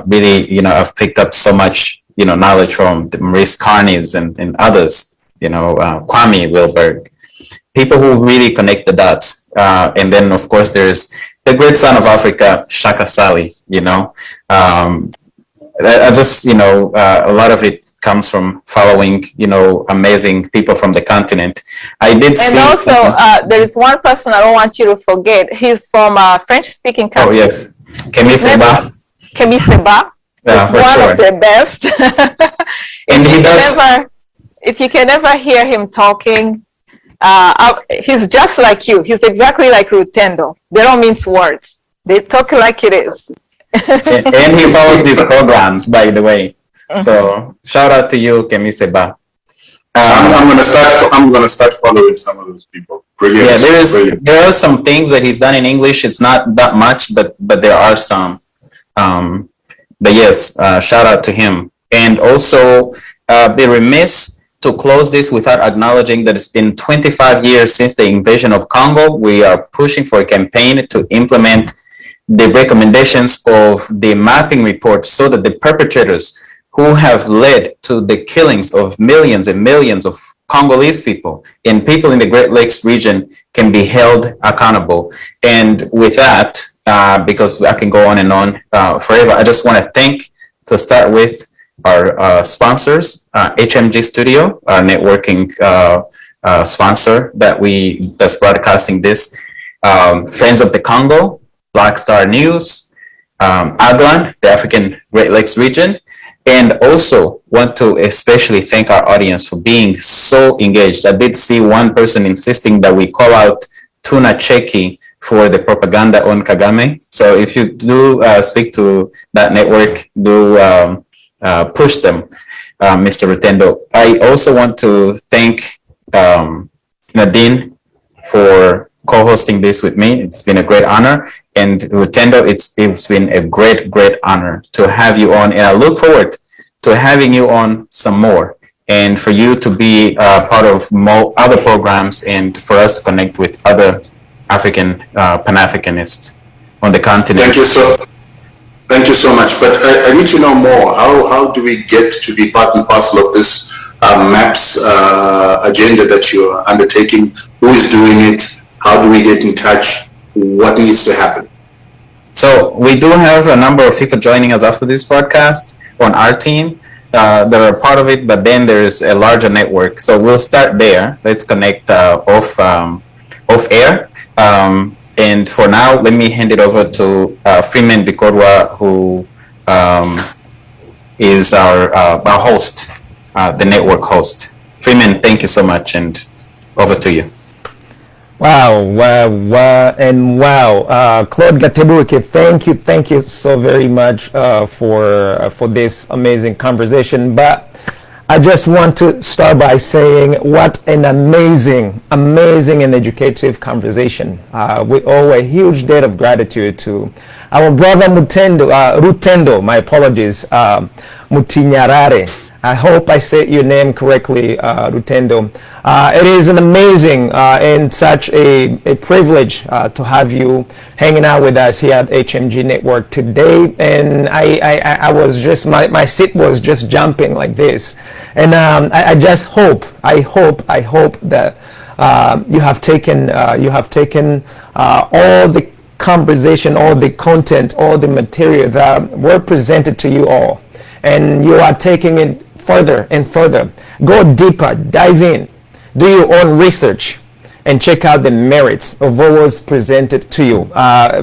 really, I've picked up so much, knowledge from, the Maurice Carney's and others, Kwame Wilberg. People who really connect the dots. And then, of course, there's the great son of Africa, Shaka Sali, I just, a lot of it comes from following, amazing people from the continent. I did see. And also, there is one person I don't want you to forget. He's from French-speaking country. Oh, yes. Kemi Seba. Kemi Seba. Yeah, for one sure. of the best. And he does. If you can ever hear him talking, he's just like you. He's exactly like Rutendo. They don't mince words. They talk like it is. And he follows these programs, by the way. Mm-hmm. So shout out to you, Kemi Seba. I'm gonna start following some of those people. Brilliant. Yeah, there are some things that he's done in English. It's not that much, but there are some. But yes, shout out to him. And also, be remiss to close this without acknowledging that it's been 25 years since the invasion of Congo. We are pushing for a campaign to implement the recommendations of the mapping report so that the perpetrators who have led to the killings of millions and millions of Congolese people and people in the Great Lakes region can be held accountable. And with that, because I can go on and on forever, I just want to start with our sponsors, HMG Studio, our networking sponsor that's broadcasting this, Friends of the Congo, Black Star News, AGLAN, the African Great Lakes region, And also want to especially thank our audience for being so engaged. I did see one person insisting that we call out Tuna Cheki for the propaganda on Kagame. So if you do speak to that network, do push them, Mr. Rutendo. I also want to thank Nadine for co-hosting this with me. It's been a great honor. And Rutendo, it's been a great honor to have you on. And I look forward to having you on some more, and for you to be part of more other programs, and for us to connect with other African Pan-Africanists on the continent. Thank you so much. But I need to know more. How do we get to be part and parcel of this MAPS agenda that you're undertaking? Who is doing it? How do we get in touch? What needs to happen? So we do have a number of people joining us after this podcast on our team that are part of it, but then there's a larger network. So we'll start there. Let's connect off air. And for now, let me hand it over to Freeman Bikorwa, who is our host, the network host. Freeman, thank you so much, and over to you. Wow. Claude Gatebuke, thank you so very much for this amazing conversation. But I just want to start by saying what an amazing and educative conversation. We owe a huge debt of gratitude to our brother Rutendo, my apologies, Matinyarare. I hope I said your name correctly, Rutendo. It is an amazing and such a privilege to have you hanging out with us here at HMG Network today. And I was just, my seat was just jumping like this. And I just hope that you have taken all the conversation, all the content, all the material that were presented to you all, and you are taking it further and further. Go deeper, dive in, do your own research, and check out the merits of what was presented to you.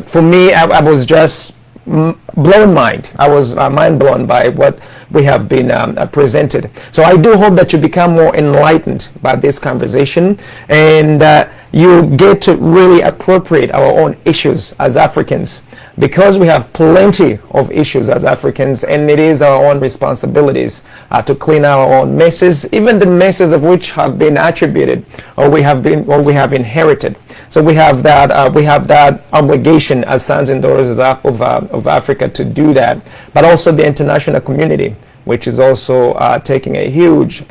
For me, I was just blown mind. I was mind blown by what we have been presented. So I do hope that you become more enlightened by this conversation, and you get to really appropriate our own issues as Africans, because we have plenty of issues as Africans, and it is our own responsibilities to clean our own messes, even the messes of which have been attributed or we have inherited. So we have that obligation as sons and daughters of Africa to do that, but also the international community, which is also taking a huge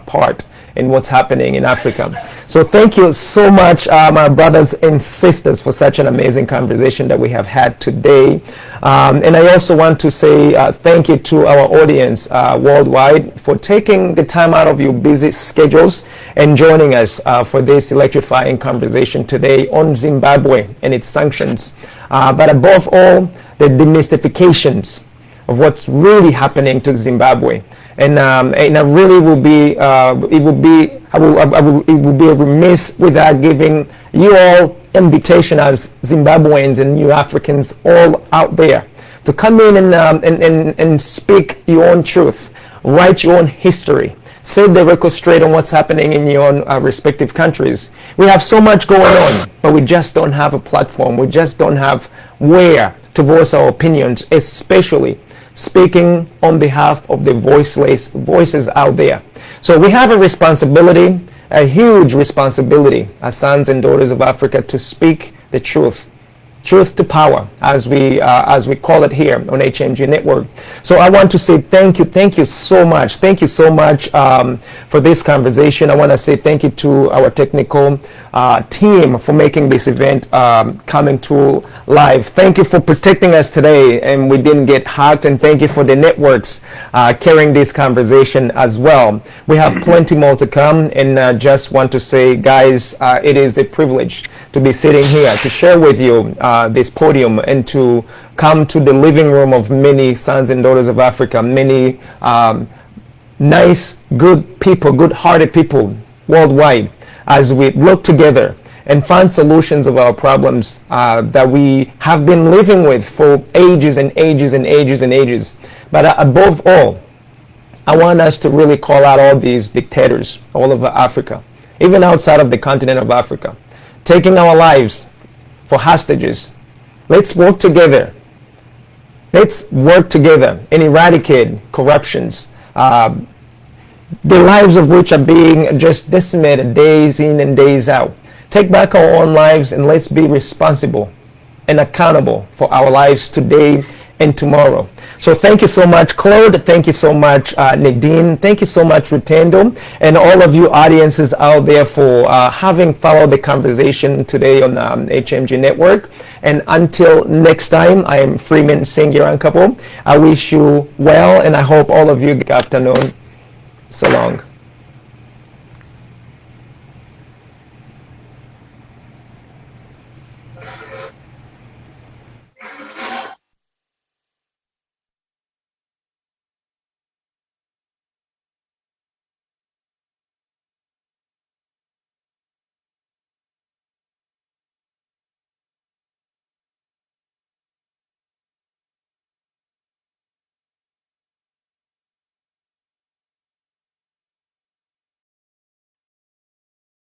part in what's happening in Africa. So thank you so much, my brothers and sisters, for such an amazing conversation that we have had today. And I also want to say thank you to our audience worldwide for taking the time out of your busy schedules and joining us for this electrifying conversation today on Zimbabwe and its sanctions. But above all, the demystifications of what's really happening to Zimbabwe. And I really will be it would be remiss without giving you all invitation as Zimbabweans and New Africans all out there to come in and speak your own truth, write your own history, set the record straight on what's happening in your own respective countries. We have so much going on, but we just don't have a platform. We just don't have where to voice our opinions, especially speaking on behalf of the voiceless voices out there. So we have a responsibility, a huge responsibility as sons and daughters of Africa to speak the truth. Truth to power, as we call it here on HMG Network. So I want to say thank you so much. Thank you so much for this conversation. I want to say thank you to our technical team for making this event coming to live. Thank you for protecting us today, and we didn't get hacked. And thank you for the networks carrying this conversation as well. We have plenty more to come, and just want to say, guys, it is a privilege to be sitting here to share with you this podium and to come to the living room of many sons and daughters of Africa, many nice, good people, good-hearted people worldwide, as we look together and find solutions of our problems that we have been living with for ages and ages and ages and ages. But above all, I want us to really call out all these dictators all over Africa, even outside of the continent of Africa, taking our lives for hostages. Let's work together. Let's work together and eradicate corruptions, the lives of which are being just decimated days in and days out. Take back our own lives and let's be responsible and accountable for our lives today and tomorrow. So thank you so much, Claude. Thank you so much, Nadine. Thank you so much, Rutendo, and all of you audiences out there for having followed the conversation today on HMG Network. And until next time, I am Freeman Singirankabo. I wish you well, and I hope all of you good afternoon. So long.